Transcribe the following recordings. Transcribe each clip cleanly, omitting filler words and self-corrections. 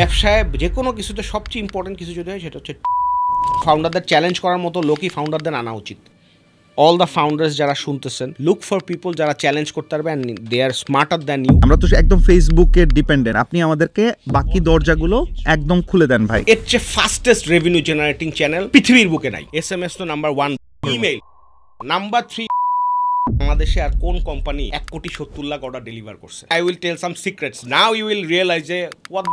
ব্যবসায় যে কোনো কিছুতে সবচেয়ে ইম্পর্টেন্ট কিছু যদি হয় সেটা হচ্ছে ফাউন্ডারদের চ্যালেঞ্জ করার মতো লোকই ফাউন্ডারদের আনা উচিত। অল দ্য ফাউন্ডার্স যারা শুনতেছেন, লুক ফর পিপল যারা চ্যালেঞ্জ করতে পারবে and they are smarter than you. আমরা তো একদম ফেসবুকে ডিপেন্ডেন্ট, আপনি আমাদেরকে বাকি দরজাগুলো একদম খুলে দেন ভাই। এর চেয়ে ফাস্টেস্ট রেভিনিউ জেনারেটিং চ্যানেল পৃথিবীর বুকে নাই। SMS তো নাম্বার 1, ইমেইল নাম্বার 3। বাংলাদেশে আর কোন কোম্পানি 1,70,00,000 লাখ অর্ডার ডেলিভার করছে? I will tell some secrets now, you will realise যে হোয়াট।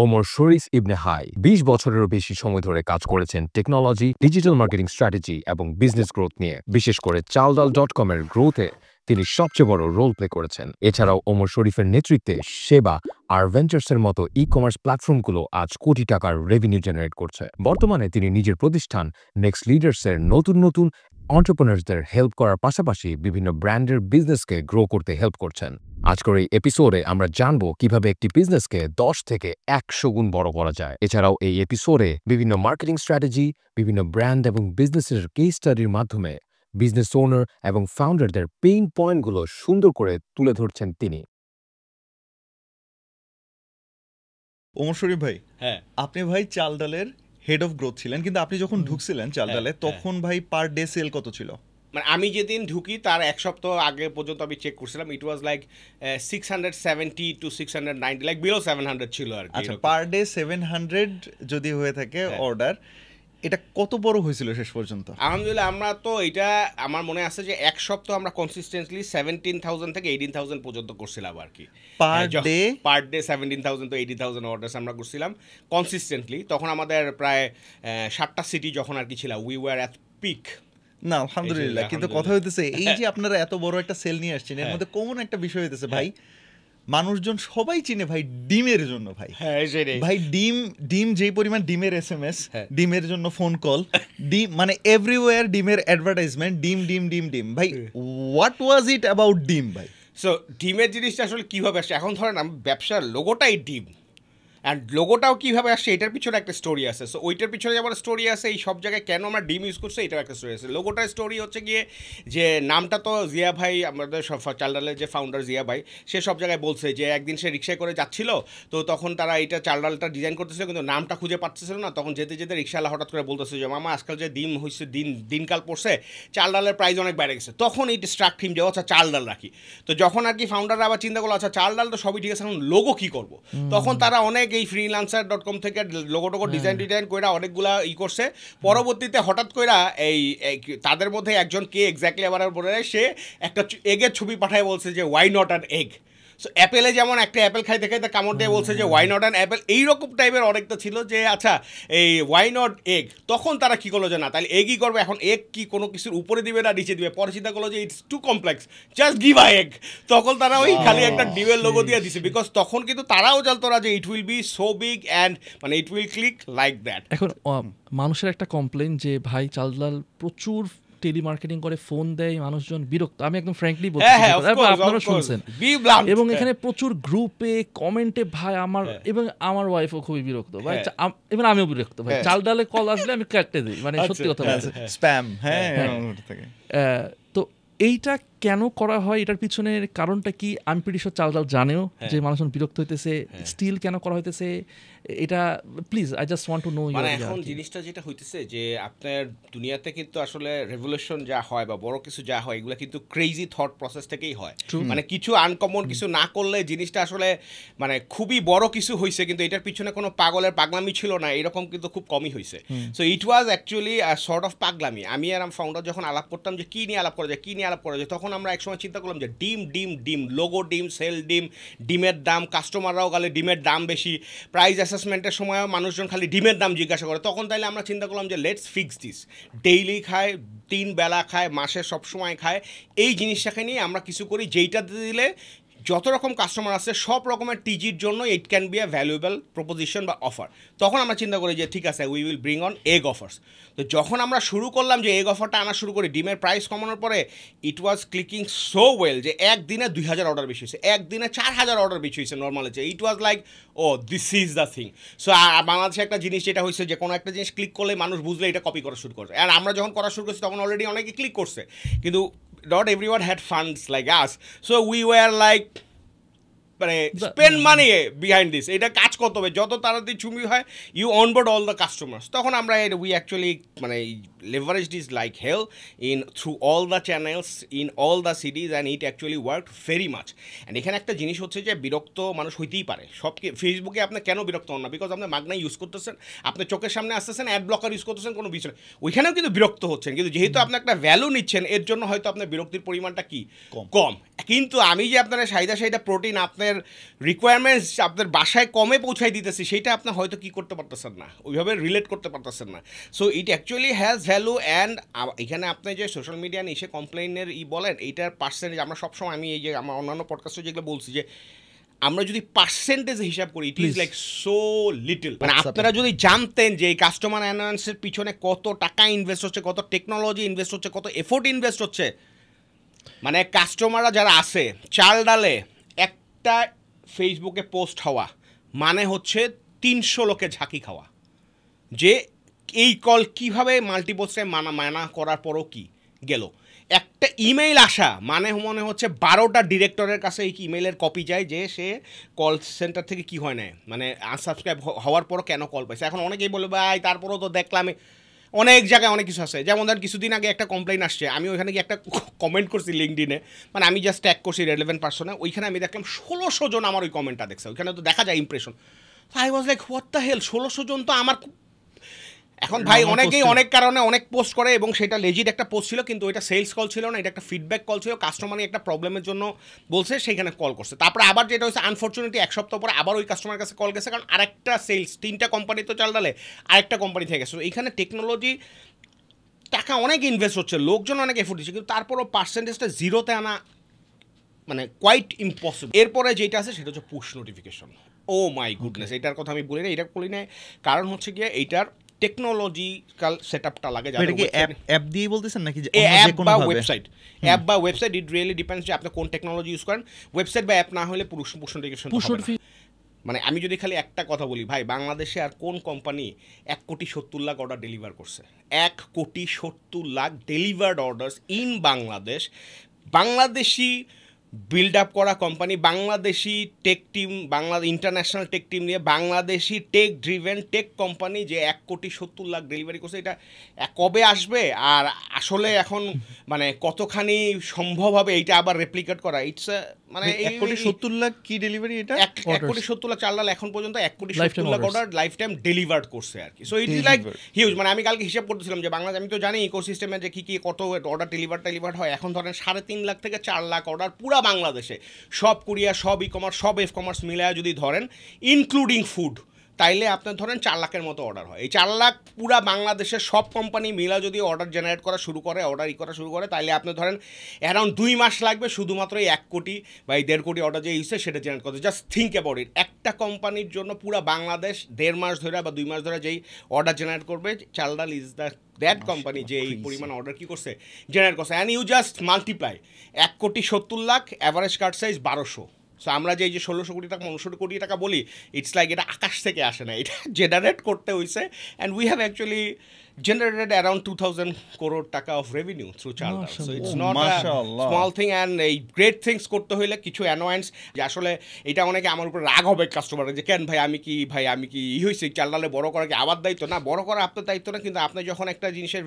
ওমর শরীফ ইবনে হাই 20 বছরেরও বেশি সময় ধরে কাজ করেছেন টেকনোলজি, ডিজিটাল মার্কেটিং স্ট্র্যাটেজি এবং বিজনেস গ্রোথ নিয়ে। বিশেষ করে চালডাল.com এর গ্রোথে তিনি সবচেয়ে বড় রোল প্লে করেছেন। এছাড়াও ওমর শরীফের নেতৃত্বে সেবা আর ভেঞ্চার্সের মতো ই-কমার্স প্ল্যাটফর্মগুলো আজ কোটি টাকার রেভিনিউ জেনারেট করছে। বর্তমানে তিনি নিজের প্রতিষ্ঠান নেক্সট লিডার্সের নতুন এন্টারপ্রেনার্সদের হেল্প করার পাশাপাশি বিভিন্ন ব্র্যান্ডের বিজনেসকে গ্রো করতে হেল্প করছেন। আজকের এই এপিসোডে আমরা জানবো কিভাবে একটি বিজনেসকে 10 থেকে 100 গুণ বড় করা যায়। এছাড়াও এই এপিসোডে বিভিন্ন মার্কেটিং স্ট্র্যাটেজি, বিভিন্ন ব্র্যান্ড এবং বিজনেসের কেস স্টাডির মাধ্যমে বিজনেস ওনার এবং ফাউন্ডারদের পেইন পয়েন্টগুলো সুন্দর করে তুলে ধরছেন তিনি। ওমর শরীফ ভাই, হ্যাঁ, আপনি ভাই চালডালের হেড অফ গ্রোথ ছিলেন, কিন্তু আপনি যখন ঢুকছিলেন চালডালে তখন ভাই পার ডে সেল কত ছিল? মানে আমি যেদিন ঢুকি তার এক সপ্তাহ আগে পর্যন্ত আমি চেক করছিলাম, it was like 670 to 690, like below 700 ছিল আর কি। আচ্ছা, পার ডে 700 যদি হয়ে থাকে অর্ডার, এটা কত বড় হয়েছিল শেষ পর্যন্ত? আলহামদুলিল্লাহ, আমরা তো এটা আমার মনে আছে যে এক সপ্তাহ আমরা কনসিস্টেন্টলি 17,000 থেকে 18,000 পর্যন্ত করছিলাম আর কি। পার ডে 17,000 to 18,000 অর্ডার্স আমরা করছিলাম কনসিস্টেন্টলি। তখন আমাদের প্রায় 7টা সিটি যখন আর কি ছিল, উই ওয়ার অ্যাট পিক। না আলহামদুলিল্লাহ, কিন্তু কথা হইতেছে এই যে আপনারা এত বড় একটা সেল নিয়ে আসছেন, এর মধ্যে কমন একটা বিষয় হইতেছে ভাই, মানুষজন সবাই চিনে ভাই ডিমের জন্য। ভাই ভাই ডিম যেই পরিমাণ ডিমের SMS, ডিমের জন্য ফোন কল, ডিম মানে এভরিওয়্যার ডিমের অ্যাডভার্টাইজমেন্ট, ডিম ডিম ডিম ডিম। ভাই হোয়াট ওয়াজ ইট অ্যাবাউট ডিম ভাই? সো ডিমের জিনিসটা আসলে কীভাবে আসছে, এখন ধরেন ব্যবসার লোগোটাই ডিম, অ্যান্ড লোগোটাও কীভাবে আসছে এটার পিছনে একটা স্টোরি আছে। সো ওইটার পিছনে যেমন স্টোরি আছে, এই সব জায়গায় কেন আমরা ডিম ইউজ করছি এটাও একটা স্টোরি আছে। লোগোটার স্টোরি হচ্ছে গিয়ে যে নামটা তো জিয়া ভাই, আমাদের চালডালের যে ফাউন্ডার জিয়া ভাই, সে সব জায়গায় বলছে যে একদিন সে রিক্সায় করে যাচ্ছিল, তো তখন তারা এটা চালডালটা ডিজাইন করতেছিল কিন্তু নামটা খুঁজে পাচ্ছিল না। তখন যেতে যেতে রিক্সাওয়ালা হঠাৎ করে বলতেছে যে মামা আজকাল যে ডিম হচ্ছে দিনকাল পড়ছে, চালডালের প্রাইস অনেক বেড়ে গেছে। তখন এই স্ট্রাক থিম যে আচ্ছা চালডাল রাখি। তো যখন আর কি ফাউন্ডাররা আবার চিন্তা করলো আচ্ছা চালডাল তো সবই ঠিক আছে, এখন লোগো কী করবো, তখন তারা অনেক এই freelancer.com থেকে লোগো ডিজাইন করে অনেকগুলা করছে। পরবর্তীতে হঠাৎ করে এই তাদের মধ্যে একজন কে এক্স্যাক্টলি আবার বলে সে একটা এগের ছবি পাঠায় বলছে যে why not an egg. So অ্যাপেলে যেমন একটা অ্যাপেল খাইতে খাইতে কামড় দিয়ে বলছে যে ওয়াই নট অ্যান অ্যাপেল, এইরকম টাইপের অনেকটা ছিল যে আচ্ছা এই ওয়াই নট এগ। তখন তারা কী করলো যে না তাহলে এগই করবে, এখন এগ কি কোনো কিছুর উপরে দিবে না নিচে দিবে, পরে চিন্তা করলো যে it's too complex, just give a egg. তখন তারা ওই খালি একটা ডিমের লোগো দিয়ে দিছে, বিকজ তখন কিন্তু তারাও জানতো না যে it will be so big and মানে it will click like that. এখন মানুষের একটা কমপ্লেন যে ভাই চালডাল প্রচুর টেলিমার্কেটিং করে, ফোন দেয়, মানুষজন বিরক্ত। আমি একদম ফ্র্যাঙ্কলি বলছি, আপনারা শুনছেন, এবং এখানে প্রচুর গ্রুপে কমেন্টে ভাই আমার এবং আমার ওয়াইফও খুবই বিরক্ত ভাই, এবং আমিও বিরক্ত ভাই। চালডালে কল আসলে আমি কাটতে দিই, মানে সত্যি কথা বলছি, স্প্যাম। তো এইটা কেন করা হয়, এটার পিছনের কারণটা কি? আমি প্রিটি শিওর চালডাল জানেও যে মানুষজন বিরক্ত হইতেছে, স্টিল কেন করা হইতেছে এটা, please I just want to know. মানে এখন জিনিসটা যেটা হইতেছে যে আপনার দুনিয়াতে কিন্তু আসলে রেভলিউশন যা হয় বা বড় কিছু যা হয় এগুলো কিন্তু ক্রেজি থট প্রসেস থেকেই হয়। মানে কিছু আনকমন কিছু না করলে জিনিসটা আসলে মানে খুবই বড় কিছু হয়েছে, কিন্তু এটার পিছনে কোনো পাগলামি ছিল না, এরকম কিন্তু খুব কমই হয়েছে। So it was actually sort of পাগলামি। আমি আর ফাউন্ডার যখন আলাপ করতাম যে কী নিয়ে আলাপ করা যায়, তখন আমরা একসময় চিন্তা করলাম যে ডিম লোগো ডিম, সেল ডিমের দাম, কাস্টমাররাও গেলে ডিমের দাম বেশি, প্রাইস অ্যাসেসমেন্টের সময়ও মানুষজন খালি ডিমের দাম জিজ্ঞাসা করে। তখন তাইলে আমরা চিন্তা করলাম যে লেটস ফিক্স দিস, ডেইলি খায়, 3 বেলা খায়, মাসে সব সময় খায়, এই জিনিসটাকে নিয়ে আমরা কিছু করি যেইটাতে দিলে যত রকম কাস্টমার আছে সব রকমের টিজির জন্য it can be a valuable proposition বা অফার। তখন আমরা চিন্তা করি যে ঠিক আছে we will bring on egg offers. তো যখন আমরা শুরু করলাম যে এগ অফারটা আনা শুরু করি, ডিমের প্রাইস কমানোর পরে ইট ওয়াজ ক্লিকিং সো ওয়েল যে একদিনে 2,000 অর্ডার বেশি হয়েছে, একদিনে 4,000 অর্ডার বেশি হয়েছে নর্মাল হচ্ছে। It was like oh this is the thing. So বাংলাদেশে একটা জিনিস যেটা হয়েছে যে কোনো একটা জিনিস ক্লিক করলে মানুষ বুঝলে এটা কপি করা শুরু করছে, আর আমরা যখন করা শুরু করছি তখন অলরেডি অনেকে ক্লিক করছে, কিন্তু not everyone had funds like us. So we were like মানে স্পেন্ড মানি বিহাইন্ড দিস, এটা কাজ করতে হবে, যত তাড়াতাড়ি চুমি হয় you onboard all the customers, তখন আমরা উই অ্যাকচুয়ালি মানে leverage this like hell in through all the channels in all the cities and it actually work very much. And এখানে একটা জিনিস হচ্ছে যে বিরক্ত মানুষ হইতেই পারে, ফেসবুকে আপনি কেন বিরক্ত হন না, বিকজ আপনি মাগনা ইউজ করতেছেন, আপনার চোখের সামনে আসতেছেন, অ্যাড ব্লকার ইউজ করতেছেন, কোনো বিষয় ওইখানেও কিন্তু বিরক্ত হচ্ছেন, কিন্তু যেহেতু আপনি একটা ভ্যালু নিচ্ছেন এর জন্য হয়তো আপনার বিরক্তির পরিমাণটা কি কম। কিন্তু আমি যে আপনার সাইদা প্রোটিন আপনার রিকোয়ারমেন্টস আপনার বাসায় কমে পৌঁছাই দিতেছি, সেটা আপনি হয়তো কি করতে পারতেছেন না, ওইভাবে রিলেট করতে পারতেছেন না। So it actually has value. And এখানে আপনি যে সোশ্যাল মিডিয়া নিয়ে এসে কমপ্লেনের বলেন, এইটার পার্সেন্টেজ আমরা সবসময়, আমি এই যে আমার অন্যান্য পডকাস্টে যেগুলো বলছি যে আমরা যদি পার্সেন্টেজ হিসাব করি it is like so little. মানে আপনারা যদি জানতেন যে এই কাস্টমার অ্যানাউন্সের পিছনে কত টাকা ইনভেস্ট হচ্ছে, কত টেকনোলজি ইনভেস্ট হচ্ছে, কত এফোর্ট ইনভেস্ট হচ্ছে, মানে কাস্টমাররা যারা আছে চাল ডালে একটা ফেসবুকে পোস্ট হওয়া মানে হচ্ছে 300 লোকে ঝাঁকি খাওয়া, যে এই কল কিভাবে মাল্টিপোস্টে মানা করার পরও কি গেল। একটা ইমেইল আসা মানে মনে হচ্ছে 12টা ডিরেক্টরের কাছে এই ইমেইলের কপি যায় যে সে কল সেন্টার থেকে কি হয় না, মানে আনসাবস্ক্রাইব হওয়ার পরও কেন কল পাইছে। এখন অনেকেই বলে ভাই তারপরও তো দেখলাম অনেক জায়গায় অনেক কিছু আছে, যেমন ধরেন কিছুদিন আগে একটা কমপ্লেন আসছে, আমি ওইখানে গিয়ে একটা কমেন্ট করছি লিঙ্কডিনে, মানে আমি জাস্ট ট্যাগ করছি রেলেভেন্ট পার্সনে, ওইখানে আমি দেখলাম 1600 জন আমার ওই কমেন্টটা দেখছে, ওইখানে তো দেখা যায় impression. I was like what the hell, 1600 জন তো আমার। এখন ভাই অনেকেই অনেক কারণে অনেক পোস্ট করে এবং সেটা লেজিট একটা পোস্ট ছিল, কিন্তু ওইটা সেলস কল ছিল না, এটা একটা ফিডব্যাক কল ছিল, কাস্টমারই একটা প্রবলেমের জন্য বলছে সেইখানে কল করছে। তারপরে আবার যেটা হচ্ছে আনফর্চুনেটলি 1 সপ্তাহ পরে আবার ওই কাস্টমার কাছে কল গেছে, কারণ আরেকটা সেলস 3টা কোম্পানি তো চাল ডালে আরেকটা কোম্পানি থেকে গেছে। এইখানে টেকনোলজি টাকা অনেক ইনভেস্ট হচ্ছে, লোকজন অনেক এফোর্ট দিচ্ছে, কিন্তু তারপরও পার্সেন্টেজটা জিরোতে আনা মানে কোয়াইট ইম্পসিবল। এরপরে যেটা আছে সেটা হচ্ছে push notification. Oh my goodness, এটার কথা আমি বলি না, এটা বলি না, কারণ হচ্ছে গিয়ে এইটার টেকনোলজিক্যাল সেটআপটা লাগে। অ্যাপ দিয়ে বলতেছেন নাকি অ্যাপ বা ওয়েবসাইট? অ্যাপ বা ওয়েবসাইট ইট রিয়েলি ডিপেন্ডস যে আপনি কোন টেকনোলজি ইউজ করেন। ওয়েবসাইট বা অ্যাপ না হলে পুশ নোটিফিকেশন হবে না। মানে আমি যদি খালি একটা কথা বলি ভাই, বাংলাদেশে আর কোন কোম্পানি 1,70,00,000 অর্ডার ডেলিভার করছে? 1,70,00,000 delivered orders in Bangladesh. Bangladeshi build up করা company, Bangladeshi tech team, international tech team নিয়ে Bangladeshi tech driven tech company যে 1,70,00,000 ডেলিভারি করছে, এটা কবে আসবে আর আসলে এখন মানে কতখানি সম্ভব হবে এইটা আবার রেপ্লিকেট করা? ইটস মানে 1,70,00,000 কি ডেলিভারি? এটা 1,70,00,000 চাল ডাল এখন পর্যন্ত 1,70,00,000 অর্ডার লাইফ টাইম ডেলিভার্ড করছে আর কি। So it is like huge. মানে আমি কালকে হিসাব করতেছিলাম যে বাংলাদেশ, আমি তো জানি ইকোসিস্টেমে যে কি কত অর্ডার ডেলিভার্ড হয়। এখন ধরেন 3.5 লাখ থেকে 4 লাখ অর্ডার পুরা বাংলাদেশে, সব কুরিয়ার, সব ই কমার্স, সব এফ কমার্স মিলায় যদি ধরেন ইনক্লুডিং ফুড, তাইলে আপনার ধরেন 4 লাখের মতো অর্ডার হয়। এই 4 লাখ পুরা বাংলাদেশের সব কোম্পানি মিলা যদি অর্ডার জেনারেট করা শুরু করে, করা শুরু করে, তাইলে আপনি ধরেন অ্যারাউন্ড 2 মাস লাগবে শুধুমাত্র এই 1 কোটি বা 1.5 কোটি অর্ডার যে ইউছে সেটা জেনারেট করতে। জাস্ট থিঙ্ক অ্যাবাউট ইট, একটা কোম্পানির জন্য পুরা বাংলাদেশ 1.5 মাস ধরে বা 2 মাস ধরে যেই অর্ডার জেনারেট করবে, চালডাল ইজ দ্যাট কোম্পানি যে এই পরিমাণ অর্ডার কি করছে, জেনারেট করছে। And you just multiply 1,70,00,000, average card size 1200। So আমরা যে 1600 কোটি টাকা 1900 কোটি টাকা বলি, ইটস লাইক এটা আকাশ থেকে আসে না, এটা জেনারেট করতে হয়েছে। And we have actually generated around 2,000 crore টাকা of revenue through Chaldal. So it's not a small thing, and great things করতে হইলে কিছু অ্যানোয়েন্স, যে আসলে এটা অনেকে আমার উপর রাগ হবে কাস্টমার, যে কেন ভাই আমি কি হয়েছে চালডালে বড় করা কি আবার দায়িত্ব? না, বড় করা আপনার দায়িত্ব না, কিন্তু আপনি যখন একটা জিনিসের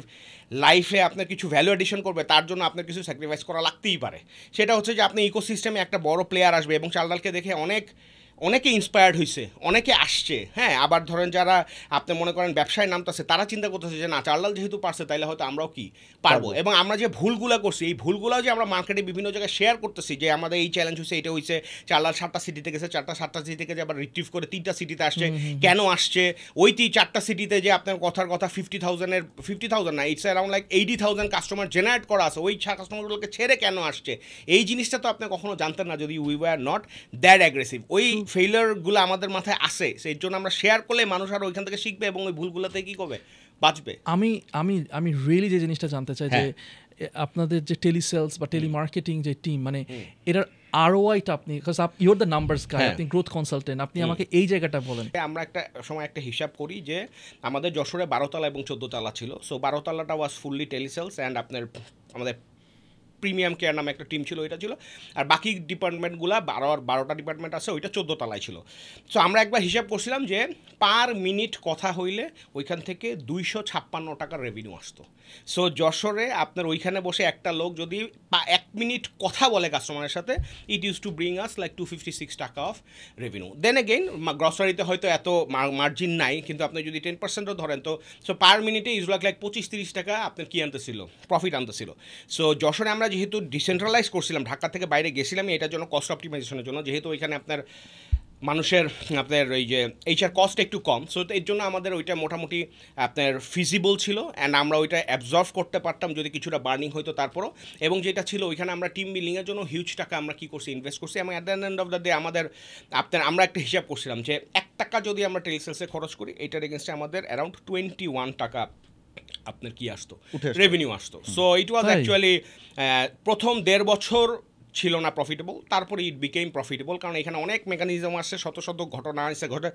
লাইফে আপনার কিছু ভ্যালু এডিশন করবে, তার জন্য আপনার কিছু স্যাক্রিফাইস করা লাগতেই পারে। সেটা হচ্ছে যে আপনি ইকোসিস্টেমে একটা বড় প্লেয়ার আসবে, এবং চালডালকে দেখে অনেকে ইন্সপায়ার্ড হয়েছে, অনেকে আসছে। হ্যাঁ, আবার ধরেন যারা আপনি মনে করেন ব্যবসায় নামতেছে, তারা চিন্তা করতেছে যে না, চালডাল যেহেতু পারছে তাইলে হয়তো আমরাও কি পারবো। এবং আমরা যে ভুলগুলো করছি, এই ভুলগুলোও যে আমরা মার্কেটে বিভিন্ন জায়গায় শেয়ার করতেছি, যে আমাদের এই চ্যালেঞ্জ হয়েছে, এটা হয়েছে, চালডাল 7টা সিটিতে গেছে, 7টা সিটি থেকে যে আবার রিট্রিভ করে 3টা সিটিতে আসছে। কেন আসছে? ওই 4টা সিটিতে যে আপনার কথার কথা 50,000 না, it's around like 80,000 customer generate করা আছে, ওই কাস্টমারগুলোকে ছেড়ে কেন আসছে? এই জিনিসটা তো আপনি কখনো জানতেন না যদি we were not that aggressive. ওই ফেইলিয়ারগুলো আমাদের মাথায় আসে, সেই জন্য আমরা শেয়ার করলে মানুষ আর ওইখান থেকে শিখবে এবং ওই ভুলগুলোতে কি করবে, বাঁচবে। আমি রিয়েলি যে জিনিসটা জানতে চাই যে আপনাদের যে টেলিসেলস বা টেলিমার্কেটিং যে টিম, মানে এটার আরওআইটা আপনি, because you are the numbers guy, আপনি গ্রোথ কনসালটেন্ট, আপনি আমাকে এই জায়গাটা বলেন। আমরা একটা সময় একটা হিসাব করি যে আমাদের যশোরে 12 তলা এবং 14 তলা ছিল। সো 12 তলাটা ওয়াজ ফুললি টেলিসেলস, অ্যান্ড আপনার আমাদের প্রিমিয়াম কেয়ার নামে একটা টিম ছিল, ওইটা ছিল। আর বাকি ডিপার্টমেন্টগুলো 12টা ডিপার্টমেন্ট আছে, ওইটা 14 তলায় ছিল। সো আমরা একবার হিসাব করছিলাম যে পার মিনিট কথা হইলে ওইখান থেকে 256 টাকার রেভিনিউ আসতো। সো যশোরে আপনার ওইখানে বসে একটা লোক যদি 1 মিনিট কথা বলে কাস্টমারের সাথে, it use to bring us like 256 টাকা অফ রেভিনিউ। দেন এগেইন গ্রসারিতে হয়তো এত মার্জিন নাই, কিন্তু আপনি যদি 10%ও ধরেন তো সো পার মিনিটে ইউজ লাইক 25-30 টাকা আপনার কি আনতেছিল, প্রফিট আনতেছিল। সো যশোরে আমরা যেহেতু ডিসেন্ট্রালাইজ করছিলাম, ঢাকা থেকে বাইরে গেছিলাম এটার জন্য, কস্ট অপটিমাইজেশনের জন্য, যেহেতু ওইখানে আপনার মানুষের আপনার ওই যে এইচআর কস্ট একটু কম, সো এর জন্য আমাদের ওইটা মোটামুটি আপনার ফিজিবল ছিল অ্যান্ড আমরা ওইটা অ্যাবজর্ভ করতে পারতাম যদি কিছুটা বার্নিং হতো তারপরও। এবং যেটা ছিল ওইখানে আমরা টিম বিল্ডিংয়ের জন্য হিউজ টাকা আমরা কী করছি, ইনভেস্ট করছি। এবং at the end of the day আমাদের আপনার আমরা একটা হিসাব করছিলাম যে 1 টাকা যদি আমরা টেলিসেলসে খরচ করি, এইটার এগেনস্টে আমাদের অ্যারাউন্ড 21 টাকা আপনার কি আসতো, রেভিনিউ আসতো। সো ইট ওয়াজ অ্যাকচুয়ালি প্রথম 1.5 বছর ছিল না প্রফিটেবল, তারপরে ইট বিকেম প্রফিটেবল, কারণ এখানে অনেক মেকানিজম আসছে, শত শত ঘটনা আসছে ঘটে।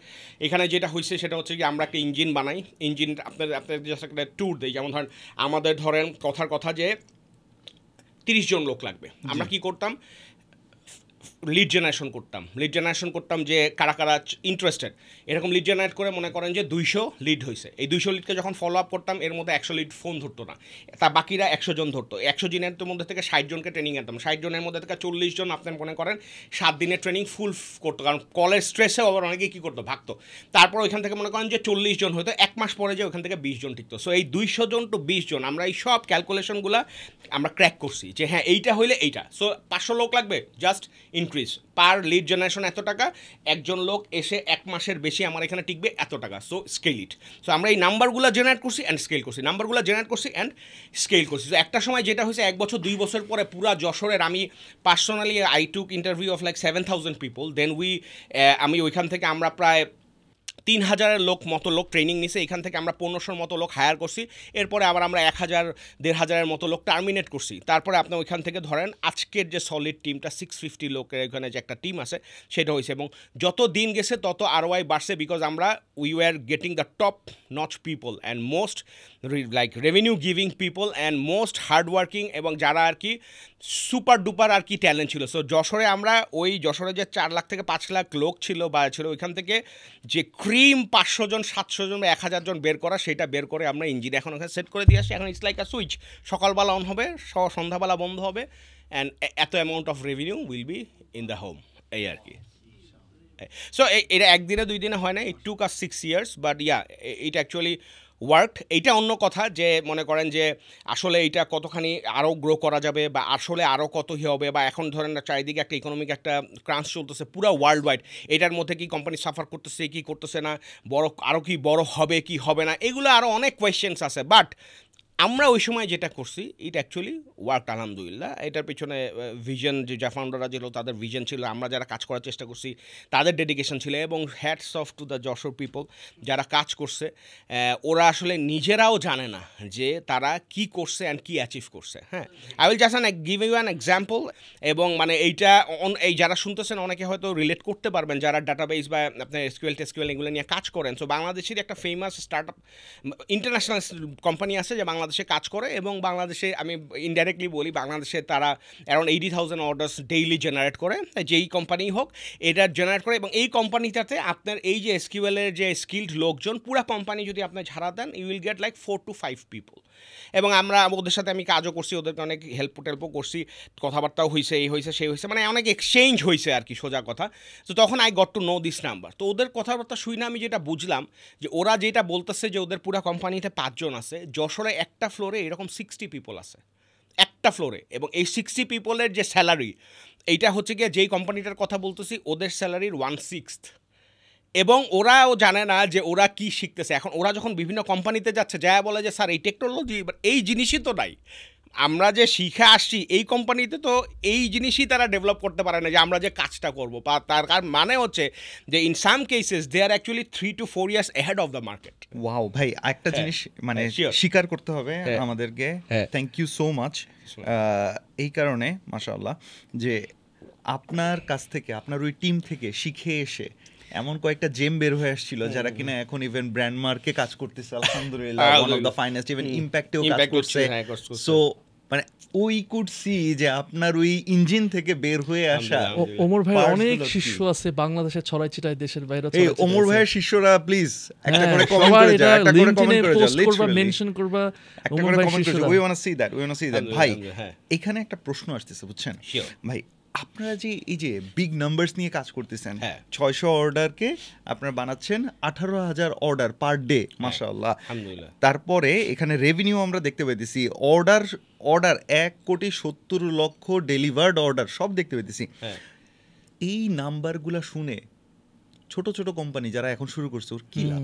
এখানে যেটা হয়েছে সেটা হচ্ছে কি আমরা একটা ইঞ্জিন বানাই, ইঞ্জিন আপনার জাস্ট একটা ট্যুর দিই। যেমন ধরেন আমাদের ধরেন কথার কথা যে 30 জন লোক লাগবে, আমরা কি করতাম, লিড জেনারেশন করতাম যে কারা কারা ইন্টারেস্টেড, এরকম লিড জেনারেট করে মনে করেন যে 200 লিড হয়েছে। এই 200 লিডকে যখন ফলো আপ করতাম, এর মধ্যে 100 লিড ফোন ধরতো না, তা বাকিরা 100 জন ধরতো। 100 জনের মধ্যে থেকে 60 জনকে ট্রেনিং আনতাম, 60 জনের মধ্যে থেকে 40 জন আপনার মনে করেন 7 দিনের ট্রেনিং ফুল করতো, কারণ কলের স্ট্রেসেও আবার অনেকেই কী করতো, ভাগতো। তারপর ওইখান থেকে মনে করেন যে 40 জন হয়তো 1 মাস পরে যে ওইখান থেকে 20 জন টিকতো। সো এই 200 জন টু 20 জন আমরা এই সব ক্যালকুলেশনগুলো আমরা ক্র্যাক করছি যে হ্যাঁ এইটা হইলে এইটা। সো 500 লোক লাগবে, জাস্ট ইনক্রিজ পার লিড জেনারেশন এত টাকা, একজন লোক এসে 1 মাসের বেশি আমার এখানে টিকবে এত টাকা। সো স্কেল ইট। সো আমরা এই নাম্বারগুলো জেনারেট করছি অ্যান্ড স্কেল করছি, সো একটা সময় যেটা হয়েছে 1 বছর 2 বছর পরে পুরা যশোরের আমি personally I took interview of like 7,000 people. Then আমি ওইখান থেকে আমরা প্রায় 3,000 মতো লোক ট্রেনিং নিছে, এখান থেকে আমরা 1500 মতো লোক হায়ার করছি। এরপরে আবার আমরা 1,000-1,500 মতো লোক টার্মিনেট করছি। তারপরে আপনি ওইখান থেকে ধরেন আজকের যে সলিড টিমটা 650 লোকের এখানে যে একটা টিম আছে সেটা হয়েছে। এবং যত দিন গেছে তত আরওআই বাড়ছে, বিকজ আমরা we were getting the top notch people and most like revenue giving people and most hardworking, এবং যারা আর কি সুপার ডুপার আর কি ট্যালেন্ট ছিল। সো যশোরে আমরা ওই যশোরে যে 4 লাখ থেকে 5 লাখ লোক ছিল বা ছিল, ওইখান থেকে যে ক্রিম 500 জন 700 জন বা 1000 জন বের করা, সেটা বের করে আমরা ইঞ্জিন এখন ওখানে সেট করে দিয়ে আসি। এখন ইটস লাইক আ সুইচ, সকালবেলা অন হবে, সন্ধ্যাবেলা বন্ধ হবে, অ্যান্ড এত amount of revenue will be in the home, এই আর কি। সো এটা 1 দিনে 2 দিনে হয় না, ইট টুক আস 6 years, but yeah it actually worked. এইটা অন্য কথা যে মনে করেন যে আসলে এইটা কতখানি আরও গ্রো করা যাবে বা আসলে আরও কত হবে, বা এখন ধরেন চারিদিকে একটা ইকোনমিক একটা ক্রাঞ্চ চলতেছে পুরো ওয়ার্ল্ড ওয়াইড, এটার মধ্যে কি কোম্পানি সাফার করতেছে কি করতেছে না, আরও কি বড় হবে কি হবে না, এগুলো আরও অনেক কোয়েশ্চেন্স আছে। বাট আমরা ওই সময় যেটা করছি ইট অ্যাকচুয়ালি ওয়ার্ক আলহামদুলিল্লাহ। এটার পিছনে ভিশন যে ফাউন্ডাররা ছিল তাদের ভিশন ছিল, আমরা যারা কাজ করার চেষ্টা করছি তাদের ডেডিকেশন ছিল, এবং hats off to the Jessore people যারা কাজ করছে। ওরা আসলে নিজেরাও জানে না যে তারা কি করছে অ্যান্ড কি অ্যাচিভ করছে। হ্যাঁ, I will just give you an example. এবং মানে এইটা এই যারা শুনতেছেন অনেকে হয়তো রিলেট করতে পারবেন যারা ডাটাবেস বা আপনার এসকিউএল এগুলো নিয়ে কাজ করেন। সো বাংলাদেশের একটা ফেমাস স্টার্টআপ ইন্টারন্যাশনাল কোম্পানি আছে যে বাংলাদেশে কাজ করে, এবং বাংলাদেশে আমি ইনডাইরেক্টলি বলি বাংলাদেশে তারা অ্যারাউন্ড 80,000 অর্ডার্স ডেইলি জেনারেট করে, যেই কোম্পানি হোক এটা জেনারেট করে। এবং এই কোম্পানিটাতে আপনার এই যে এসকিউএলের যে স্কিল্ড লোকজন পুরো কোম্পানি যদি আপনার ঝাড়া দেন, you will get like 4 to 5 people. এবং আমরা ওদের সাথে আমি কাজও করছি, ওদেরকে অনেক হেল্পও করছি, কথাবার্তাও হয়েছে, এই হয়েছে সেই হয়েছে, মানে অনেক এক্সচেঞ্জ হয়েছে আর কি সোজা কথা। তো তখন I got to know this number. তো ওদের কথাবার্তা শুনে আমি যেটা বুঝলাম যে ওরা যেটা বলতেছে যে ওদের পুরো কোম্পানিতে 5 জন আছে, যশোরে একটা ফ্লোরে এরকম 60 পিপল আছে একটা ফ্লোরে। এবং এই 60 পিপলের যে স্যালারি, এইটা হচ্ছে গিয়ে যেই কোম্পানিটার কথা বলতেছি ওদের স্যালারির 1/6। এবং ওরাও জানে না যে ওরা কি শিখতেছে। এখন ওরা যখন বিভিন্ন কোম্পানিতে যাচ্ছে যা বলে যে স্যার এই টেকনোলজি এই জিনিসই তো নাই, আমরা যে শিখে আসছি এই কোম্পানিতে তো এই জিনিসই তারা ডেভেলপ করতে পারে না যে আমরা যে কাজটা করবো। বা তার মানে হচ্ছে যে in some cases they are actually 3 to 4 years ahead of the market. Wow ভাই, একটা জিনিস মানে স্বীকার করতে হবে আমাদেরকে, থ্যাংক ইউ সো মাচ এই কারণে মাশাআল্লাহ যে আপনার কাছ থেকে আপনার ওই টিম থেকে শিখে এসে এমন কয়েকটা জেম বের হয়ে আসছিল যারা কিনা এখন ইভেন ব্র্যান্ড মার্কে কাজ করতেছে আলহামদুলিল্লাহ, one of the finest, even ইম্প্যাক্টেও কাজ করছে। সো মানে ওই কুড সি যে আপনার ওই ইঞ্জিন থেকে বের হয়ে আসা। ওমর ভাইয়ের অনেক শিষ্য আছে বাংলাদেশের ছড়াই ছিটাই, দেশের বাইরে। এই ওমর ভাইয়ের শিষ্যরা প্লিজ একটা করে কমেন্ট করে যাও, একটা করে কমেন্ট করে যাও, করবা, মেনশন করবা, একটা করে কমেন্ট করে যাও। We want to see that, we want to see that. ভাই এখানে একটা প্রশ্ন আসতেছে বুঝছেন ভাই, আপনারা যে এই যে বিগ নাম্বারস নিয়ে কাজ করতেছেন, 600 অর্ডারকে আপনারা বানাচ্ছেন 18,000 অর্ডার পার ডে, মাশাআল্লাহ। তারপরে এখানে রেভিনিউ আমরা দেখতে পাইতেছি, অর্ডার 1,70,00,000 ডেলিভার্ড অর্ডার সব দেখতে পাইতেছি। এই নাম্বারগুলা শুনে ছোট ছোট কোম্পানি যারা এখন শুরু করছে ওর কি লাভ?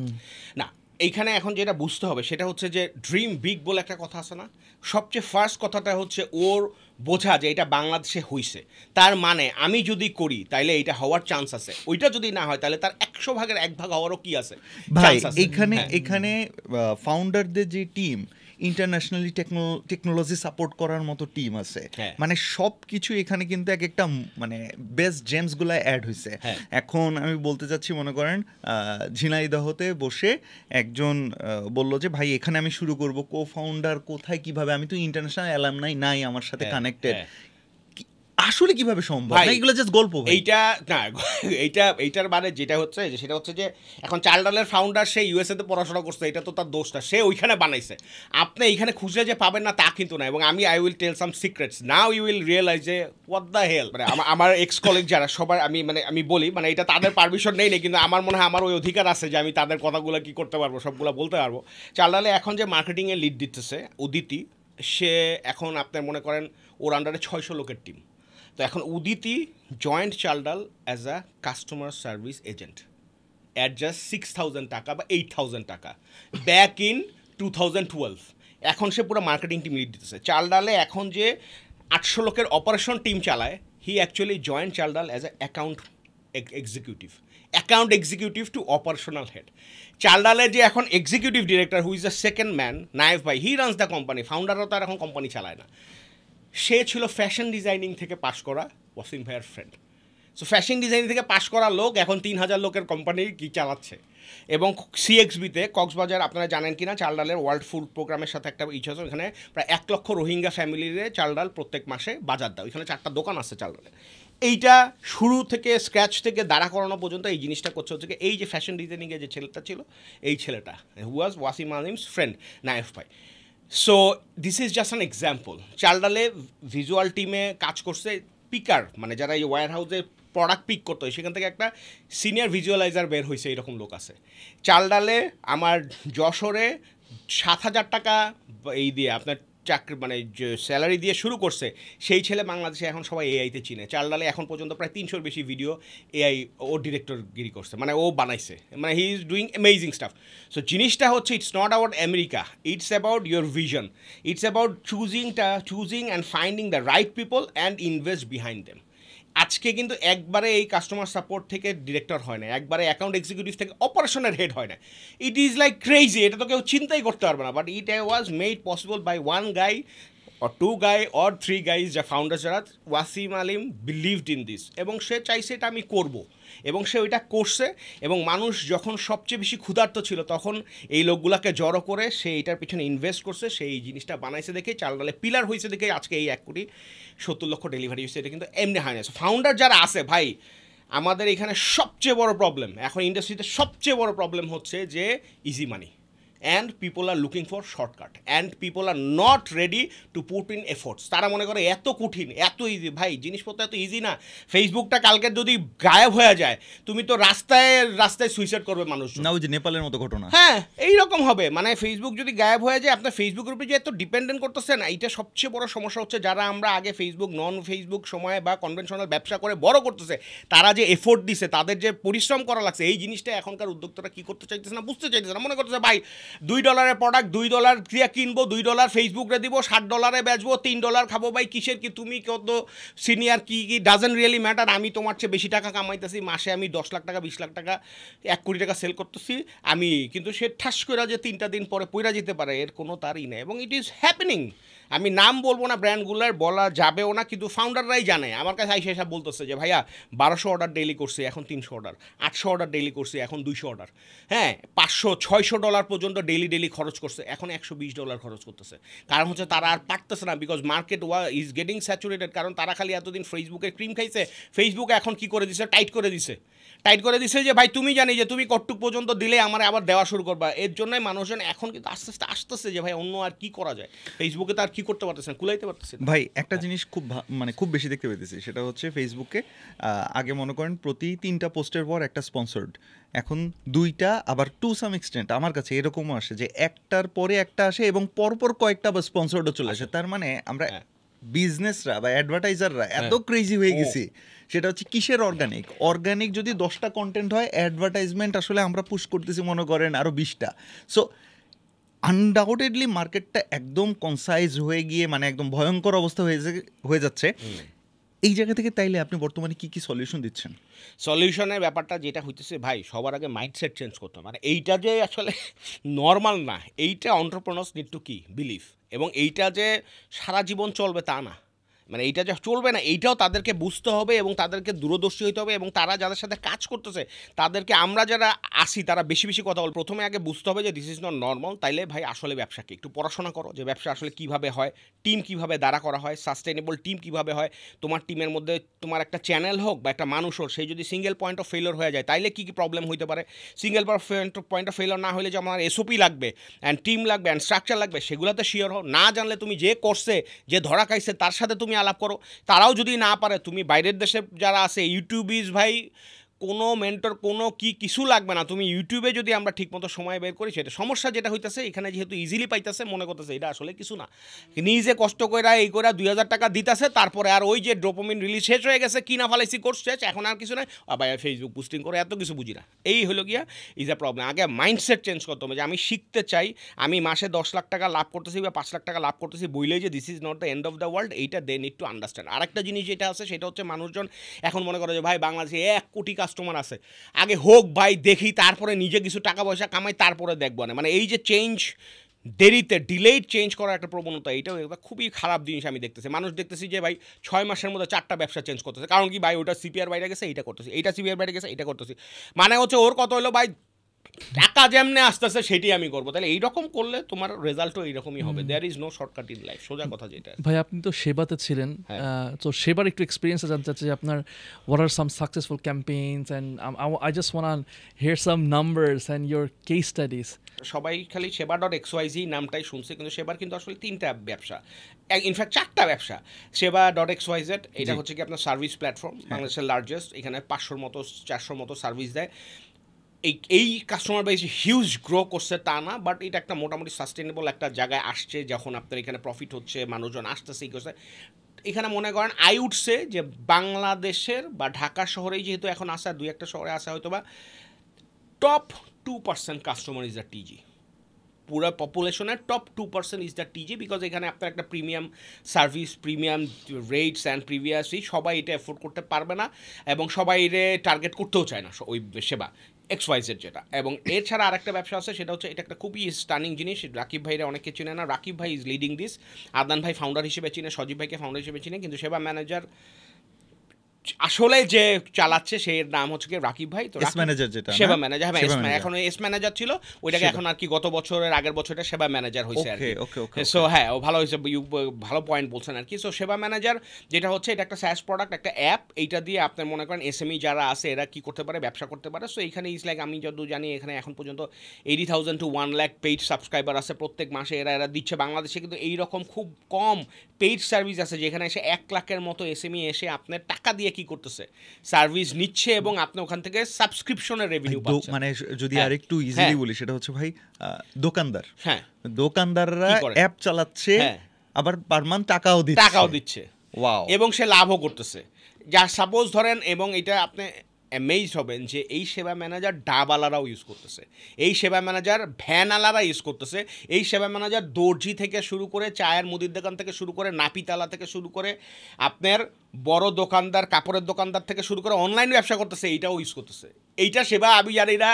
না, এইখানে এখন যেটা বুঝতে হবে সেটা হচ্ছে যে ড্রিম বিগ বলে একটা কথা আছে না, সবচেয়ে ফার্স্ট কথাটা হচ্ছে ওর বোঝা যে এটা বাংলাদেশে হইছে, তার মানে আমি যদি করি তাইলে এটা হওয়ার চান্স আছে, ওইটা যদি না হয় তাহলে তার 100 ভাগের 1 ভাগ হওয়ারও কি আছে ভাই। এখানে ফাউন্ডারদের যে টিম, ইন্টারন্যাশনালি টেকনোলজি সাপোর্ট করার মতো টিম আছে, মানে সব কিছু এখানে কিন্তু এক একটা মানে বেস্ট জেমসগুলো অ্যাড হয়েছে। এখন আমি বলতে চাচ্ছি, মনে করেন ঝিনাইদহতে বসে একজন বলল যে ভাই এখানে আমি শুরু করব, কো ফাউন্ডার কোথায় কিভাবে, আমি তো ইন্টারন্যাশনাল অ্যালামনাই নাই আমার সাথে কানেক্টেড, আসলে কিভাবে সম্ভব? না এগুলো জাস্ট গল্প। এইটা না, এইটার মানে যেটা হচ্ছে যে সেটা হচ্ছে যে এখন চাল ডালের ফাউন্ডার সে ইউএসএ তে পড়াশোনা করছে, এটা তো তার দোষটা, সে ওইখানে বানাইছে, আপনি এইখানে খুঁজলে যে পাবেন না তা কিন্তু না। এবং আমি I will tell some secrets now, you will realise যে হোয়াট দ্য হেল। মানে আমার এক্স কলিগ যারা সবার আমি বলি, মানে এটা তাদের পারমিশন নেই, কিন্তু আমার মনে হয় আমার ওই অধিকার আছে যে আমি তাদের কথাগুলো কি করতে পারবো, সবগুলো বলতে পারবো। চাল ডালে এখন যে মার্কেটিংয়ে লিড দিতেছে উদিতি, সে এখন আপনার মনে করেন ওর আন্ডারে 600 লোকের টিম। তো এখন Uditi joined Chaldal as a customer service agent at just 6,000 টাকা বা 8,000 টাকা ব্যাক ইন 2012। এখন সে পুরো মার্কেটিং টিম লিড দিতেছে। চালডালে এখন যে 800 লোকের অপারেশন টিম চালায়, he actually joined Chaldal as a account executive to operational head. চালডালের যে এখন executive director who is the second man, Naef ভাই, হি রানস দ্য কোম্পানি, ফাউন্ডারও তার এখন কোম্পানি চালায় না। সে ছিল ফ্যাশন ডিজাইনিং থেকে পাশ করা ওয়াসিম ভাইয়ের ফ্রেন্ড। সো ফ্যাশন ডিজাইনিং থেকে পাশ করা লোক এখন 3,000 লোকের কোম্পানি কি চালাচ্ছে। এবং সিএক্সবিতে কক্সবাজার, আপনারা জানেন কি না, চালডালের ওয়ার্ল্ড ফুড প্রোগ্রামের সাথে একটা ইচ্ছা আছে, ওখানে প্রায় 1 লক্ষ রোহিঙ্গা ফ্যামিলিরে চালডাল প্রত্যেক মাসে বাজার দেয়। ওইখানে 4টা দোকান আছে চালডালের। এইটা শুরু থেকে স্ক্র্যাচ থেকে দাঁড়া করানো পর্যন্ত এই জিনিসটা করছে হচ্ছে এই যে ফ্যাশন ডিজাইনিংয়ে যে ছেলেটা ছিল, এই ছেলেটা who was Wasim Alim's friend Naef ভাই। So this is just an example. চালডালে ভিজুয়াল টিমে কাজ করছে পিকার, মানে যারা এই ওয়্যার হাউসে প্রোডাক্ট পিক করতে হয়, সেখান থেকে একটা সিনিয়র ভিজুয়ালাইজার বের হয়েছে, এরকম লোক আছে। চালডালে আমার যশোরে 7,000 টাকা এই দিয়ে আপনার চাকরি মানে যে স্যালারি দিয়ে শুরু করছে, সেই ছেলে বাংলাদেশে এখন সবাই এআইতে চিনে। চালডালে এখন পর্যন্ত প্রায় 300-র বেশি ভিডিও এআই ও ডিরেক্টরগিরি করছে, মানে ও বানাইছে, মানে he is doing amazing staff. So জিনিসটা হচ্ছে it's not about America, it's about your vision, it's about choosing and finding the right people and invest behind them. আজকে কিন্তু একবারে এই কাস্টমার সাপোর্ট থেকে ডিরেক্টর হয় না, একবারে অ্যাকাউন্ট এক্সিকিউটিভ থেকে অপারেশনের হেড হয় না। ইট ইজ লাইক ক্রেজি, এটা তো কেউ চিন্তাই করতে পারবে না। But it was made possible by 1 guy or 2 guy or 3 guys, যা ফাউন্ডার যারা, Wasim Alim believed in this, এবং সে চাইছে এটা আমি করব, এবং সে ওইটা করছে। এবং মানুষ যখন সবচেয়ে বেশি ক্ষুধার্ত ছিল, তখন এই লোকগুলোকে জড়ো করে সে এইটার পিছনে ইনভেস্ট করছে, সেই জিনিসটা বানাইছে দেখে, চালডালে পিলার হয়েছে দেখে আজকে এই 1,70,00,000 ডেলিভারি হয়েছে। এটা কিন্তু এমনি হয় না। ফাউন্ডার যারা আছে ভাই, আমাদের এখানে সবচেয়ে বড় প্রবলেম, এখন ইন্ডাস্ট্রিতে সবচেয়ে বড় প্রবলেম হচ্ছে যে easy money, and people are looking for shortcut, and people are not ready to put in efforts. তারা মনে করে এত কঠিন, এত ইজি। ভাই জিনিসপত্র এত ইজি না। ফেসবুকটা কালকে যদি গায়েব হয়ে যায়, তুমি তো রাস্তায় সুইসাইড করবে মানুষ, না ওই যে নেপালের মতো ঘটনা। হ্যাঁ, এইরকম হবে। মানে ফেসবুক যদি গায়েব হয়ে যায়, আপনার ফেসবুকের উপরে যে এত ডিপেন্ডেন্ট করতেছে না, এটা সবচেয়ে বড় সমস্যা হচ্ছে। যারা আমরা আগে ফেসবুক নন ফেসবুক সময়ে বা কনভেনশনাল ব্যবসা করে বড় করতেছে, তারা যে এফোর্ট দিছে, তাদের যে পরিশ্রম করা লাগছে, এই জিনিসটা এখনকার উদ্যোক্তারা কি করতে চাইতেছে না, বুঝতে চাইতেছে না। মনে করতেছে ভাই $2 প্রোডাক্ট $2 দিয়ে কিনবো, $2 ফেসবুকে দিব, $60 বেচবো, $3 খাবো। ভাই কিসের কি, তুমি কত সিনিয়র কি ডাজেন্ট রিয়েলি ম্যাটার। আমি তোমার চেয়ে বেশি টাকা কামাইতেছি, মাসে আমি 10 লাখ টাকা 20 লাখ টাকা 1 কোটি টাকা সেল করতেছি আমি, কিন্তু সে ঠাস করে যে 3টা দিন পরে পইরা যেতে পারে, এর কোনো তারই নেই। এবং ইট ইজ হ্যাপেনিং। আমি নাম বলবো না, ব্র্যান্ডগুলোর বলা যাবেও না, কিন্তু ফাউন্ডাররাই জানে। আমার কাছে আইসা এসব বলতেছে যে ভাইয়া 1200 অর্ডার ডেইলি করছি, এখন 300 অর্ডার, 800 অর্ডার ডেইলি করছি, এখন 200 অর্ডার, হ্যাঁ $500-600 পর্যন্ত ডেইলি খরচ করছে, এখন $120 খরচ করতেছে। কারণ হচ্ছে তারা আর পারতেছে না, because market is getting saturated. কারণ তারা খালি এতদিন ফেসবুকে ক্রিম খাইছে, ফেসবুকে এখন কি করে দিছে, টাইট করে দিছে যে ভাই তুমি জানি যে তুমি কটটুক পর্যন্ত দিলে আমার আবার দেওয়া শুরু করবা। এর জন্যই মানুষজন এখন কিন্তু আস্তে আস্তে আসতেছে যে ভাই অন্য আর কি করা যায়, ফেসবুকে তো আর কি করতে পারতেছেন, কুলাইতে পারতেছেন। ভাই একটা জিনিস খুব বেশি দেখতে পেতেছি, সেটা হচ্ছে ফেসবুকে আগে মনে করেন প্রতি 3টা পোস্টের পর একটা স্পন্সর্ড, এখন 2টা, আবার টু সাম এক্সটেন্ট আমার কাছে এরকমও আসে যে একটার পরে একটা আসে এবং পরপর কয়েকটা আবার স্পন্সর্ডও চলে আসে। তার মানে আমরা বিজনেসরা বা অ্যাডভার্টাইজাররা এত ক্রেজি হয়ে গেছি, সেটা হচ্ছে কিসের অর্গানিক যদি 10টা কন্টেন্ট হয়, অ্যাডভার্টাইজমেন্ট আসলে আমরা পুশ করতেছি মনে করেন আরও 20টা। সো আনডাউটেডলি মার্কেটটা একদম কনসাইজ হয়ে গিয়ে মানে একদম ভয়ঙ্কর অবস্থা হয়ে যাচ্ছে। এই জায়গা থেকে তাইলে আপনি বর্তমানে কি কি সলিউশন দিচ্ছেন? সলিউশনের ব্যাপারটা যেটা হইতেছে ভাই, সবার আগে মাইন্ডসেট চেঞ্জ করতে, মানে এইটা যে আসলে নর্মাল না, এইটা এন্টারপ্রেনার্স নিড টু কি বিলিভ, এবং এইটা যে সারা জীবন চলবে তা না, মানে এইটা যে চলবে না এইটাও তাদেরকে বুঝতে হবে এবং তাদেরকে দূরদর্শী হইতে হবে, এবং তারা যাদের সাথে কাজ করতেছে তাদেরকে, আমরা যারা আসি তারা বেশি কথা বল, প্রথমে আগে বুঝতে হবে যে দিস ইজ নট নর্মাল। তাইলে ভাই আসলে ব্যবসাকে একটু পড়াশোনা করো, যে ব্যবসা আসলে কীভাবে হয়, টিম কীভাবে দাঁড়া করা হয়, সাস্টেনেবল টিম কীভাবে হয়, তোমার টিমের মধ্যে তোমার একটা চ্যানেল হোক বা একটা মানুষ হোক, সেই যদি সিঙ্গেল পয়েন্ট অফ ফেলিওর হয়ে যায় তাইলে কী প্রবলেম হইতে পারে। সিঙ্গেল পয়েন্ট অফ ফেলিওর না হলে যে আমার এসওপি লাগবে অ্যান্ড টিম লাগবে অ্যান্ড স্ট্রাকচার লাগবে, সেগুলোতে শিওর হও। না জানলে তুমি যে করছে, যে ধরা খাইছে তার সাথে তুমি আলাপ করো, তারাও যদি না পারে তুমি বাইরের দেশে যারা আছে ইউটিউবিজ ভাই, কোনো মেন্টর কোনো কিছু লাগবে না, তুমি ইউটিউবে যদি আমরা ঠিকমতো সময় বের করি, সেটা সমস্যা যেটা হইতেছে এখানে যেহেতু ইজিলি পাইতেছে মনে করতেছে এটা আসলে কিছু না, নিজে কষ্ট করে এই করে 2000 টাকা দিতেছে, তারপরে আর ওই যে ডোপামিন রিলিজ শেষ হয়ে গেছে, কিনা ফালাইছি কোর্স শেষ, এখন আর কিছু নাই, আবার ফেসবুক পোস্টিং করে এত কিছু বুঝি না, এই হলো গিয়া ইজ আ প্রবলেম। আগে মাইন্ডসেট চেঞ্জ করতে হবে যে আমি শিখতে চাই, আমি মাসে 10 লাখ টাকা লাভ করতেছি বা 5 লাখ টাকা লাভ করতেছি বইলেই যে this is not the end of the world, এইটা দে নিড টু আন্ডারস্ট্যান্ড। আরেকটা জিনিস যেটা আছে সেটা হচ্ছে মানুষজন এখন মনে করে যে ভাই বাংলাদেশে 1 কোটি কাস্টমার আছে, আগে হোক ভাই দেখি, তারপরে নিজে কিছু টাকা পয়সা কামাই, তারপরে দেখবো না, মানে এই যে চেঞ্জ দেরিতে ডিলেড চেঞ্জ করার একটা প্রবণতা, এইটাও একটা খুবই খারাপ জিনিস আমি দেখতেছি। মানুষ দেখতেছি যে ভাই 6 মাসের মধ্যে 4টা ব্যবসা চেঞ্জ করতেছে, কারণ কি ভাই ওটা সিপিআর বাইরে গেছে এইটা করতেছি, এইটা সিপিআর বাইরে গেছে এইটা করতেছি, মানে হচ্ছে ওর কত হলো ভাই টাকা যেমনে আসতেছে সেটাই আমি করবো। তাহলে এইরকম করলে তোমার রেজাল্টও এইরকমই হবে। There is no shortcut in life, সোজা কথা যেটা। ভাই আপনি তো সেবাতে ছিলেন, তো সেবার একটু এক্সপিরিয়েন্স জানতে চাচ্ছি যে আপনার what are some successful campaigns and I just want here some numbers and your case studies. সবাই খালি সেবা.xyz নামটাই শুনছে, কিন্তু সেবার কিন্তু আসলে 3টা ব্যবসা, ইনফ্যাক্ট 4টা ব্যবসা। সেবা.xyz এটা হচ্ছে কি আপনার সার্ভিস প্ল্যাটফর্ম, বাংলাদেশের লার্জেস্ট, এখানে 500 মতো 400 মতো সার্ভিস দেয়। এই কাস্টমার বেস হিউজ গ্রো করছে তা না, বাট এটা একটা মোটামুটি সাস্টেনেবল একটা জায়গায় আসছে, যখন আপনার এখানে প্রফিট হচ্ছে, মানুষজন আসতেছে এই করছে। এখানে মনে করেন আই উড সে যে বাংলাদেশের বা ঢাকা শহরেই যেহেতু এখন আসা, 2-1টা শহরে আসা হয়তো বা top 2% customer is the TG, পুরো পপুলেশনের top 2% is the TG, because এখানে আপনার একটা premium service, premium rates and previously সবাই এটা অ্যাফোর্ড করতে পারবে না, এবং সবাই এটা টার্গেট করতেও চায় না ওই সেবা XYZ যেটা। এবং এছাড়া আরেকটা ব্যবসা আছে, সেটা হচ্ছে এটা একটা খুবই স্টানিং জিনিস, রাকিব ভাইরা অনেকে চিনে না, রাকিব ভাই ইজ লিডিং দিস, আদনান ভাই ফাউন্ডার হিসেবে চিনে, সজীব ভাইকে ফাউন্ডার হিসেবে চিনে, কিন্তু সেবা ম্যানেজার আসলে যে চালাচ্ছে সেই নাম হচ্ছে কি রাকিব ভাই। তো ম্যানেজার যেটা সেবা ম্যানেজার, হ্যাঁ এখন এস ম্যানেজার ছিল, ওইটাকে এখন আর কি গত বছরের আগের বছরটা সেবা ম্যানেজার হয়েছে আর কি। সো হ্যাঁ ও ভালো হয়েছে, ভালো পয়েন্ট বলছেন আর কি। সো সেবা ম্যানেজার যেটা হচ্ছে এটা একটা SaaS প্রোডাক্ট, একটা অ্যাপ, এইটা দিয়ে আপনার মনে করেন এসএমই যারা আছে এরা কি করতে পারে, ব্যবসা করতে পারে। সো এইখানে ইজ লাইক আমি যত জানি এখানে এখন পর্যন্ত 80,000 to 1 লাখ পেইড সাবস্ক্রাইবার আছে প্রত্যেক মাসে, এরা দিচ্ছে। বাংলাদেশে কিন্তু এইরকম খুব কম পেইড সার্ভিস আছে যেখানে এসে 1 লাখের মতো এসএমই এসে আপনার টাকা দিয়ে কি করতেছে, সার্ভিস নিচ্ছে, এবং আপনি ওখান থেকে সাবস্ক্রিপশনের রেভিনিউ পাচ্ছেন। মানে যদি আরেকটু ইজিলি বলি, সেটা হচ্ছে ভাই দোকানদার, দোকানদাররা অ্যাপ চালাচ্ছে, আবার পার মান্থ টাকাও দিচ্ছে, ওয়াও, এবং সে লাভও করতেছে। যা সাপোজ ধরেন, এবং এটা আপনি অ্যামেজড হবেন যে এই সেবা ম্যানেজার ডাবালারাও ইউজ করতেছে, এই সেবা ম্যানেজার ভ্যানালারা ইউজ করতেছে, এই সেবা ম্যানেজার দর্জি থেকে শুরু করে, চায়ের মুদির দোকান থেকে শুরু করে, নাপিতালা থেকে শুরু করে, আপনার বড় দোকানদার, কাপড়ের দোকানদার থেকে শুরু করে অনলাইন ব্যবসা করতেছে, এইটাও ইউজ করতেছে। এইটা সেবা আবিজারীরা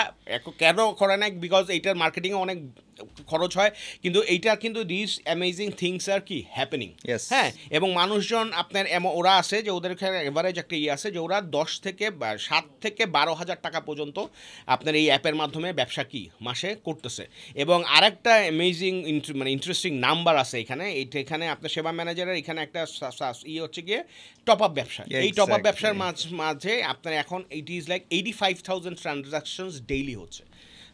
কেন করে না, বিকজ এইটার মার্কেটিংয়ে অনেক খরচ হয়, কিন্তু এইটা কিন্তু দিস অ্যামেজিং থিংস আর কি হ্যাপেনিং। হ্যাঁ, এবং মানুষজন আপনার ওরা আছে যে ওদের এভারেজ একটা আছে যে ওরা 7 থেকে 12,000 টাকা পর্যন্ত আপনার এই অ্যাপের মাধ্যমে ব্যবসা কি মাসে করতেছে। এবং আরেকটা অ্যামেজিং মানে ইন্টারেস্টিং নাম্বার আছে এখানে আপনার সেবা ম্যানেজারের এখানে একটা হচ্ছে গিয়ে টপ আপ ব্যবসা। এই টপ আপ ব্যবসার মাঝে আপনার এখন it is like 85,000 transactions daily হচ্ছে।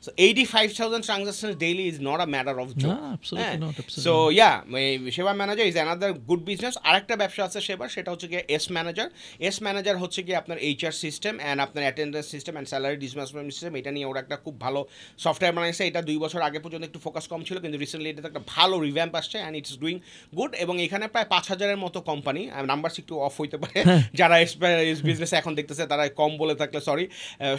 So 85,000 transactions daily is not a matter of joke. No, absolutely not. Absolutely. So yeah, Sheba Manager is another good business. আরেকটা ব্যবসা আছে সেবার, সেটা হচ্ছে গিয়ে এস ম্যানেজার। এস ম্যানেজার হচ্ছে গিয়ে আপনার এইচআর সিস্টেম অ্যান্ড আপনার attendance system and salary disbursement system. এটা নিয়ে ওরা একটা খুব ভালো সফটওয়্যার বানাইছে। এটা 2 বছর আগে পর্যন্ত একটু ফোকাস কম ছিল, কিন্তু রিসেন্টলি এটাতে একটা ভালো রিভ্যাম্প আসছে অ্যান্ড ইটস ডুইং গুড। এবং এখানে প্রায় 5,000-এর মতো কোম্পানি, নাম্বারস একটু অফ হইতে পারে যারা এস বিজনেসে এখন দেখতেছে তারা কম বলে থাকলে sorry.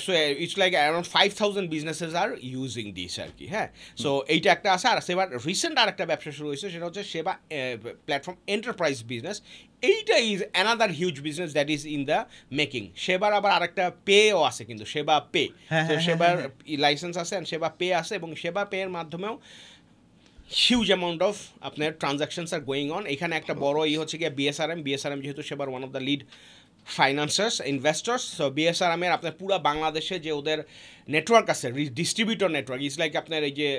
So it's like around 5,000 businesses are using this আর কি। হ্যাঁ, সো এইটা একটা আছে। আর সেবার রিসেন্ট আর একটা ব্যবসা শুরু হয়েছে, সেটা হচ্ছে সেবা প্ল্যাটফর্ম এন্টারপ্রাইজ বিজনেস। এইটা is another huge business that is in the making. সেবার আবার আরেকটা পেও আছে, কিন্তু সেবা পে, তো সেবার লাইসেন্স আছে অ্যান্ড সেবা পে আছে, এবং সেবা পেয়ের মাধ্যমেও হিউজ অ্যামাউন্ট অফ আপনার ট্রানজাকশনস আর গোয়িং অন। এখানে একটা বড় হচ্ছে গিয়ে বিএসআরএম যেহেতু সেবার one of the lead financiers investors. So বিএসআরএমের আপনার পুরো বাংলাদেশে যে ওদের নেটওয়ার্ক আছে, ডিস্ট্রিবিউটর নেটওয়ার্ক, ইজ লাইক আপনার এই যে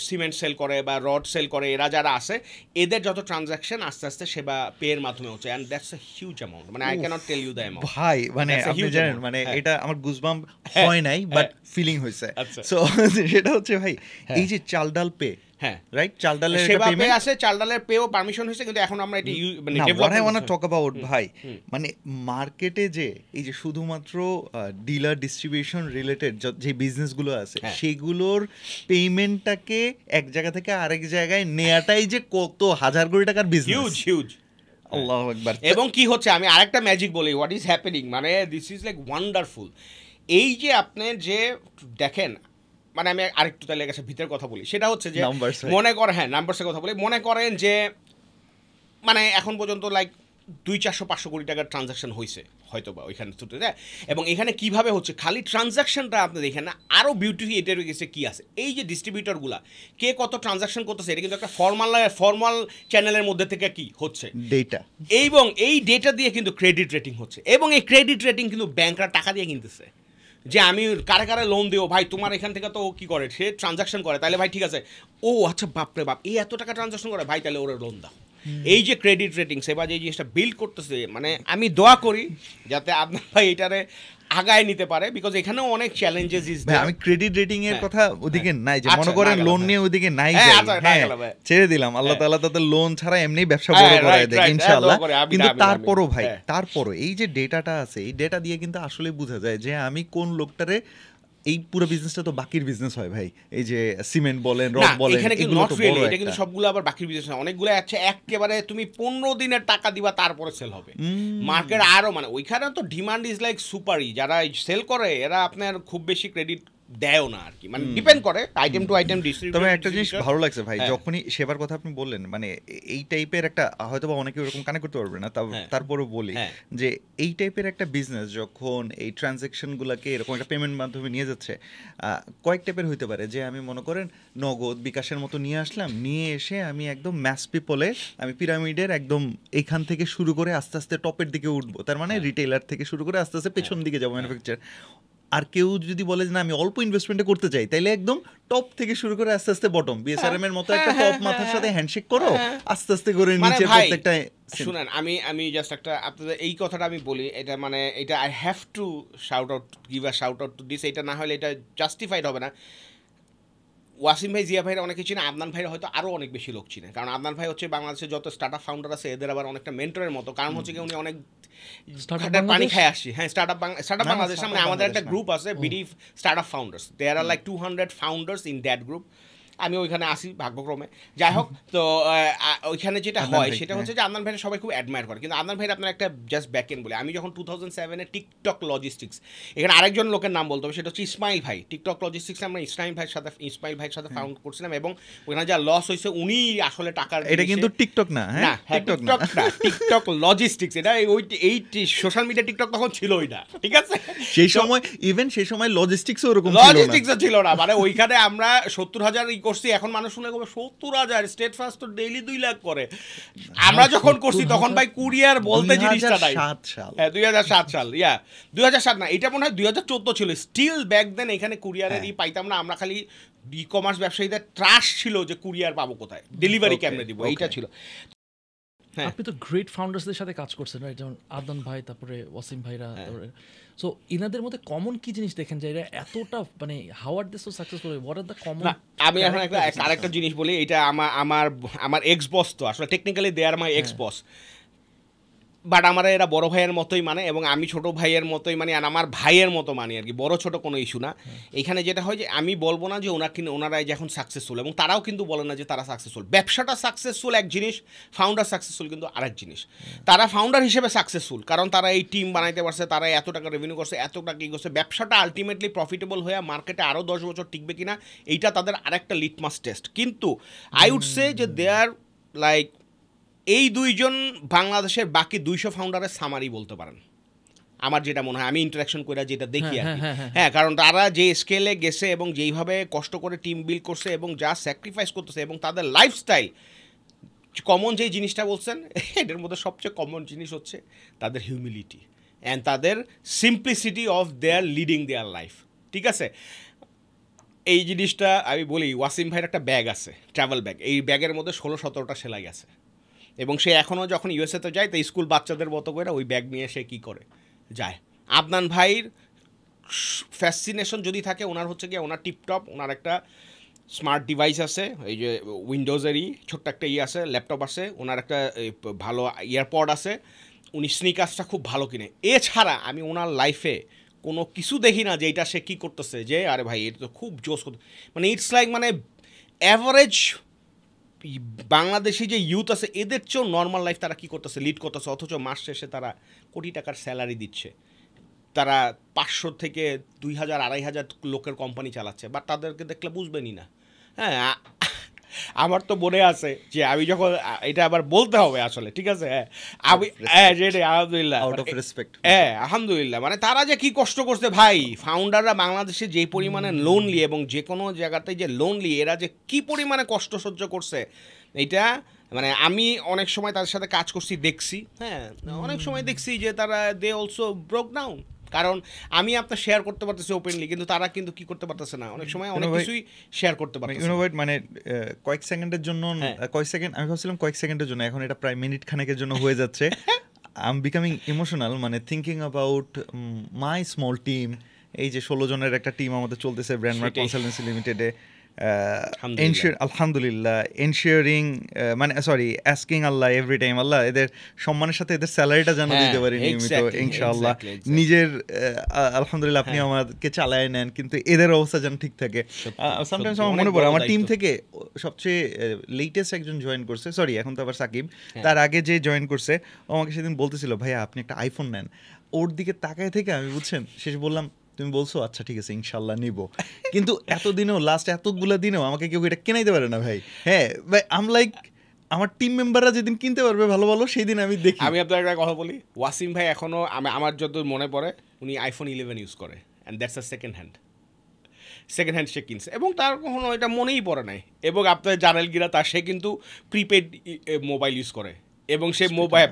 সিমেন্ট সেল করে বা রড সেল করে এরা যারা আছে, এদের যত ট্রানজাকশন আস্তে আস্তে সেবা পেয়ের মাধ্যমে হচ্ছে, and that's a huge amount. মানে I can't tell you the amount ভাই, মানে আপনি জানেন মানে এটা আমার গুজবাম্প হয় নাই, বাট ফিলিং হইছে। সো সেটা হচ্ছে ভাই এই যে চাল ডাল পে, হ্যাঁ রাইট, চাল ডালের সেবা পে আছে, চাল ডালের পেও পারমিশন হয়েছে, কিন্তু এখন আমরা এটা মানে develop I want to talk about ভাই, মানে মার্কেটে যে এই যে শুধুমাত্র ডিলার ডিস্ট্রিবিউশন রিলেটেড যে বিজনেসগুলো আছে সেগুলোর পেমেন্টটাকে এক জায়গা থেকে আরেক জায়গায় নেয়াটাই যে কত হাজার কোটি টাকার বিজনেস, হিউজ। আল্লাহু আকবার। এবং কি হচ্ছে, আমি আরেকটা ম্যাজিক বলি, হোয়াট ইজ হ্যাপেনিং, মানে দিস ইজ লাইক ওয়ান্ডারফুল। এই যে আপনি যে দেখেন, মানে আমি আরেকটু তাহলে কাছে ভিতরের কথা বলি, সেটা হচ্ছে যে মনে করেন, হ্যাঁ নাম্বারসের কথা বলি, মনে করেন যে মানে এখন পর্যন্ত লাইক 200-400 কোটি টাকার ট্রানজাকশন হয়েছে হয়তো বা ওইখানে ছুটে দেয়। এবং এখানে কীভাবে হচ্ছে, খালি ট্রানজাকশনটা আপনি দেখেন না, আরও বিউটি এটার গেছে কী আছে, এই যে ডিস্ট্রিবিউটরগুলা কে কত ট্রানজাকশন করতেছে, এটা কিন্তু একটা ফর্মাল চ্যানেলের মধ্যে থেকে কি হচ্ছে ডেটা, এবং এই ডেটা দিয়ে কিন্তু ক্রেডিট রেটিং হচ্ছে, এবং এই ক্রেডিট রেটিং কিন্তু ব্যাংকরা টাকা দিয়ে কিনতেছে, যে আমি কারে লোন দেবো ভাই, তোমার এখান থেকে তো ও কী করে, সে ট্রানজাকশন করে, তাহলে ভাই ঠিক আছে, ও আচ্ছা বাপরে বাপ এই এত টাকা ট্রানজাকশন করে ভাই, তাহলে ওরা লোন দাও। এই যে ক্রেডিট রেটিং সেবা যে জিনিসটা বিল্ড করতেছে, মানে আমি দোয়া করি যাতে আপনার ভাই এটারে আগায় নিতে পারে, বিকজ এখানেও অনেক চ্যালেঞ্জেস ইজ দেয়ার। আমি ক্রেডিট রেটিং এর কথা ওদিকে নাই, যে মনে করেন লোন নিয়ে ওদিকে নাই, ছেড়ে দিলাম, আল্লাহ তাআলা তাদের লোন ছাড়া এমনি ব্যবসা বড় করে দেয় ইনশাআল্লাহ। কিন্তু তারপরও ভাই, তারপরও এই যে ডেটাটা আছে, এই ডেটা দিয়ে কিন্তু আসলে বোঝা যায় যে আমি কোন লোকটারে, এই পুরো বিজনেসটা তো বাকির বিজনেস হয় ভাই, এই যে সিমেন্ট বলেন, রড বলেন, এখানে কিন্তু নট রিয়েলি, এটা কিন্তু সবগুলো আবার বাকির বিজনেস না, অনেকগুলো আছে একেবারে তুমি 15 দিনের টাকা দিবা তারপরে সেল হবে। মার্কেট আরো মানে ওইখানে তো ডিমান্ড ইজ লাইক সুপারই, যারা সেল করে এরা আপনার খুব বেশি ক্রেডিট দেয়ও না আর কি, মানে ডিপেন্ড করে আইটেম টু আইটেম ডিস্ট্রিবিউশন। তবে একটা জিনিস ভালো লাগছে ভাই, যখনই সেবার কথা আপনি বললেন, মানে এই টাইপের একটা, হয়তো বা অনেকে ওরকম কানেক্ট করতে পারবে না, তারপরেও বলি যে এই টাইপের একটা বিজনেস যখন এই ট্রানজ্যাকশনগুলোকে এরকম একটা পেমেন্ট মাধ্যমে নিয়ে যাচ্ছে, কয়েক টাইপের হইতে পারে, যে আমি মনে করেন নগদ বিকাশের মতো নিয়ে আসলাম, নিয়ে এসে আমি একদম ম্যাস পিপলে, আমি পিরামিডের একদম এখান থেকে শুরু করে আস্তে আস্তে টপের দিকে উঠবো, তার মানে রিটেইলার থেকে শুরু করে আস্তে আস্তে পেছন দিকে যাবো ম্যানুফ্যাকচার। আর কেউ যদি বলে যে না আমি অল্প ইনভেস্টমেন্টে করতে চাই, তাইলে একদম টপ থেকে শুরু করে আস্তে আস্তে বটম, বিএসআরএম এর মতো একটা টপ মাথার সাথে হ্যান্ডশেক করো, আস্তে আস্তে করে নিচে প্রত্যেকটা। শুনেন, আমি জাস্ট একটা আপনাদের এই কথাটা আমি বলি, এটা মানে এটা I have to shout out, give a shout out to this, এটা না হলে এটা জাস্টিফাইড হবে না। ওয়াসিম ভাই, জিয়া ভাইরা অনেকে চিনে, আদনান ভাইরা হয়তো আরও অনেক বেশি লোক চিনে, কারণ আদনান ভাই হচ্ছে বাংলাদেশের যত স্টার্টআপ ফাউন্ডার আছে এদের আবার অনেকটা মেন্টরের মতো, কারণ হচ্ছে কি উনি অনেক পানি খায় আসছি। হ্যাঁ, স্টার্টআপ বাংলাদেশ, মানে আমাদের একটা গ্রুপ আছে BD startup founders, there are like 200 founders in that group, আমি ওইখানে আসি ভাগ্যক্রমে। যাই হোক, তো ওইখানে যেটা হয় সেটা হচ্ছে যে আদনান ভাইরা সবাই খুব অ্যাডমায়ার করে, কিন্তু আদনান ভাইরা আপনার একটা জাস্ট ব্যাকএন্ড বলে, আমি যখন 2007-এ টিকটক লজিস্টিক্স, এখানে আরেকজন লোকের নাম বলতে হবে, সেটা হচ্ছে ইসমাইল ভাই। টিকটক লজিস্টিক্স আমরা ইসমাইল ভাইয়ের সাথে ফাউন্ড করছিলাম, এবং ওখানে যা লস হয়েছে উনি আসলে টাকার, এটা কিন্তু টিকটক না, টিকটক লজিস্টিক্স, এটা এই সোশ্যাল মিডিয়া টিকটক তখন ছিলই না, ঠিক আছে সেই সময়, ইভেন সেই সময় লজিস্টিক্সও ওরকম ছিল না, মানে ওইখানে আমরা 70,000 করছি, এখন মানুষ শুনে 70,000, স্টেট ফার্স্ট তো ডেইলি 2 লাখ করে। আমরা যখন করছি তখন ভাই কুরিয়ার বলতে জিনিসটা নাই। 2007 সাল, 2007 না, এটা মনে হয় 2014 ছিল। স্টিল ব্যাক দেন এখানে কুরিয়ারের পাইতাম না, আমরা খালি ই-কমার্স ব্যবসায়ীদের ট্রাশ ছিল যে কুরিয়ার পাবো কোথায়, ডেলিভারি কেমনে দিব, এইটা ছিল। আপনি তো গ্রেট ফাউন্ডার্সদের সাথে কাজ করছেন, রাইট? যেমন আদনান ভাই, তারপরে ওয়াসিম ভাইরা, তারপরে সো ইনাদের মধ্যে কমন কি জিনিস দেখেন যে এরা এতটা মানে how are they so successful, what are the common? আমি এখন আরেকটা জিনিস বলি, এটা আমার এক্স বস, তো আসলে technically they are my ex boss, but আমার এরা বড় ভাইয়ের মতোই মানে, এবং আমি ছোট ভাইয়ের মতোই মানে, আর আমার ভাইয়ের মতো মানি আর কি, বড় ছোট কোনো ইস্যু না। এখানে যেটা হয় যে আমি বলবো না যে ওনারাই যখন সাকসেসফুল, এবং তারাও কিন্তু বলে না যে তারা সাকসেসফুল। ব্যবসাটা সাকসেসফুল এক জিনিস, ফাউন্ডার সাকসেসফুল কিন্তু আরেক জিনিস। তারা ফাউন্ডার হিসেবে সাকসেসফুল কারণ তারা এই টিম বানাইতে পারছে, তারা এত টাকা রেভিনিউ করছে, এত টাকা কী করছে। ব্যবসাটা আলটিমেটলি প্রফিটেবল হয়ে মার্কেটে আরও 10 বছর টিকবে কিনা, এইটা তাদের আরেকটা লিটমাস টেস্ট। কিন্তু আই উড সে যে দে আর লাইক এই দুইজন বাংলাদেশের বাকি 200 ফাউন্ডারের সামারি বলতে পারেন, আমার যেটা মনে হয়, আমি ইন্টারাকশন করে যেটা দেখি আর কি। হ্যাঁ, কারণ তারা যে স্কেলে গেছে এবং যেইভাবে কষ্ট করে টিম বিল্ড করছে এবং যা স্যাক্রিফাইস করতেছে, এবং তাদের লাইফস্টাইল, কমন যেই জিনিসটা বলছেন এদের মধ্যে সবচেয়ে কমন জিনিস হচ্ছে তাদের হিউমিলিটি অ্যান্ড তাদের simplicity of their leading their life. ঠিক আছে, এই জিনিসটা আমি বলি, ওয়াসিম ভাইয়ের একটা ব্যাগ আছে, ট্রাভেল ব্যাগ, এই ব্যাগের মধ্যে 16-17টা সেলাই আছে, এবং সে এখনও যখন ইউএসএতে যায় তো স্কুল বাচ্চাদের মতো করে ওই ব্যাগ নিয়ে সে কী করে যায়। আদনান ভাইয়ের ফ্যাসিনেশন যদি থাকে, ওনার হচ্ছে গিয়ে ওনার টিপটপ, ওনার একটা স্মার্ট ডিভাইস আছে, এই যে উইন্ডোজেরই ছোট্ট একটা আছে, ল্যাপটপ আছে, ওনার একটা ভালো ইয়ারপড আছে, উনি স্নিকার্সটা খুব ভালো কিনে। এছাড়া আমি ওনার লাইফে কোনো কিছু দেখি না যে এটা সে কী করতেছে যে আরে ভাই এটা তো খুব জোস করতে, মানে ইটস লাইক মানে অ্যাভারেজ বাংলাদেশি যে ইউথ আছে এদের চেয়েও নর্মাল লাইফ তারা কী করতেছে, লিড করতেছে, অথচ মাস শেষে তারা কোটি টাকার স্যালারি দিচ্ছে, তারা 500 থেকে 2000 2500 লোকের কোম্পানি চালাচ্ছে, বাট তাদেরকে দেখলে বুঝবেনই না। হ্যাঁ, আমার তো মনে আছে যে আমি যখন এটা আবার বলতে হবে আসলে, ঠিক আছে, আমি আলহামদুলিল্লাহ, আলহামদুলিল্লাহ, মানে তারা যে কি কষ্ট করছে ভাই, ফাউন্ডাররা বাংলাদেশে যে পরিমাণে লোনলি, এবং যে কোনো জায়গাতে যে লোনলি, এরা যে কি পরিমাণে কষ্ট সহ্য করছে, এইটা মানে আমি অনেক সময় তাদের সাথে কাজ করছি, দেখছি। হ্যাঁ, অনেক সময় দেখছি যে তারা দে অলসো ব্রোক ডাউন, কারণ আমি আপনার শেয়ার করতে পারতেছি ওপেনলি, কিন্তু তারা কিন্তু কি করতে পারতেছে না, অনেক সময় অনেক কিছুই শেয়ার করতে পারতেছে না। মানে কয়েক সেকেন্ডের জন্য, কয়েক সেকেন্ড, আমি ভাবছিলাম কয়েক সেকেন্ডের জন্য, এখন এটা প্রায় মিনিট খানেকের জন্য হয়ে যাচ্ছে। আই এম বিকামিং ইমোশনাল, মানে thinking about my small team. এই যে 16 জনের একটা টিম আমাদের চলতেছে ব্র্যান্ডমার্ক কনসালটেন্সি লিমিটেডে, আলহামদুলিল্লাহ, এনশিওরিং মানে সরি আস্কিং আল্লাহ এভরি টাইম, আল্লাহ এদের সম্মানের সাথে এদের স্যালারিটা যেন দিতে পারি নিয়মিত ইনশাআল্লাহ। নিজের আলহামদুলিল্লাহ আপনি আমাদেরকে চালায় নেন, কিন্তু এদের অবস্থা যেন ঠিক থাকে। সামটাইমস আমার মনে পড়ে আমার টিম থেকে সবচেয়ে লেটেস্ট একজন জয়েন করছে, সরি এখন তো আবার সাকিব, তার আগে যে জয়েন করছে ও আমাকে সেদিন বলতেছিল ভাইয়া আপনি একটা আইফোন নেন। ওর দিকে তাকায় থেকে আমি বুঝছেন শেষে বললাম তুমি বলছো আচ্ছা ঠিক আছে ইনশাল্লাহ নিব, কিন্তু এতদিনেও লাস্ট এতগুলা দিনেও আমাকে কেউ এটা কেনাইতে পারে না ভাই। হ্যাঁ ভাই, আম লাইক আমার টিম মেম্বাররা যেদিন কিনতে পারবে ভালো ভালো সেই দিন আমি দেখি। আমি আপনার একটা কথা বলি, ওয়াসিম ভাই এখনও আমার যত মনে পড়ে উনি iPhone 11 ইউজ করে, and that's a second hand সে কিনছে, এবং তার কখনো এটা মনেই পড়ে নাই। এবং আপনার জানালগিরা তার সে কিন্তু প্রিপেড মোবাইল ইউজ করে, এবং সে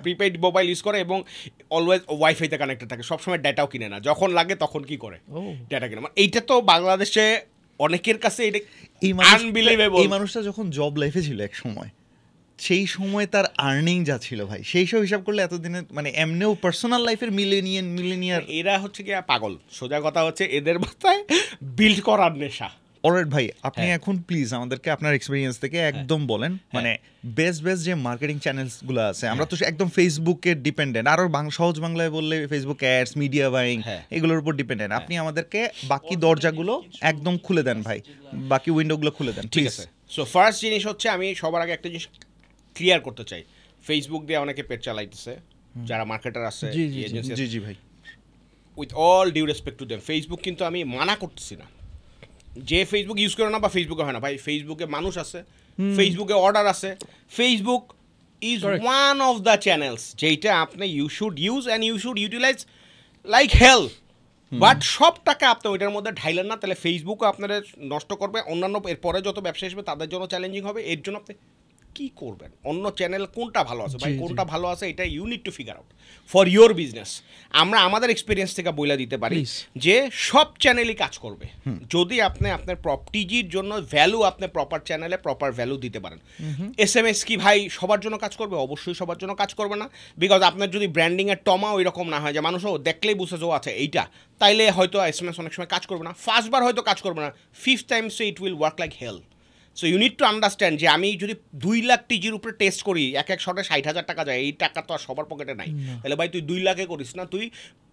প্রিপেড মোবাইল ইউজ করে, এবং অলওয়েজ ওয়াইফাইতে কানেক্টেড থাকে, সবসময় ডেটাও কিনে না, যখন লাগে তখন কি করে ডেটা কিনে। মানে এইটা তো বাংলাদেশে অনেকের কাছে এটা আনবিলিভেবল। এই মানুষটা যখন জব লাইফে ছিল এক সময়, সেই সময় তার আর্নিং যা ছিল ভাই, সেই সব হিসাব করলে এতদিনে মানে এমনিও পার্সোনাল লাইফের মিলেনিয়ার এরা হচ্ছে কি পাগল। সোজা কথা হচ্ছে এদের মাথায় বিল্ড করার নেশা। অলরাইট ভাই, আপনি এখন প্লিজ আমাদেরকে আপনার এক্সপিরিয়েন্স থেকে একদম বলেন, মানে বেস্ট যে মার্কেটিং চ্যানেলসগুলো আছে, আমরা তো একদম ফেসবুকে ডিপেন্ডেন্ট, আরও সহজ বাংলায় বললে ফেসবুক অ্যাডস, মিডিয়া বাইং, এগুলোর উপর ডিপেন্ডেন্ট। আপনি আমাদেরকে বাকি দরজাগুলো একদম খুলে দেন ভাই, বাকি উইন্ডোগুলো খুলে দেন, ঠিক আছে? সো ফার্স্ট জিনিস হচ্ছে আমি সবার আগে একটা জিনিস ক্লিয়ার করতে চাই, ফেসবুক দিয়ে অনেকে পেট চালাইতেছে যারা মার্কেটার আছে। জি ভাই, with all due respect to them, Facebook কিন্তু আমি মানা করতেছি না যে ফেসবুক ইউজ করে না বা ফেসবুকে হয় না, ভাই ফেসবুকে মানুষ আছে, ফেসবুকে অর্ডার আছে, Facebook is one of the channels যেইটা আপনি you should use and you should utilise like hell. But সব টাকা আপনি ওইটার মধ্যে ঢাইলেন না, তাহলে ফেসবুকও আপনারা নষ্ট করবে, অন্যান্য এরপরে যত ব্যবসা আসবে তাদের জন্য চ্যালেঞ্জিং হবে। এর জন্য আপনি কি করবেন, অন্য চ্যানেল কোনটা ভালো আছে ভাই, কোনটা ভালো আছে এটা you need to figure out for your business. আমরা আমাদের এক্সপিরিয়েন্স থেকে বলে দিতে পারি যে সব চ্যানেলই কাজ করবে যদি আপনি আপনার টিজির জন্য ভ্যালু আপনি প্রপার চ্যানেলে প্রপার ভ্যালু দিতে পারেন। SMS কি ভাই সবার জন্য কাজ করবে? অবশ্যই সবার জন্য কাজ করবে না, বিকজ আপনার যদি ব্র্যান্ডিংয়ের টমা ওই রকম না হয় যে মানুষও দেখলেই বুঝে যে আছে এইটা, তাইলে হয়তো SMS অনেক সময় কাজ করবে না, ফার্স্টবার হয়তো কাজ করবে না, 5th times it will work like hell. So you need to understand যে আমি যদি 2 লাখ টিজির উপরে টেস্ট করি, এক শটে 60,000 টাকা যায়, এই টাকা তো আর সবার পকেটে নাই, তাহলে ভাই তুই 2 লাখে করিস না, তুই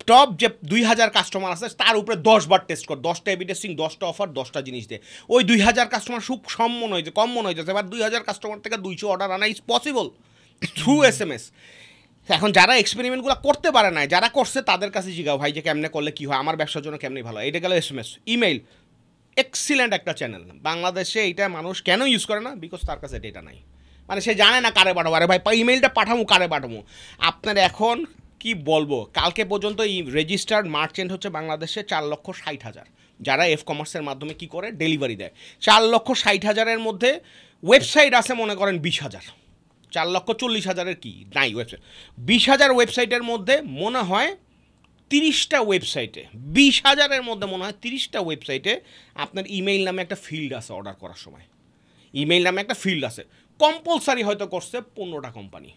টপ যে 2000 কাস্টমার আছে তার উপরে 10 বার টেস্ট কর, 10টা এবি টেস্টিং, 10টা অফার, 10টা জিনিস দে, ওই 2000 কাস্টমার খুব কম মনে হয়েছে, এবার 2000 কাস্টমার থেকে 200 অর্ডার আনা ইজ পসিবল থ্রু SMS। এখন যারা এক্সপেরিমেন্টগুলো করতে পারে না, যারা করছে তাদের কাছে জিগাও ভাই যে কেমনে করলে কী হয়, আমার ব্যবসার জন্য কেমনি ভালো হয়। এটা গেল SMS। ইমেইল এক্সিলেন্ট একটা চ্যানেল, বাংলাদেশে এইটা মানুষ কেন ইউজ করে না? বিকজ তার কাছে ডেটা নাই, মানে সে জানে না কারে পাঠাবো, আরে ভাই ইমেইলটা পাঠাবো কারে পাঠাবো। আপনার এখন কি বলবো, কালকে পর্যন্ত রেজিস্টার্ড মার্চেন্ট হচ্ছে বাংলাদেশে 4,60,000, যারা কমার্সের মাধ্যমে কি করে ডেলিভারি দেয়। 4,60,000-এর মধ্যে ওয়েবসাইট আছে মনে করেন 20,000, 4,40,000-এর কি নাই ওয়েবসাইট। 20,000 ওয়েবসাইটের মধ্যে মনে হয় 30টা ওয়েবসাইটে, 20,000-এর মধ্যে মনে হয় 30টা ওয়েবসাইটে আপনার ইমেইল নামে একটা ফিল্ড আছে। অর্ডার করার সময় ইমেইল নামে একটা ফিল্ড আছে, কম্পালসারি হয়তো করছে 15টা কোম্পানি।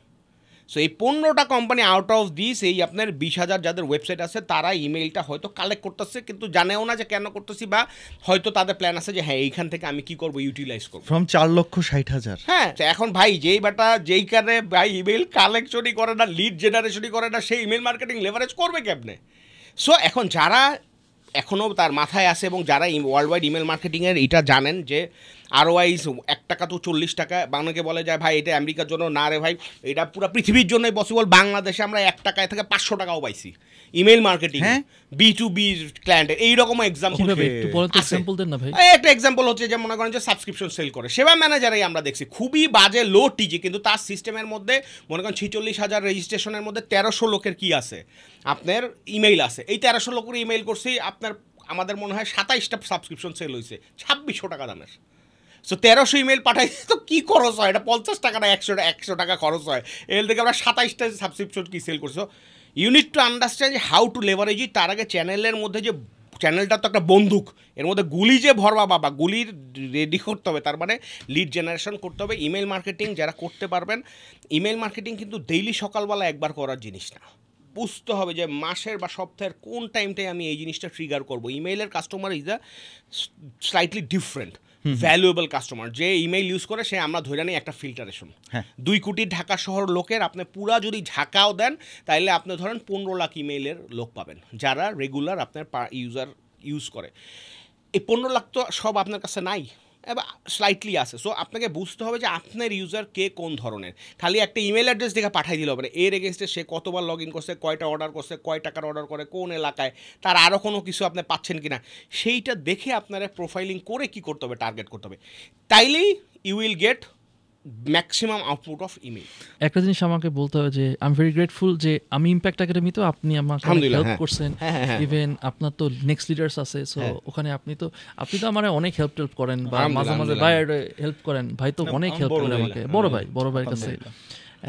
সো এই 15টা কোম্পানি আউট অফ দিস এই আপনার 20,000 যাদের ওয়েবসাইট আছে তারা ইমেইলটা হয়তো কালেক্ট করতেছে, কিন্তু জানেও না যে কেন করতেছি, বা হয়তো তাদের প্ল্যান আছে যে হ্যাঁ এইখান থেকে আমি কি করবো ইউটিলাইজ করবো। ফ্রম 4,60,000। হ্যাঁ, এখন ভাই যেই কারণে ভাই ইমেইল কালেকশনই করে না, লিড জেনারেশনই করে না, সেই ইমেল মার্কেটিং লেভারেজ করবে কেমনে? সো এখন যারা এখনও তার মাথায় আছে এবং যারা ওয়ার্ল্ড ওয়াইড ইমেল মার্কেটিংয়ের এটা জানেন যে ROI 1 টাকা তো 40 টাকা, বাংলাকে বলে যায় ভাই এটা আমেরিকার জন্য না রে ভাই, এটা পুরো পৃথিবীর জন্যই পসিবল। বাংলাদেশে আমরা 1 টাকায় থেকে 500 টাকাও পাইছি ইমেল মার্কেটিং, B2B ক্লায়েন্টের। এইরকম এক্সাম্পল একটা এক্সাম্পল হচ্ছে যে মনে করেন যে সাবস্ক্রিপশন সেল করে সেবা ম্যানেজারেই আমরা দেখছি খুবই বাজে লো টিজি, কিন্তু তার সিস্টেমের মধ্যে মনে করেন 46,000 রেজিস্ট্রেশনের মধ্যে 1300 লোকের কি আছে আপনার ইমেইল আছে। এই 1300 লোকের ইমেইল করছি আপনার আমাদের মনে হয় 27টা সাবস্ক্রিপশন সেল হয়েছে 2600 টাকা দামের। সো 1300 ইমেল পাঠাই তো কী খরচ হয়? এটা 50 টাকা না 100 টাকা খরচ হয়। এর থেকে আমরা 27টা সাবস্ক্রিপশন কি সেল করছো। You need to understand how to leverage it. তার আগে চ্যানেলের মধ্যে যে চ্যানেলটা তো একটা বন্দুক, এর মধ্যে গুলি যে ভরবা বাবা, গুলির রেডি করতে হবে, তার মানে লিড জেনারেশন করতে হবে। ইমেল মার্কেটিং যারা করতে পারবেন, ইমেল মার্কেটিং কিন্তু ডেইলি সকালবেলা একবার করার জিনিস না, বুঝতে হবে যে মাসের বা সপ্তাহের কোন টাইমটায় আমি এই জিনিসটা ট্রিগার করবো। ইমেইলের customer is a slightly different valuable customer. যে ইমেইল ইউজ করে সে আমরা ধরে নিই একটা ফিল্টারেশন। 2 কোটি ঢাকা শহর লোকের আপনি পুরা যদি ঝাঁকাও দেন তাইলে আপনি ধরেন 15 লাখ ইমেইলের লোক পাবেন যারা রেগুলার আপনার ইউজার ইউজ করে। এই 15 লাখ তো সব আপনার কাছে নাই, এবার স্লাইটলি আছে। সো আপনাকে বুঝতে হবে যে আপনার ইউজার কে কোন ধরনের। খালি একটা ইমেল অ্যাড্রেস দেখে পাঠাই দিলে হবে না, এর এগেনস্টে সে কতবার লগ ইন করছে, কয়টা অর্ডার করছে, কয় টাকার অর্ডার করে, কোন এলাকায়, তার আরও কোনো কিছু আপনি পাচ্ছেন কি না সেইটা দেখে আপনারা প্রোফাইলিং করে কি করতে হবে, টার্গেট করতে হবে। তাইলেই you will get maximum output of email. একটা জিনিস আমাকে বলতে হবে যে আই এম ভেরি গ্রেটফুল যে আমি ইম্প্যাক্ট একাডেমি তো আপনি আমাকে হেল্প করছেন, ইভেন আপনার তো নেক্সট লিডার্স আছে, সো ওখানে আপনি তো আমার অনেক হেল্প করেন বা মাঝে মাঝে ভাই হেল্প করেন, ভাই তো অনেক হেল্প করেন আমাকে, বড় ভাইয়ের কাছে।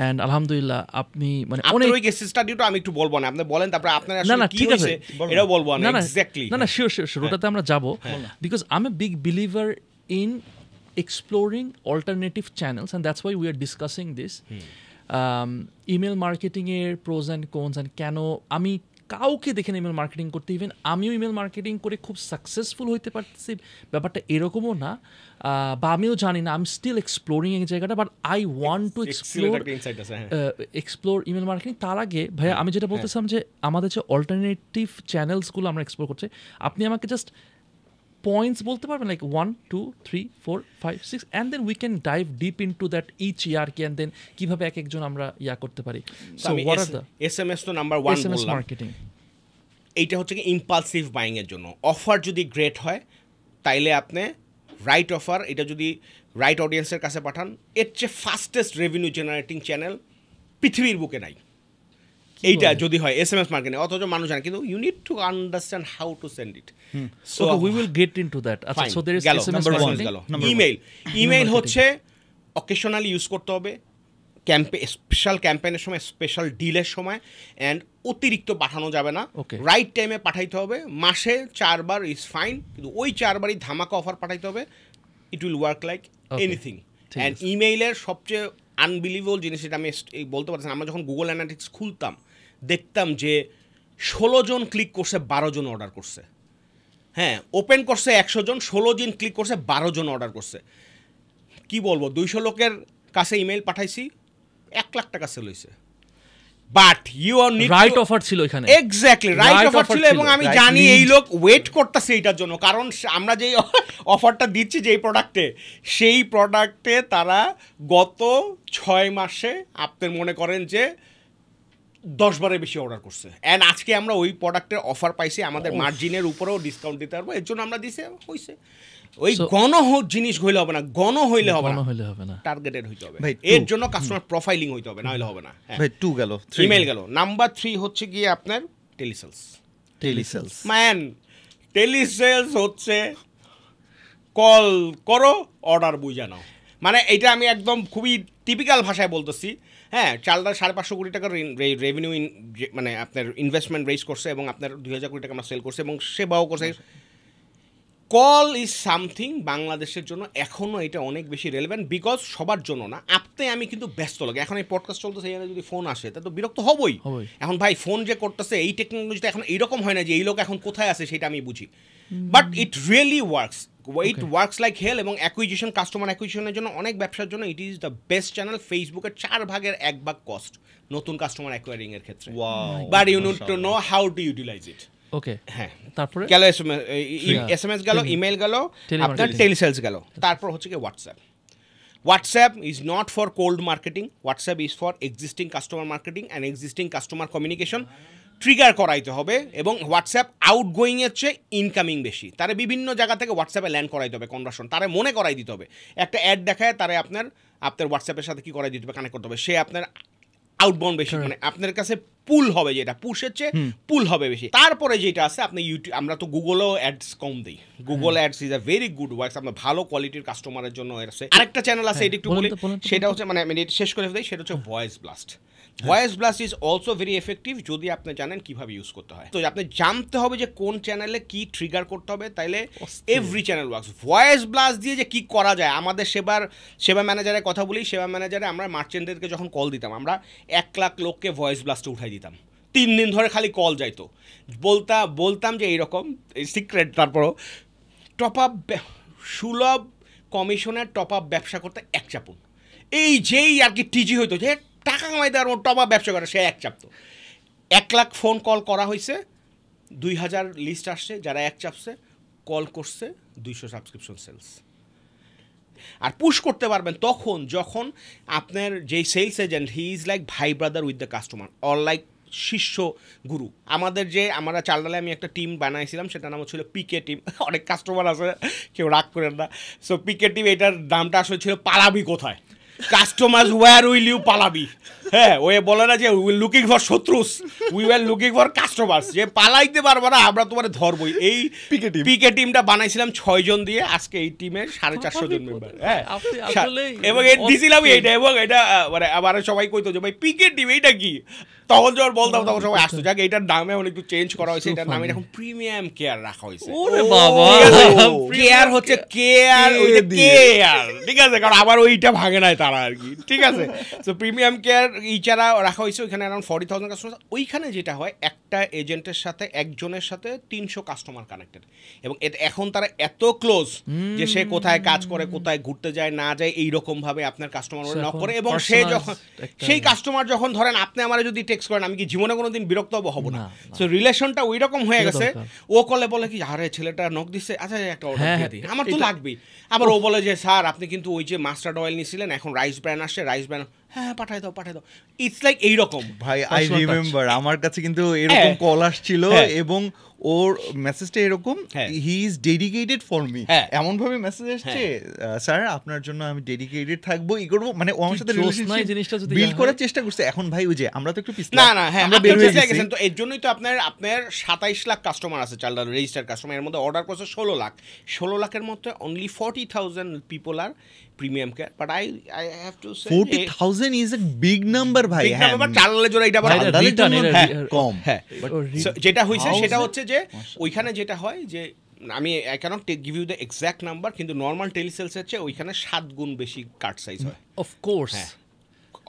এন্ড আলহামদুলিল্লাহ আপনি মানে অনেক ওই কেস স্টাডিটা আমি একটু বলবো না, আপনি বলেন তারপর আপনার আসলে কি হইছে এটাও বলবো না। এক্স্যাক্টলি না শিওর ওটাতে আমরা যাব, because I M a big believer in exploring alternative channels, and that's why we are discussing this. Email marketing এর pros and cons, and কেন আমি কাউকে দেখে না ইমেল মার্কেটিং করতে, ইভেন আমিও ইমেল মার্কেটিং করে খুব সাকসেসফুল হইতে পারতেছি ব্যাপারটা এরকমও না, বা আমিও জানি না, আই এম স্টিল এক্সপ্লোরিং এই জায়গাটা, but I want to explore email marketing. তার আগে ভাইয়া আমি যেটা বলতেছিলাম যে আমাদের যে অল্টারনেটিভ চ্যানেলসগুলো আমরা এক্সপ্লোর করছি, আপনি আমাকে জাস্ট points বলতে পারবেন, like 1 2 3 4 5 6, and then we can dive deep into that each hierarchy, and then কিভাবে এক একজন আমরা করতে পারি। So what are the SMS তো নাম্বার 1 বললাম, SMS মার্কেটিং এইটা হচ্ছে কি ইম্পালসিভ বাইং এর জন্য। অফার যদি গ্রেট হয় তাইলে আপনি রাইট অফার, এটা যদি রাইট অডিয়েন্সের কাছে পাঠান, এর চেয়ে ফাস্টেস্ট রেভিনিউ জেনারেটিং চ্যানেল পৃথিবীর বুকে নাই। এইটা যদি হয় SMS মার্কেটিং, অথচ মানুষ জানে, কিন্তু you need to understand how to send it. So we will get into that. আচ্ছা, so there is SMS marketing. Email হচ্ছে অকেশনালি ইউজ করতে হবে, স্পেশাল ক্যাম্পেইনের সময়, স্পেশাল ডিলের সময়, অ্যান্ড অতিরিক্ত পাঠানো যাবে না, রাইট টাইমে পাঠাইতে হবে। মাসে 4 বার ইজ ফাইন, কিন্তু ওই 4 বারই ধামাকা অফার পাঠাইতে হবে। It will work like anything. And ইমেইলের সবচেয়ে আনবিলিভেবল জিনিস, এটা আমি বলতে পারছি, আমরা যখন গুগল অ্যানালিটিক্স খুলতাম দেখতাম যে 16 জন ক্লিক করছে, 12 জন অর্ডার করছে। হ্যাঁ, ওপেন করছে 100 জন, 16 জন ক্লিক করছে, 12 জন অর্ডার করছে। কি বলবো, 200 লোকের কাছে ইমেইল পাঠাইছি, 1 লাখ টাকা সেল হইছে। But you are need right offer ছিল এখানে, এক্স্যাক্টলি রাইট অফার ছিল, এবং আমি জানি এই লোক ওয়েট করতেছে এইটার জন্য, কারণ আমরা যেই অফারটা দিচ্ছি যেই প্রোডাক্টে, সেই প্রোডাক্টে তারা গত 6 মাসে আপনার মনে করেন যে 10 বারের বেশি অর্ডার করছে। অ্যান্ড আজকে আমরা ওই প্রোডাক্টের অফার পাইছি, আমাদের মার্জিনের উপরেও ডিসকাউন্ট দিতে পারবো, এর জন্য আমরা দিছে হইছে। ওই জিনিস হইলে হবে না, হইলে হবে না, টার্গেটেড হইতে হবে। এর জন্য কাস্টমার প্রোফাইলিং হইতে হবে, না হলে হবে না। ভাই 2 গেল, ইমেল গেল। নাম্বার 3 হচ্ছে গিয়ে আপনার টেলিসেলস। ম্যান, টেলিসেলস হচ্ছে কল করো, অর্ডার বুঝে নাও। মানে এটা আমি একদম খুবই টিপিক্যাল ভাষায় বলতেছি। হ্যাঁ, চালদার 550 কোটি টাকার রেভিনিউ, মানে আপনার ইনভেস্টমেন্ট রেজ করছে, এবং আপনার 2000 কোটি টাকা আমরা সেল করছে, এবং সেবাও করছে। কল ইজ সামথিং বাংলাদেশের জন্য এখনও এটা অনেক বেশি রেলেভেন্ট, বিকজ সবার জন্য না। আমি কিন্তু ব্যস্ত লাগে, এখন এই পডকাস্ট চলতেছে, এখানে যদি ফোন আসে তা তো বিরক্ত হবই। এখন ভাই ফোন যে করতেছে, এই টেকনোলজিটা এখন এইরকম হয় না যে এই লোক এখন কোথায় আছে সেটা আমি বুঝি, but it really works, it works like hell. এবং কাস্টমার অ্যাকুইজিশনের জন্য অনেক ব্যবসার জন্য it is the best channel. ফেসবুকের 4 ভাগের 1 ভাগ কস্ট নতুন কাস্টমার অ্যাকোয়ারিং এর ক্ষেত্রে, but you need to know how to utilise it. Okay, হ্যাঁ, তারপরে গেল SMS গেল, ইমেল গেল, আপনার টেলিসেলস গেল। তারপর হচ্ছে কি WhatsApp is not for cold marketing, WhatsApp is for existing customer marketing and existing customer communication. Trigger করাইতে হবে, এবং হোয়াটসঅ্যাপ আউটগোয়িংয়ের চেয়ে ইনকামিং বেশি। তারে বিভিন্ন জায়গা থেকে হোয়াটসঅ্যাপে ল্যান্ড করাইতে হবে, কনভার্সন তারে মনে করাই দিতে হবে। একটা অ্যাড দেখায় তারে আপনার হোয়াটসঅ্যাপের সাথে কি করাই দিতে হবে, কানেক্ট করতে হবে। সে আপনার আউটবাউন্ড বেশি, মানে আপনার কাছে পুল হবে, যেটা পুশের চেয়ে পুল হবে বেশি। তারপরে যেটা আছে আপনি ইউটিউব, আমরা তো গুগলও অ্যাডস কম দিই, Google ads is a very good works, আপনার ভালো কোয়ালিটির কাস্টমারের জন্য আছে। আরেকটা চ্যানেল আছে, এটা একটু বলি, সেটা হচ্ছে মানে আমি শেষ করে দিই, সেটা হচ্ছে voice blast. Voice blast is also very effective যদি আপনি জানেন কিভাবে ইউজ করতে হয়। তো আপনি জানতে হবে যে কোন চ্যানেলে কি ট্রিগার করতে হবে, তাইলে every channel works. Voice blast দিয়ে যে কি করা যায়, আমাদের সেবা ম্যানেজারের কথা বলি, সেবা ম্যানেজারে আমরা মার্চেন্টদেরকে যখন কল দিতাম, আমরা 1 লাখ লোককে ভয়েস ব্লাস্টে উঠাই দিতাম। 3 দিন ধরে খালি কল যাইতো, বলতাম যে এইরকম সিক্রেট। তারপরও টপ আপ, সুলভ কমিশনের টপ আপ ব্যবসা করতে 1 চাপুন। এই যেই আর কি টিজি হইতো যে টাকা কামাই দেওয়ার মতো টপ আপ ব্যবসা করে, সে 1 চাপতো। 1 লাখ ফোন কল করা হয়েছে, 2000 লিস্ট আসছে, যারা 1 চাপছে কল করছে, 200 সাবস্ক্রিপশন সেলস। আর পুশ করতে পারবেন তখন যখন আপনার যেই sales agent, he is like ভাই brother with the customer, or like শিষ্য গুরু। আমরা চালডালে আমি একটা টিম বানাইছিলাম, সেটার নাম ছিল পিকে টিম। অনেক কাস্টমার আছে, কেউ রাগ করেন না। সো পিকে টিম, এটার নামটা আসলে ছিল পালাবি কোথায়, কাস্টমার্স ওয়্যার উইল ইউ পালাবি। হ্যাঁ, ওই বলে না যে উই লুকিং ফর শত্রুস, we were looking for customers, যে পালাইতে পারবো না আমরা তোমার ধরবই। এই পিকে টিমটা বানাইছিলাম 6 জন দিয়ে, আজকে এই টিমের 450 জন মেম্বার। হ্যাঁ, এবং দিছিলাম এইটা, এবং এটা মানে আবার সবাই কইতো যে ভাই পিকে টিম এইটা কি, তখন যখন বলতাম তখন সবাই আসতো। যাক, এটার নামে অনেক একটু চেঞ্জ করা হয়েছে, এটার নামে এখন প্রিমিয়াম কেয়ার রাখা হয়েছে। কেয়ার হচ্ছে কেয়ার, ঠিক আছে, কারণ আবার ওইটা ভাঙে নাই তারা আর কি, ঠিক আছে। তো প্রিমিয়াম কেয়ার ইচারা রাখা হয়েছে, ওইখানে অ্যারাউন্ড 40,000 কাস্টমার। ওইখানে যেটা হয়, একটা এজেন্টের সাথে, একজনের সাথে 300 কাস্টমার কানেক্টেড, এবং এখন তারা এত ক্লোজ যে সে কোথায় কাজ করে, কোথায় ঘুরতে যায় না যায়, এইরকম ভাবে আপনার কাস্টমার নক করে। এবং সে যখন সেই কাস্টমার যখন ধরেন আপনি আমার যদি টেক্সট করেন, আমি কি জীবনে কোনোদিন বিরক্ত হবো না। সো রিলেশনটা ওই রকম হয়ে গেছে। ও কলে বলে কি, আরে ছেলেটা নক দিচ্ছে, আচ্ছা একটা অর্ডার দিয়ে দিই, আমার তো লাগবেই। আবার ও বলে যে স্যার আপনি কিন্তু ওই যে মাস্টার্ড অয়েল নিয়েছিলেন, এখন রাইস ব্র্যান্ড আসছে, রাইস ব্র্যান্ড, হ্যাঁ পাঠাই দাও। ইটস লাইক এইরকম। ভাই আই রিমেম্বার আমার কাছে কিন্তু এরকম কল আসছিল, এবং ওর মেসেজটা এরকম, he is dedicated for me, এমন ভাবে মেসেজ আসছে, স্যার আপনার জন্য আমি ডেডিকেটেড থাকবো, ই করবো, মানে ও আমার সাথে রিলেশনশিপ বিল্ড করার চেষ্টা করছে। এখন ভাই ওই যে আমরা তো একটু পিছলা, না হ্যাঁ আমরা বের হয়ে গেছেন, তো এর জন্যই তো আপনার 27 লাখ কাস্টমার আছে চালডাল রেজিস্টার্ড কাস্টমার, এর মধ্যে অর্ডার করছে 16 লাখের মধ্যে only 40,000 people are premium care, but I have to say 40,000 is a big number ভাই, হ্যাঁ বাট চালডালের জন্য এটা কম। হ্যাঁ যেটা হইছে সেটা হচ্ছে যে ওইখানে যেটা হয় যে আমি I can't give you the exact number, কিন্তু নর্মাল টেলিসেলসের চেয়ে ওইখানে 7 গুণ বেশি কার্ড সাইজ হয় অফকোর্স।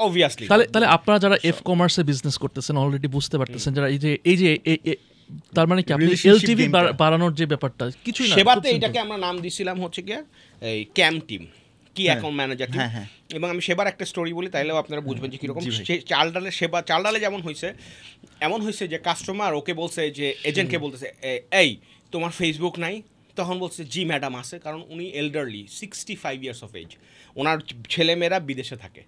অবভিয়াসলি তাহলে আপনারা যারা এফ কমার্সে বিজনেস করতেছেন অলরেডি বুঝতে পারতেছেন, যারা এই যে তার মানে কি আপনি এলটিভি বাড়ানোর যে ব্যাপারটা কিছুই না, সেবাতে এটাকে আমরা নাম দিছিলাম হচ্ছে কি এই ক্যাম টিম, কি অ্যাকাউন্ট ম্যানেজার টিম। এবং আমি সেবার একটা স্টোরি বলি তাইলেও আপনারা বুঝবেন যে কীরকম চালডালের সেবা। চালডালে যেমন হয়েছে এমন হয়েছে যে কাস্টমার ওকে বলছে যে এজেন্টকে বলতেছে এই তোমার ফেসবুক নাই, তখন বলছে জি ম্যাডাম আছে, কারণ উনি এল্ডারলি 65 ইয়ার্স অফ এজ, ওনার ছেলেমেয়েরা বিদেশে থাকে,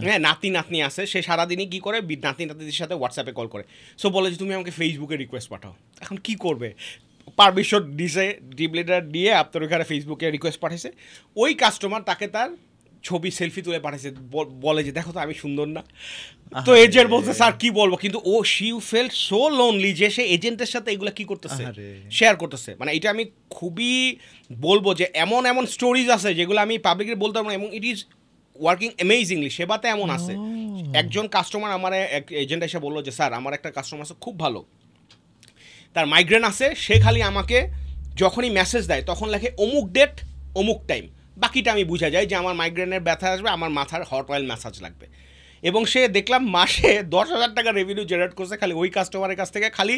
হ্যাঁ নাতনি আছে, সে সারাদিনই কী করে নাতিদের সাথে হোয়াটসঅ্যাপে কল করে, সো বলে যে তুমি আমাকে ফেসবুকে রিকোয়েস্ট পাঠাও। এখন কি করবে, পারমিশন দিছে টিম লিডার দিয়ে আপনার ওইখানে ফেসবুকে রিকোয়েস্ট পাঠাইছে, ওই কাস্টমার তাকে তার ছবি সেলফি তুলে পাঠাইছে, বলে যে দেখো তো আমি সুন্দর না, তো এজেন্ট বলছে স্যার কি বলবো, কিন্তু ও শি ফেল্ট সো লোনলি যে সে এজেন্টের সাথে এগুলো কি করতেছে শেয়ার করতেছে। মানে এটা আমি খুবই বলবো যে এমন স্টোরিজ আছে যেগুলো আমি পাবলিকলি বলতে পারবো না, এবং ইট ইজ ওয়ার্কিং অ্যামেজিংলি। সেবাতে এমন আছে, একজন কাস্টমার আমার এক এজেন্ট এসে বললো যে স্যার আমার একটা কাস্টমার আছে খুব ভালো, তার মাইগ্রেন আছে, সে খালি আমাকে যখনই মেসেজ দেয় তখন লেখে অমুক ডেট অমুক টাইম, বাকিটা আমি বুঝা যায় যে আমার মাইগ্রেনের ব্যথা আসবে, আমার মাথার হট অয়েল ম্যাসাজ লাগবে। এবং সে দেখলাম মাসে 10,000 টাকা রেভিনিউ জেনারেট করছে খালি ওই কাস্টমারের কাছ থেকে, খালি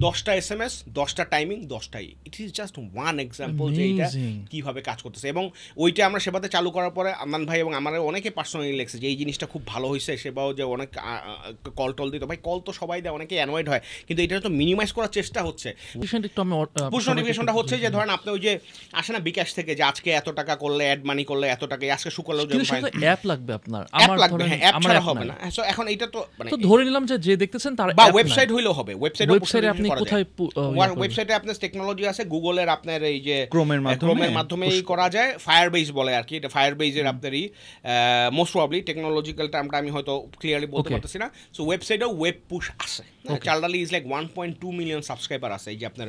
10টা SMS, 10টা টাইমিং, 10টাই। It is just one example যে এইটা কীভাবে কাজ করতেছে। এবং ওইটা আমরা সেবাতে চালু করার পরে আমান ভাই এবং আমার অনেকে পার্সোনালি লেগেছে যে এই জিনিসটা খুব ভালো হয়েছে। সেবাও যে অনেক কল টল দিত, ভাই কল তো সবাই দেয়, অনেকে অ্যানয়েড হয়, কিন্তু এটা তো মিনিমাইজ করার চেষ্টা হচ্ছে। পুশ নোটিফিকেশনটা হচ্ছে যে ধরেন আপনি ওই যে আসে না বিকাশ থেকে যে আজকে এত টাকা করলে অ্যাড মানি করলে এত টাকা, আজকে শুক্রবার অ্যাপ লাগবে আপনার, অ্যাপ লাগবে, হ্যাঁ অ্যাপ ছাড়া হবে না। এখন এটা তো মানে ধরে নিলাম যে দেখতেছেন তার বা ওয়েবসাইট হইলেও হবে, ওয়েবসাইটে আপনি কোথায় ওয়েবসাইটে আপনার টেকনোলজি আছে, গুগলের আপনার এই যে ক্রোমের মাধ্যমে করা যায়, ফায়ারবেস বলে আর কি, এটা ফায়ারবেসের আপনারই মোস্ট প্রবাবলি টেকনোলজিক্যাল টার্মটা আমি হয়তো ক্লিয়ারলি বলতে পারতেছি না। সো ওয়েবসাইটেও ওয়েব পুশ আছে, চালডালি ইজ লাইক 1.2 মিলিয়ন সাবস্ক্রাইবার আছে এই যে আপনার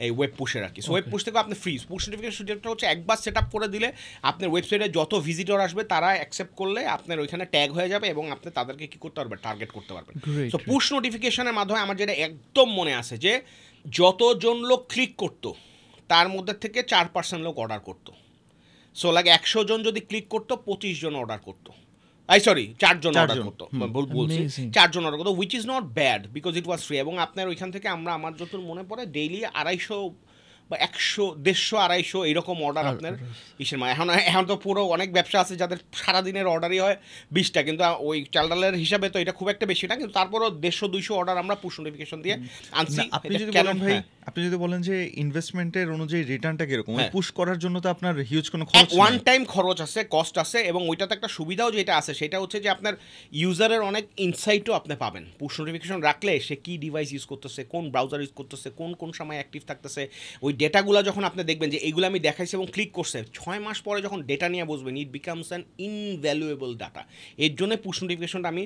এই ওয়েব পুশের আর কি। সো ওয়েব পুশ থেকে আপনি ফ্রি পুশ নোটিফিকেশন হচ্ছে একবার সেট আপ করে দিলে আপনার ওয়েবসাইটে যত ভিজিটর আসবে তারা অ্যাকসেপ্ট করলে আপনার ওইখানে ট্যাগ হয়ে যাবে এবং আপনি তাদেরকে কি করতে পারবেন, টার্গেট করতে পারবেন। সো পুশ নোটিফিকেশনের মাধ্যমে আমার যেটা একদম মনে আছে যে যতজন লোক ক্লিক করতো তার মধ্যে থেকে 4% লোক অর্ডার করতো। সো লাইক 100 জন যদি ক্লিক করতো 25 জন অর্ডার করতো, 4 জন অর্ডার করতো, বলছি 4 জন অর্ডার করতো, which is not bad because it was free. এবং আপনার ওইখান থেকে আমরা আমার যতদূর মনে পড়ে ডেইলি 250 বা 100, 150, 250 এরকম অর্ডার আপনার ইসের মানে এখন তো পুরো অনেক ব্যবসা আছে যাদের সারাদিনের অর্ডারই হয় 20টা, কিন্তু ওই চালডালের হিসাবে তো এটা খুব একটা বেশি না, কিন্তু তারপরও 150-200 অর্ডার আমরা পুশ নোটিফিকেশন দিয়ে আনছি। আপনি যদি বলেন যে ইনভেস্টমেন্টের অনুযায়ী রিটার্নটা কিরকম, পুশ করার জন্য তো আপনার হিউজ কোনো খরচ, ওয়ান টাইম খরচ আছে, কস্ট আছে, এবং ওইটাতে একটা সুবিধাও যেটা আছে সেটা হচ্ছে যে আপনার ইউজারের অনেক ইনসাইটও আপনি পাবেন পুশ নোটিফিকেশন রাখলে, সে কি ডিভাইস ইউজ করতেছে, কোন ব্রাউজার ইউজ করতেছে, কোন সময় অ্যাক্টিভ থাকতেছে, ওই ডেটাগুলো যখন আপনি দেখবেন যে এইগুলো আমি দেখাইছি এবং ক্লিক করছে, 6 মাস পরে যখন ডেটা নিয়ে বসবেন it becomes an invaluable data. এর জন্য পুশ নোটিফিকেশনটা আমি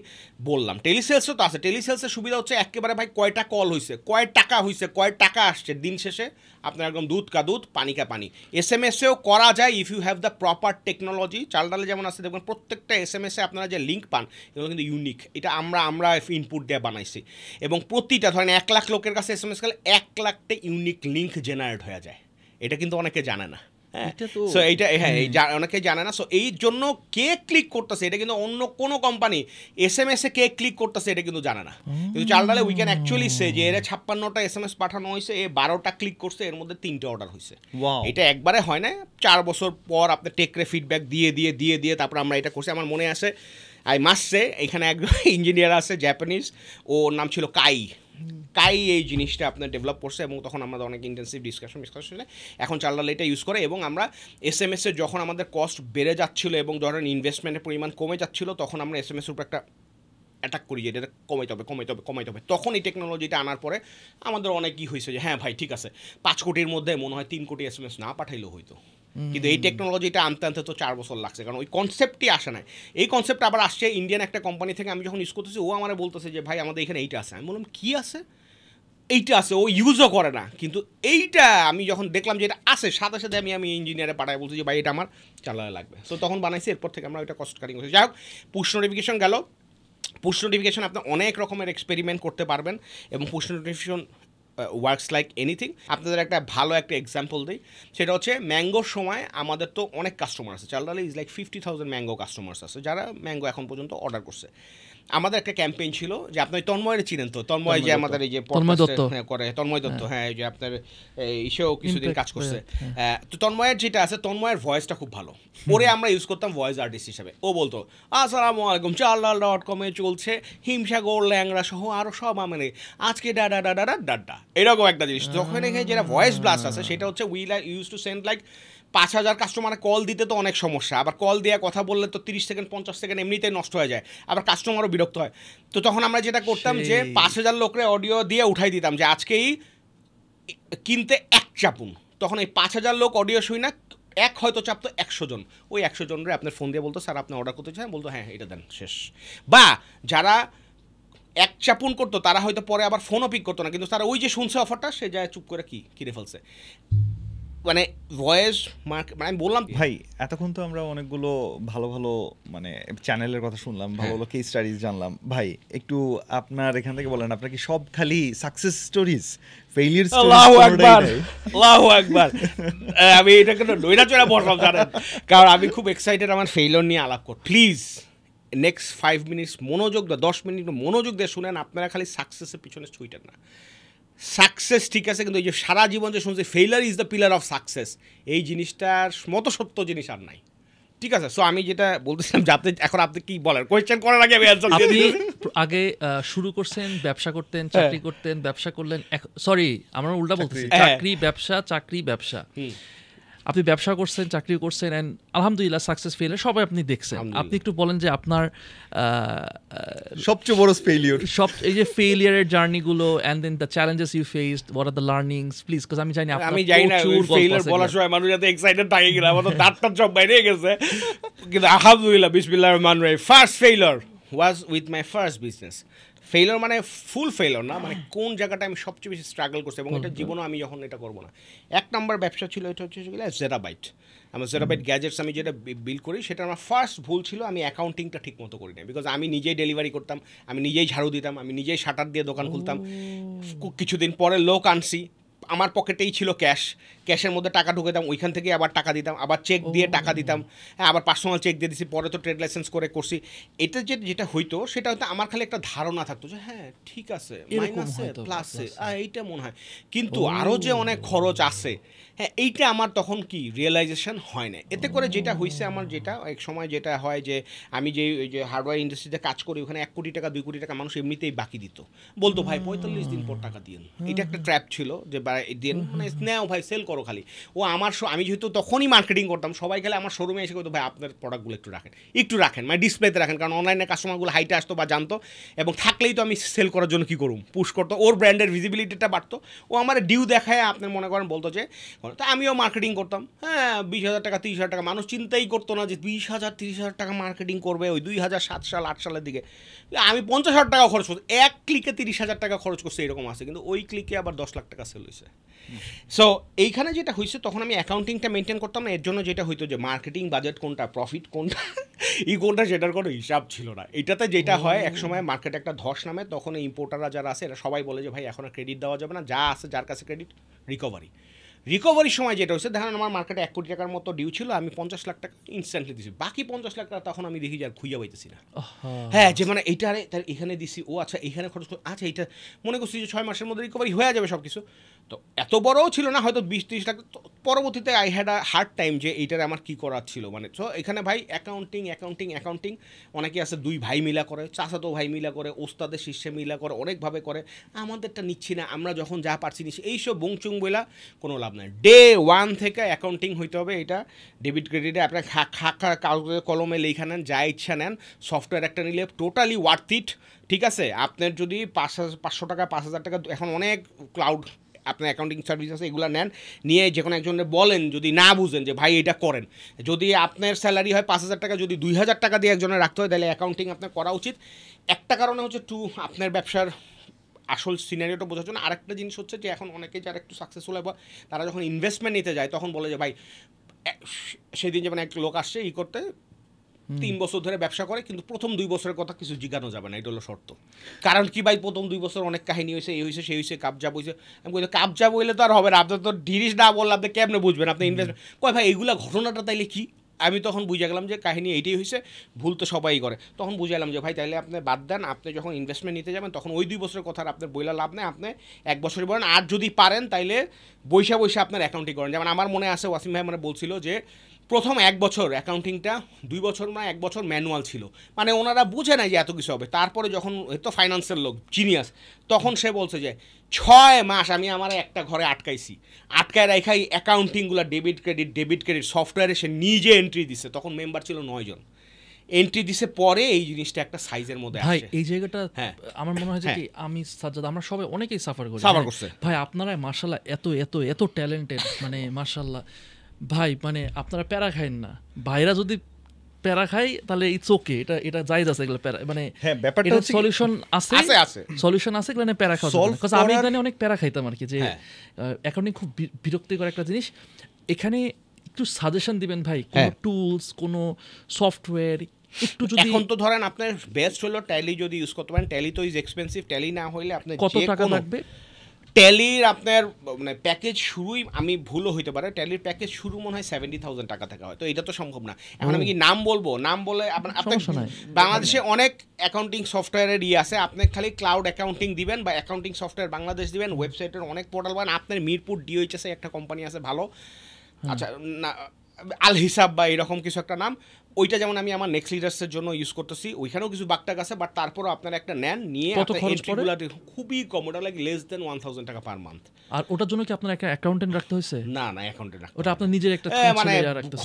বললাম। টেলিসেলসও তো আছে, টেলিসেলসের সুবিধা হচ্ছে একেবারে ভাই কয়টা কল হয়েছে, কয় টাকা হয়েছে, কয় টাকা আসছে, দিন শেষে আপনার একদম দুধ কা দুধ পানি কা পানি। SMS-এও করা যায় if you have the proper technology. চালডালে যেমন আছে দেখবেন প্রত্যেকটা SMS-এ আপনারা যে লিঙ্ক পান এগুলো কিন্তু ইউনিক, এটা আমরা ইনপুট দিয়ে বানাইছি, এবং প্রতিটা ধরেন 1 লাখ লোকের কাছে SMS গেলে 1 লাখটা ইউনিক লিঙ্ক জেনারেট হয়ে যায়। এটা কিন্তু অনেকে জানে না, সো এইটা অনেকে জানে না। সো এই জন্য কে ক্লিক করতেছে এটা কিন্তু অন্য কোনো কোম্পানি SMS-এ কে ক্লিক করতেছে এটা কিন্তু জানে না, কিন্তু চালডালে উই ক্যান অ্যাকচুয়ালি সে যে এর 56টা SMS পাঠানো হয়েছে, 12টা ক্লিক করছে, এর মধ্যে 3টে অর্ডার হয়েছে। এটা একবারে হয় না, 4 বছর পর আপনি টেকরে ফিডব্যাক দিয়ে তারপর আমরা এটা করছি। আমার মনে আছে আই মাস্ট সে এখানে একজন ইঞ্জিনিয়ার আছে জাপানিজ, ওর নাম ছিল কাই এই জিনিসটা আপনার ডেভেলপ করছে, এবং তখন আমাদের অনেক ইন্টেন্সিভ ডিসকাশন এখন চালডাল এটা ইউজ করে। এবং আমরা SMS-এর যখন আমাদের কস্ট বেড়ে যাচ্ছিলো এবং ধরেন ইনভেস্টমেন্টের পরিমাণ কমে যাচ্ছিলো তখন আমরা SMS-এর উপর একটা অ্যাটাক করি যে এটা কমাইতে হবে তখন এই টেকনোলজিটা আনার পরে আমাদের অনেকই হয়েছে যে হ্যাঁ ভাই ঠিক আছে 5 কোটির মধ্যে মনে হয় 3 কোটি SMS না পাঠাইলেও হয়তো, কিন্তু এই টেকনোলজিটা আনতে তো 4 বছর লাগছে, কারণ ওই কনসেপ্টই আসে না। এই কনসেপ্ট আবার আসছে ইন্ডিয়ান একটা কোম্পানি থেকে, আমি যখন ইউজ করতেছি ও আমার বলতেছে যে ভাই আমাদের এখানে এইটা আছে, আমি বললাম কী আছে, এইটা আছে, ও ইউজও করে না, কিন্তু এইটা আমি যখন দেখলাম যে এটা আছে সাথে সাথে আমি ইঞ্জিনিয়ারে পাঠাই বলছি যে ভাই এটা আমার চালানো লাগবে, তো তখন বানাইছি, এরপর থেকে আমরা ওইটা কস্ট কাটিং করছি। যাই হোক, পুশ নোটিফিকেশন গেল, পুশ নোটিফিকেশন আপনি অনেক রকমের এক্সপেরিমেন্ট করতে পারবেন এবং push notification works like anything. আপনাদের একটা ভালো একটা এক্সাম্পল দিই, সেটা হচ্ছে ম্যাঙ্গোর সময় আমাদের তো অনেক কাস্টমার আছে, চালডালে ইজ লাইক 50,000 ম্যাঙ্গো কাস্টমার্স আছে যারা ম্যাঙ্গো এখন পর্যন্ত অর্ডার করছে। আমাদের একটা ক্যাম্পেইন ছিল যে আপনি তন্ময়ের চিনেন তো, তন্ময় যে আমাদের এই যে করে তন্ময় দত্ত, হ্যাঁ এই যে আপনার ইসেও কিছুদিন কাজ করছে, তো তন্ময়ের যেটা আছে তন্ময়ের ভয়েসটা খুব ভালো, ওরে আমরা ইউজ করতাম ভয়েস আর্টিস্ট হিসাবে। ও বলতো আসসালামু আলাইকুম চালডাল.com-এ চলছে হিমসাগর ল্যাংরা সহ আরও সব মানে আজকে ডাডা এরকম একটা জিনিস। তখন এখানে যেটা ভয়েস ব্লাস্ট আছে সেটা হচ্ছে we use to send like 5,000 কাস্টমারে কল দিতে তো অনেক সমস্যা, আবার কল দিয়ে কথা বললে তো 30 সেকেন্ড 50 সেকেন্ড এমনিতেই নষ্ট হয়ে যায়, আবার কাস্টমারও বিরক্ত হয়। তো তখন আমরা যেটা করতাম যে 5,000 লোকরে অডিও দিয়ে উঠাই দিতাম যে আজকেই কিনতে এক চাপুন, তখন এই 5,000 লোক অডিও শুই না, এক হয়তো চাপতো 100 জন, ওই 100 জনরে আপনার ফোন দিয়ে বলতো স্যার আপনি অর্ডার করতে চান, বলতো হ্যাঁ এটা দেন, শেষ। বা যারা এক চাপুন করতো তারা হয়তো পরে আবার ফোনও পিক করতো না, কিন্তু তারা ওই যে শুনছে অফারটা সে যায় চুপ করে কিনে ফেলছে। মানে ভয়েস মানে আমি বললাম ভাই এতক্ষণ তো আমরা অনেকগুলো ভালো ভালো মানে চ্যানেলের কথা শুনলাম, ভালো ভালো কেস স্টাডিজ জানলাম। ভাই একটু আপনার এখান থেকে বলেন, আপনার কি সব খালি সাকসেস স্টোরিজ, ফেইলিয়ার স্টোরিজ? আল্লাহু আকবার। আমি এটা কেন নইরা চড়া বললাম জানেন, কারণ আমি খুব এক্সাইটেড আমার ফেইলিওর নিয়ে আলাপ কর। প্লিজ নেক্সট 5 মিনিটস মনোযোগ দিয়ে 10 মিনিট মনোযোগ দিয়ে শুনেন, আপনারা খালি সাকসেসের পিছনে ছুইটেন না। সাকসেস ঠিক আছে, কিন্তু এই যে সারা জীবন যে শুনছি failure is the pillar of success, এই জিনিসটার মতো সত্য জিনিস আর নাই, ঠিক আছে? সো আমি যেটা বলতেছিলাম যাতে এখন আপনি কি বলেন, কোয়েশ্চেন করার আগে আমি অ্যানসার দিয়ে দিই। আগে শুরু করছেন, ব্যবসা করতেন, চাকরি করতেন, ব্যবসা করলেন, সরি আমরা উল্টা বলতেছি, চাকরি ব্যবসা, চাকরি ব্যবসা। আপনি ব্যবসা করছেন, চাকরি করছেন, অ্যান্ড আলহামদুলিল্লাহ সাকসেস ফেইলিয়ার সবাই আপনি দেখছেন। আপনি একটু বলেন যে আপনার সবচেয়ে বড় ফেইলিয়ার, এই যে ফেইলিয়ারের জার্নিগুলো and then the challenges you faced, what are the learnings, please, because আমি জানি আমি জানি না ফেইলিয়ার বলার সময় মানুষ যাতে এক্সাইটেড থাকে কিনা, আমার তো দাঁতটা সব বাইরে গেছে, কিন্তু আলহামদুলিল্লাহ বিসমিল্লাহির রহমানির রহিম। First failure was with my first business. Failure মানে ফুল ফেইলিওর না, মানে কোন জায়গাটা আমি সবচেয়ে বেশি স্ট্রাগল করছি এবং এটা জীবনও আমি যখন এটা করবো না। 1 নম্বর ব্যবসা ছিল এটা হচ্ছে জেরাবাইট। আমার জেরাবাইট গ্যাজেটস আমি যেটা বিল করি সেটা আমার ফার্স্ট ভুল ছিল, আমি অ্যাকাউন্টিংটা ঠিক মতো করি না, বিকজ আমি নিজেই ডেলিভারি করতাম, আমি নিজেই ঝাড়ু দিতাম, আমি নিজেই শাটার দিয়ে দোকান খুলতাম। কিছুদিন পরে লোক আনছি, আমার পকেটেই ছিল ক্যাশের মধ্যে টাকা ঢুকে দিতাম, ওইখান থেকে আবার টাকা দিতাম, আবার চেক দিয়ে টাকা দিতাম, হ্যাঁ আবার পার্সোনাল চেক দিয়ে দিছি, পরে তো ট্রেড লাইসেন্স করে করছি। এটা যেটা হইতো সেটা হয়তো আমার খালি একটা ধারণা থাকতো যে হ্যাঁ ঠিক আছে, মাইনাসে প্লাসে এইটা মনে হয়, কিন্তু আরও যে অনেক খরচ আছে, হ্যাঁ এইটা আমার তখন কি রিয়েলাইজেশন হয় না। এতে করে যেটা হয়েছে আমার, যেটা এক সময় যেটা হয় যে আমি যে হার্ডওয়্যার ইন্ডাস্ট্রিতে কাজ করি ওখানে 1 কোটি টাকা 2 কোটি টাকা মানুষ এমনিতেই বাকি দিত, বলতো ভাই 45 দিন পর টাকা দিন। এটা একটা ট্র্যাপ ছিল যে দিন মানে নেও ভাই সেল করো খালি। ও আমার আমি যেহেতু তখনই মার্কেটিং করতাম, সবাই খেলে আমার শোরুমে এসে করতো ভাই আপনার প্রোডাক্টগুলো একটু রাখেন মানে ডিসপ্লেতে রাখেন, কারণ অনলাইনে কাস্টমারগুলো হাইটে আসতো বা জানতো, এবং থাকলেই তো আমি সেল করার জন্য কী করুম, পুশ করতো, ওর ব্র্যান্ডের ভিজিবিলিটিটা বাড়তো। ও আমার ডিউ দেখায় আপনার মনে করেন বলতো যে, তো আমিও মার্কেটিং করতাম, হ্যাঁ 20,000 টাকা 30,000 টাকা, মানুষ চিন্তাই করতো না যে 20,000 30,000 টাকা মার্কেটিং করবে ওই 2007 সাল 8 সালের দিকে। আমি 50,000 টাকা খরচ করছি, এক ক্লিকে 30,000 টাকা খরচ করছে এরকম আছে, কিন্তু ওই ক্লিকে আবার 10 লাখ টাকা সেল হয়েছে। সো এইখানে যেটা হয়েছে তখন আমি অ্যাকাউন্টিংটা মেনটেন করতাম না, এর জন্য যেটা হইতো যে মার্কেটিং বাজেট কোনটা, প্রফিট কোনটা, কোনটা সেটার কোনো হিসাব ছিল না। এটাতে যেটা হয় একসময় মার্কেটে একটা ধস নামে, তখন ইম্পোর্টাররা যারা আছে এরা সবাই বলে যে ভাই এখন ক্রেডিট দেওয়া যাবে না, যা আছে যার কাছে ক্রেডিট রিকভারির সময় যেটা হচ্ছে, ধরেন আমার মার্কেটে 1 কোটি টাকার মতো ডিউ ছিল, আমি 50 লাখ টাকা ইনস্ট্যান্টলি দিছি, বাকি 50 লাখ টাকা তখন আমি দেখি যে আর খুঁজে পাইতেছি না। হ্যাঁ যে মানে এইটা তার এখানে দিছি, ও আচ্ছা এখানে খরচ, আচ্ছা এইটা মনে করছি যে 6 মাসের মধ্যে রিকভারি হয়ে যাবে সব কিছু, তো এত বড়ও ছিল না, হয়তো 20-30 লাখ। পরবর্তীতে I had a hard time যে এইটার আমার কী করার ছিল, মানে তো এখানে ভাই অ্যাকাউন্টিং অনেকে আছে 2 ভাই মিলা করে, চাচাতো ভাই মিলা করে, ওস্তাদের শিষ্যে মিলা করে, অনেকভাবে করে, আমাদেরটা নিচ্ছি না, আমরা যখন যা পারছি নিচ্ছি, এইসব বংচুং বইলা কোনো লাভ নাই, ডে 1 থেকে অ্যাকাউন্টিং হইতে হবে। এটা ডেবিট ক্রেডিটে আপনার কাগজে কলমে লেখা নেন, যা ইচ্ছা নেন, সফটওয়্যার একটা নিলে টোটালি ওয়ার্থ ইট। ঠিক আছে, আপনার যদি 500 টাকা 5000 টাকা, এখন অনেক ক্লাউড আপনার অ্যাকাউন্টিং সার্ভিস আছে, এগুলো নেন, নিয়ে যে কোনো একজনের বলেন, যদি না বুঝেন যে ভাই এটা করেন, যদি আপনার স্যালারি হয় 5000 টাকা, যদি 2000 টাকা দিয়ে একজনের রাখতে হয়, তাহলে অ্যাকাউন্টিং আপনার করা উচিত। একটা কারণে হচ্ছে আপনার ব্যবসার আসল সিনারিওটা বোঝার জন্য। আরেকটা জিনিস হচ্ছে যে এখন অনেকে যারা একটু সাকসেসফুল হয়, তারা যখন ইনভেস্টমেন্ট নিতে যায় তখন বলে যে ভাই, সেদিন যেমন এক লোক আসছে করতে 3 বছর ধরে ব্যবসা করে, কিন্তু প্রথম 2 বছরের কথা কিছু জিজ্ঞানো যাবে না, এটা হলো শর্ত। কারণ কি ভাই, প্রথম 2 বছর অনেক কাহিনী হয়েছে, এই হয়েছে সেই হয়েছে, কাবজাব হয়েছে। আমি বলি কাবজাব হইলে তো আর হবে না, আপনার তো ডিরিস না বললে আপনি কেমনে বুঝবেন আপনি ইনভেস্টমেন্ট কয় ভাই, এইগুলা ঘটনাটা তাইলে কি? আমি তখন বুঝে গেলাম যে কাহিনী এইটাই হয়েছে, ভুল তো সবাই করে। তখন বুঝালাম যে ভাই তাইলে আপনি বাদ দেন, আপনি যখন ইনভেস্টমেন্ট নিতে যাবেন তখন ওই 2 বছরের কথা আপনার বইলা লাভ নেই, আপনি 1 বছরই বলেন। আর যদি পারেন তাইলে বৈশা আপনার অ্যাকাউন্টিং করেন। যেমন আমার মনে আছে ওয়াসিম ভাই মানে বলছিল যে প্রথম 1 বছর অ্যাকাউন্টিংটা, 2 বছর না 1 বছর ম্যানুয়াল ছিল, মানে ওনারা বুঝে নাই যে এত কিছু হবে। তারপরে যখন তো ফাইন্যান্সের লোক জিনিয়াস, তখন সে বলছে যে 6 মাস আমি আমার একটা ঘরে আটকায় রাখাই অ্যাকাউন্টিংগুলো, ডেবিট ক্রেডিট সফটওয়্যারে সে নিজে এন্ট্রি দিছে। তখন মেম্বার ছিল 9 জন, এন্ট্রি দিছে। পরে এই জিনিসটা একটা সাইজের মধ্যে ভাই এই জায়গাটা আমার মনে হয় যে কি আমি সাজ্জাদ আমরা সবাই অনেকেই সাফার করছে ভাই। আপনারা মাশাআল্লাহ এত এত এত ট্যালেন্টেড, মানে মাশাআল্লাহ ভাই, মানে আপনারা প্যারা খাইন না। ভাইরা যদি প্যারা খাই তাহলে ইটস ওকে, এটা জায়েজ আছে, এগুলো প্যারা মানে ব্যাপারটা হচ্ছে সলিউশন আছে সলিউশন আছে, মানে প্যারা খাওয়া যাবে না। কারণ আমি জানি অনেক প্যারা খাইতাম আর কি, যে অ্যাকাউন্টিং খুব বিরক্তিকর একটা জিনিস। এখানে একটু সাজেশন দিবেন ভাই, কোন টুলস, কোন সফটওয়্যার একটু যদি। এখন তো ধরেন আপনার বেস্ট হলো ট্যালি যদি ইউজ করতে পারেন। ট্যালি তো ইজ এক্সপেন্সিভ, ট্যালি না হইলে আপনি কত টাকা লাগবে? ট্যালির আপনার মানে প্যাকেজ শুরুই, আমি ভুলও হইতে পারে, ট্যালির প্যাকেজ শুরু মনে হয় 70,000 টাকা থেকে হয়। তো এটা তো সম্ভব না। এখন আমি কি নাম বলবো? নাম বলে আপনার বাংলাদেশে অনেক অ্যাকাউন্টিং সফটওয়্যারের আছে, আপনি খালি ক্লাউড অ্যাকাউন্টিং দিবেন বা অ্যাকাউন্টিং সফটওয়্যার বাংলাদেশ দিবেন, ওয়েবসাইটের অনেক পোর্টাল পান। আপনার মিরপুর ডিওএইচএস একটা কোম্পানি আছে ভালো, আচ্ছা না আল হিসাব বা এরকম কিছু একটা নাম, ওইটা যেমন আমি আমার নেক্সট লিডার্সের জন্য ইউজ করতেছি, ওইখানেও কিছু বাগটাগ আছে, বাট তারপরও আপনারা একটা নেন, নিয়ে খুবই কম, ওটা লাগে লেস দেন 1000 টাকা পার মান্থ। আর ওটার জন্য কি আপনার একটা অ্যাকাউন্টেন্ট রাখতে হয়েছে? না না, অ্যাকাউন্টেন্ট রাখতে, ওটা আপনার নিজের একটা মানে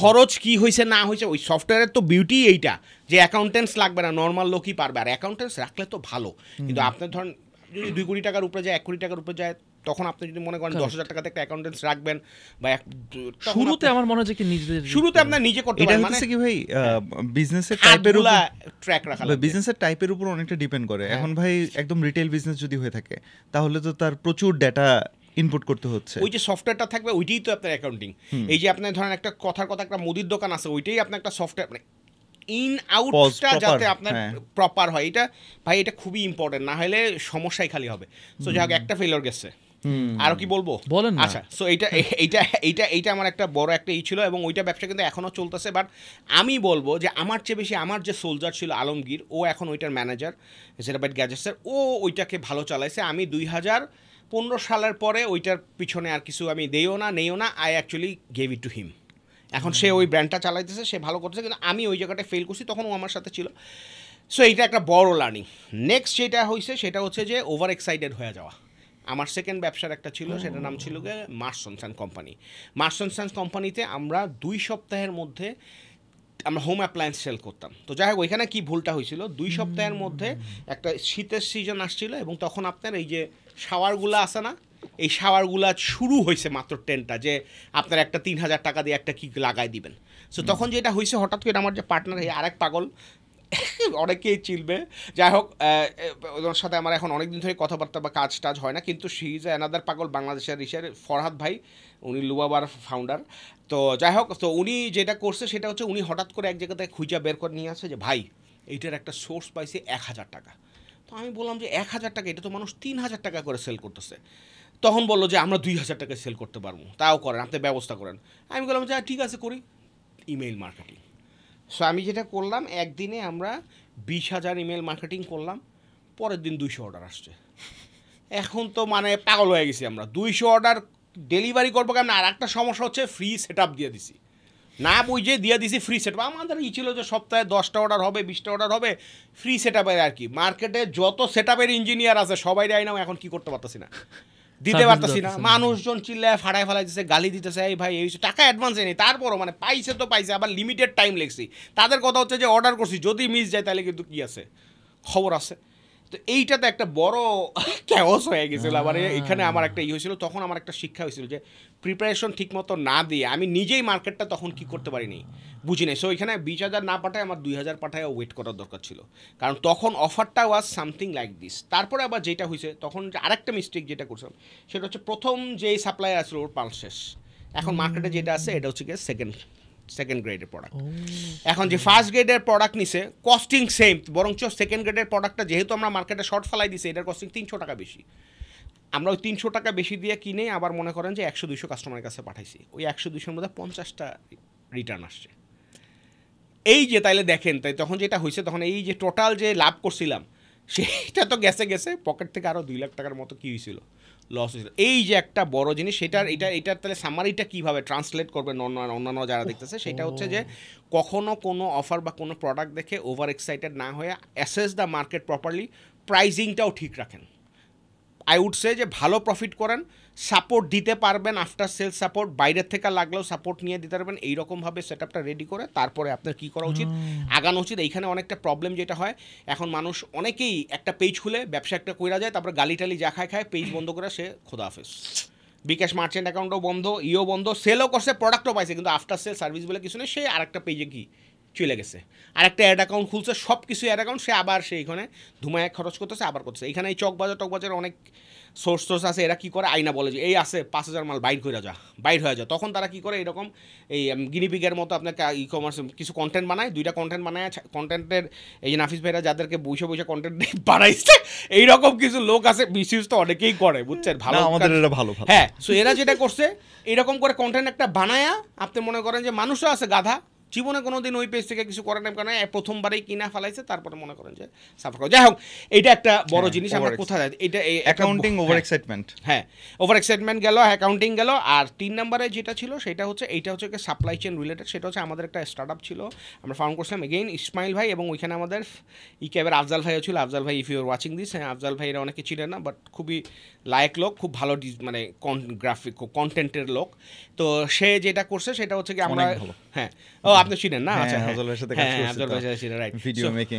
খরচ কি হয়েছে না হয়েছে, ওই সফটওয়্যারের তো বিউটি এইটা যে অ্যাকাউন্টেন্টস লাগবে না, নর্মাল লোকই পারবে। আর অ্যাকাউন্টেন্টস রাখলে তো ভালো, কিন্তু আপনার ধরেন যদি 2 কোটি টাকার উপরে যায়, 1 কোটি টাকার উপরে যায়, তখন আপনি যদি মনে করেন 10,000 টাকাতে একটা অ্যাকাউন্টেন্টস রাখবেন, বা শুরুতে আমার মনে হয় যে কি শুরুতে আপনার নিজে করতে পারেন। মানে কি ভাই বিজনেসের টাইপের উপর ট্র্যাক রাখা, বিজনেসের টাইপের উপর অনেকটা ডিপেন্ড করে। এখন ভাই একদম রিটেল বিজনেস যদি হয়ে থাকে তাহলে তো তার প্রচুর ডেটা ইনপুট করতে হচ্ছে। ওই যে সফটওয়্যারটা থাকবে ওইটাই তো আপনার অ্যাকাউন্টিং। এই যে আপনি ধরেন একটা কথার কথা একটা মুদির দোকান আছে, ওইটাই আপনার একটা সফটওয়্যার, মানে ইন আউটটা যাতে আপনার প্রপার হয়। এটা ভাই এটা খুবই ইম্পর্টেন্ট, না হলে সমস্যাই খালি হবে। সো যাই হোক, একটা ফেলিওর গেছে, আরো কি বলবো বলেন। আচ্ছা, সো এইটা আমার একটা বড় একটা ছিল, এবং ওইটা ব্যবসা কিন্তু এখনো চলতেছে। বাট আমি বলবো যে আমার চেয়ে বেশি আমার যে সোলজার ছিল আলমগীর, ও এখন ওইটার ম্যানেজার জেরাবাইট গ্যাজেটসের, ও ওইটাকে ভালো চালাইছে। আমি 2015 সালের পরে ওইটার পিছনে আর কিছু আমি নেইও না, I actually gave it to him. এখন সে ওই ব্র্যান্ডটা চালাইতেছে, সে ভালো করতেছে, কিন্তু আমি ওই জায়গাটায় ফেল করছি, তখন ও আমার সাথে ছিল। সো এইটা একটা বড় লার্নিং। নেক্সট যেটা হয়েছে সেটা হচ্ছে যে ওভার এক্সাইটেড হয়ে যাওয়া। আমার সেকেন্ড ব্যবসার একটা ছিল, সেটার নাম ছিল মার্সন্স অ্যান্ড কোম্পানি। মার্সন্স অ্যান্ড কোম্পানিতে আমরা 2 সপ্তাহের মধ্যে আমরা হোম অ্যাপ্লায়েন্স সেল করতাম। তো যাই হোক, ওইখানে কী ভুলটা হয়েছিল, 2 সপ্তাহের মধ্যে একটা শীতের সিজন আসছিল, এবং তখন আপনার এই যে শাওয়ারগুলো আছে না, এই শাওয়ারগুলা শুরু হয়েছে মাত্র 10টা, যে আপনার একটা 3000 টাকা দিয়ে একটা কি লাগাই দিবেন। সো তখন যেটা হয়েছে, হঠাৎ করে আমার যে পার্টনার, এই আরেক পাগল, অনেকেই চিনবে, যাই হোক ওর সাথে আমার এখন অনেক দিন ধরে কথাবার্তা বা কাজ টাজ হয় না, কিন্তু শি ইজ অ্যানাদার পাগল, বাংলাদেশের ফরহাদ ভাই, উনি লুবাবার ফাউন্ডার। তো যাই হোক, তো উনি যেটা করছে সেটা হচ্ছে, উনি হঠাৎ করে এক জায়গাতে খুঁজা বের করে নিয়ে আসে যে ভাই এইটার একটা সোর্স পাইছে 1000 টাকা। তো আমি বললাম যে 1000 টাকা, এটা তো মানুষ 3000 টাকা করে সেল করতেছে। তখন বললো যে আমরা 2000 টাকায় সেল করতে পারবো, তাও করেন, আপনি ব্যবস্থা করেন। আমি বললাম যে ঠিক আছে করি, ইমেইল মার্কেটিং। সো আমি যেটা করলাম, একদিনে আমরা 20,000 ইমেল মার্কেটিং করলাম, পরের দিন 200 অর্ডার আসছে। এখন তো মানে পাগল হয়ে গেছি আমরা, 200 অর্ডার ডেলিভারি করবো কেমন। আর একটা সমস্যা হচ্ছে, ফ্রি সেট আপ দিয়ে দিছি, না বুঝে দিয়ে দিছি ফ্রি সেট আপ। আমাদের ছিল যে সপ্তাহে 10টা অর্ডার হবে, 20টা অর্ডার হবে, ফ্রি সেট আপের আর কি। মার্কেটে যত সেট আপের ইঞ্জিনিয়ার আছে সবাই আইনাও এখন কি করতে পারতেছি না, দিতে পারতেছি না, মানুষজন চিল্লায় ফাড়ায় ফেলাইতেছে, গালি দিতেছে, এই ভাই এই টাকা অ্যাডভান্স নেই, তারপরও মানে পাইছে তো পাইছে, আবার লিমিটেড টাইম লেগছি। তাদের কথা হচ্ছে যে অর্ডার করছি, যদি মিস যায় তাহলে কিন্তু কি আছে, খবর আছে। তো এইটাতে একটা বড় ক্যাওস হয়ে গেছিলো। আবার এখানে আমার একটা হয়েছিল, তখন আমার একটা শিক্ষা হয়েছিল যে প্রিপারেশন ঠিক মতো না দিয়ে আমি নিজেই মার্কেটটা তখন কি করতে পারিনি, বুঝি নাই। সো এখানে 20,000 না পাঠায় আমার 2,000 পাঠায় ওয়েট করার দরকার ছিল, কারণ তখন অফারটা ওয়াজ সামথিং লাইক দিস। তারপরে আবার যেটা হয়েছে তখন আরেকটা মিস্টেক যেটা করছিলাম সেটা হচ্ছে প্রথম যেই সাপ্লাই আসলো ওর পাল শেষ। এখন মার্কেটে যেটা আছে এটা হচ্ছে কি সেকেন্ড গ্রেডের প্রোডাক্ট। এখন যে ফার্স্ট গ্রেডের প্রোডাক্ট নিছে কস্টিং সেম, বরঞ্চ সেকেন্ড গ্রেডের প্রোডাক্টটা যেহেতু আমরা মার্কেটে শর্ট ফেলাই দিছি, এটার কস্টিং 300 টাকা বেশি। আমরা ওই 300 টাকা বেশি দিয়ে কিনে আবার মনে করেন যে 100-200 কাস্টমারের কাছে পাঠাইছি, ওই 100-200-র মধ্যে 50টা রিটার্ন আসছে। এই যে তাইলে দেখেন, তাই তখন যেটা হয়েছে, তখন এই যে টোটাল যে লাভ করছিলাম সেটা তো গেছে পকেট থেকে আরও 2 লাখ টাকার মতো কী হয়েছিল, লস হয়েছিল। এই যে একটা বড় জিনিস, এটার তাহলে সামারিটা কীভাবে ট্রান্সলেট করবে অন্যান্য যারা দেখতেছে, সেটা হচ্ছে যে কখনো কোনো অফার বা কোনো প্রোডাক্ট দেখে ওভার এক্সাইটেড না হয়ে অ্যাসেস দ্য মার্কেট প্রপারলি, প্রাইজিংটাও ঠিক রাখেন। আই উড সে যে ভালো প্রফিট করেন, সাপোর্ট দিতে পারবেন, আফটার সেলস সাপোর্ট বাইরের থেকে লাগলেও সাপোর্ট নিয়ে দিতে পারবেন, এইরকমভাবে সেট আপটা রেডি করে তারপরে আপনার কী করা উচিত, আগানো উচিত। এইখানে অনেকটা প্রবলেম যেটা হয়, এখন মানুষ অনেকেই একটা পেজ খুলে ব্যবসা একটা কইরা যায়, তারপরে গালি টালি যা খায় পেজ বন্ধ করে সে খোদা হাফেজ, বিকাশ মার্চেন্ট অ্যাকাউন্টও বন্ধ, বন্ধ, সেলও করছে, প্রোডাক্টও পাইছে, কিন্তু আফটার সেল সার্ভিস বলে কিছু নেই, সে আরেকটা পেজে কি চলে গেছে, আরেকটা অ্যাড অ্যাকাউন্ট খুলছে, সব কিছু অ্যাড অ্যাকাউন্ট, সে আবার এইখানে ধুমায় খরচ করতেছে, আবার করতেছে। এইখানে এই চকবাজার অনেক সোর্স আছে, এরা কী করে আইনা বলে যে এই আছে 5,000 মাল বাইর হয়ে যা, তখন তারা কী করে এরকম এই গিনিপিগের মতো আপনাকে ই কমার্স কিছু কন্টেন্ট বানায়, 2টা কন্টেন্ট বানায়, কন্টেন্টের এই যে নাফিস ভাইরা যাদেরকে বসে কন্টেন্ট বানাইছে, এইরকম কিছু লোক আছে, মিসইউজ তো অনেকেই করে, বুঝছেন, ভালো আমাদের এটা ভালো। হ্যাঁ, সো এরা যেটা করছে এরকম করে কন্টেন্ট একটা বানায়া, আপনি মনে করেন যে মানুষও আছে গাধা, জীবনে কোনো দিন ওই পেজ থেকে কিছু করে না, কারণ প্রথমবারেই কিনা ফেলাইছে, তারপরে মনে করেন যে সাফার করে। যাই হোক, এটা একটা বড় জিনিস। আমরা কোথায় যাই, এটা অ্যাকাউন্টিং ওভার এক্সাইটমেন্ট, হ্যাঁ ওভার এক্সাইটমেন্ট গেল, অ্যাকাউন্টিং গেল। আর 3 নম্বরে যেটা ছিল সেটা হচ্ছে এইটা হচ্ছে সাপ্লাই চেন রিলেটেড। সেটা হচ্ছে আমাদের একটা স্টার্ট আপ ছিল, আমরা ফাউন্ড করছিলাম এগেইন ইসমাইল ভাই, এবং ওইখানে আমাদের ক্যাবের আফজাল ভাইও ছিল। আফজাল ভাই, if you are watching this, হ্যাঁ আফজাল ভাই এরা অনেকে ছিলেন না, বাট খুবই লায়ক লোক, খুব ভালো মানে গ্রাফিক কন্টেন্টের লোক। তো সে যেটা করছে সেটা হচ্ছে কি আমরা, হ্যাঁ ও আপনি ছিলেন না, আচ্ছা আফজাল ভাইয়ের সাথে কাজ করছি, আফজাল ভাই ছিলেন, রাইট, ভিডিও মেকিং,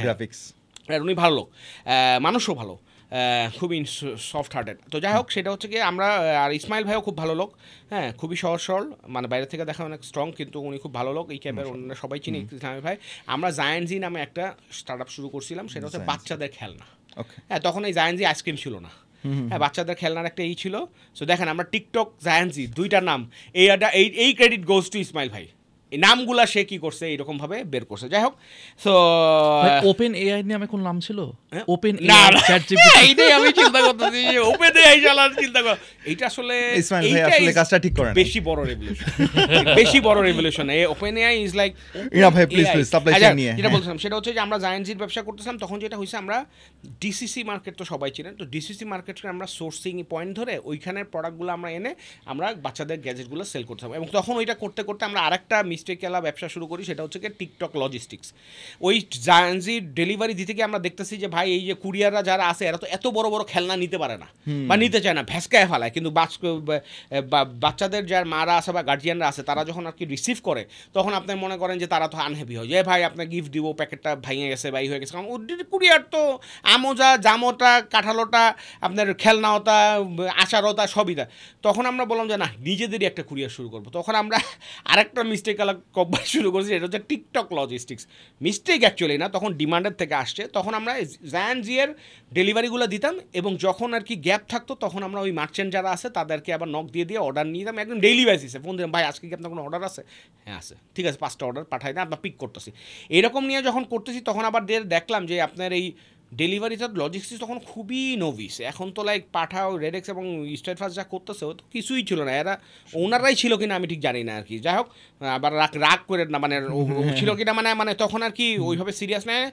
গ্রাফিক্স, উনি ভালো লোক, মানুষও ভালো, খুবই সফট হার্টেড। তো যাই হোক, সেটা হচ্ছে কি আমরা, আর ইসমাইল ভাইও খুব ভালো লোক, হ্যাঁ খুবই সহজ সরল, মানে বাইরে থেকে দেখা অনেক স্ট্রং, কিন্তু উনি খুব ভালো লোক। এই ক্যাবের অন্যান্য সবাই চিনি ইসমাইল ভাই। আমরা জায়ান্টজি নামে একটা স্টার্ট আপ শুরু করছিলাম, সেটা হচ্ছে বাচ্চাদের খেলনা। হ্যাঁ, তখন এই জায়ান্টজি আইসক্রিম ছিল না, হ্যাঁ বাচ্চাদের খেলনার একটা ছিল। সো দেখেন, আমরা টিকটক, জায়ান্টজি, 2টা নাম, এই ক্রেডিট গোজ টু ইসমাইল ভাই, এই নামগুলা সে কি করছে এইরকম ভাবে বের করছে। যাই হোক, সো ওপেন এআই নিয়ে আমি কোন নাম ছিল, ওপেন এইটাই আমি চিন্তা করতেছি যে ওপেন এআই চালার চিন্তা কর, এইটা আসলে কাজটা ঠিক করে বেশি বড় রেভলিউশন। এই ওপেন এআই ইজ লাইক, ভাই প্লিজ সাপ্লাই চেইন নিয়ে যেটা বলছিলাম সেটা হচ্ছে যে আমরা জায়ান্টজির ব্যবসা করতেছিলাম, তখন যেটা হয়েছে আমরা ডিসিসি মার্কেট তো সবাই চিনেন, তো ডিসিসি মার্কেটকে আমরা সোর্সিং পয়েন্ট ধরে ওইখানের প্রোডাক্টগুলো আমরা এনে আমরা বাচ্চাদের গ্যাজেটগুলো সেল করতাম। এবং তখন ওইটা করতে করতে আমরা আরেকটা মিস্টেকেলা ব্যবসা শুরু করি, সেটা হচ্ছে কি টিকটক লজিস্টিক্স। ওই জায়ান্টজি ডেলিভারি দিতে গিয়ে আমরা দেখতেছি যে ভাই এই যে কুরিয়াররা যারা আছে এরা তো এত বড় বড় খেলনা নিতে পারে না বা নিতে চায় না, ভ্যাসকায় ফেলায়, কিন্তু বাচ্চাদের যার মারা আছে বা গার্জিয়ানরা আছে তারা যখন আর কি রিসিভ করে, তখন আপনি মনে করেন যে তারা তো আনহ্যাপি হয়, যে ভাই আপনার গিফট দিব, প্যাকেটটা ভেঙে গেছে বা হয়ে গেছে, কারণ কুরিয়ার তো আমোজা জামোটা কাঁঠালোটা আপনার খেলনাওটা আচারতা সবই দেয়। তখন আমরা বললাম যে না, নিজেদেরই একটা কুরিয়ার শুরু করবো। তখন আমরা আরেকটা মিস্টেক কোম্পানি শুরু করেছি, এটা হচ্ছে টিকটক লজিস্টিক্স। মিস্টেক অ্যাকচুয়ালি না, তখন ডিমান্ডের থেকে আসছে, তখন আমরা জায়ান্টজির ডেলিভারিগুলো দিতাম, এবং যখন আর কি গ্যাপ থাকতো তখন আমরা ওই মার্চেন্ট যারা আছে তাদেরকে আবার নক দিয়ে অর্ডার নিয়ে দিতাম, একদম ডেইলি বেসিসে ফোন দিলাম, ভাই আজকে কি আপনার কোনো অর্ডার আছে? হ্যাঁ আছে, ঠিক আছে 5টা অর্ডার পাঠাই দেন, আপনার পিক করতেছি। এরকম নিয়ে যখন করতেছি তখন আবার দেখলাম যে আপনার এই ডেলিভারিটা লজিস্টিক্স তখন খুবই নোভিস। এখন তো লাইক পাঠাও, রেডেক্স এবং স্টেট ফার্স্ট যা করতেছে ও তো কিছুই ছিল না, এরা ওনারাই ছিল কিনা আমি ঠিক জানি না আর কি। যাই হোক, আবার রাগ করে না, মানে ছিল কিনা মানে তখন আর কি ওইভাবে সিরিয়াস নেয়,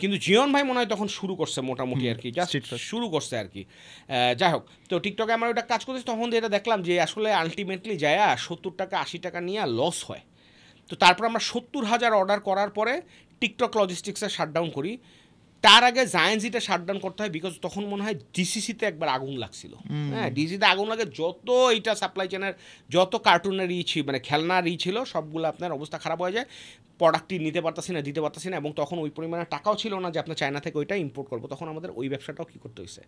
কিন্তু জিয়ন ভাই মনে হয় তখন শুরু করছে মোটামুটি আর কি, জাস্ট শুরু করছে আর কি। যাই হোক, তো টিকটকে আমরা ওটা কাজ করতেছি, তখন যেটা দেখলাম যে আসলে আলটিমেটলি যায় 70 টাকা 80 টাকা নিয়ে লস হয়। তো তারপর আমরা 70,000 অর্ডার করার পরে টিকটক লজিস্টিক্সে শাটডাউন করি। তার আগে জায়ান্টসিটা শাটডাউন করতে হয়, বিকজ তখন মনে হয় ডিসিসিতে একবার আগুন লাগছিল। হ্যাঁ, ডিসিতে আগুন লাগে, যত এইটা সাপ্লাই চেনের যত কার্টুনের মানে খেলনার ছিল সবগুলো আপনার অবস্থা খারাপ হয়ে যায়, প্রোডাক্টটি নিতে পারতাছি না, দিতে পারতাছি না, এবং তখন ওই পরিমাণে টাকাও ছিল না যে আপনার চায়না থেকে ওইটা ইম্পোর্ট করবো। তখন আমাদের ওই ব্যবসাটাও কী করতে হয়েছে,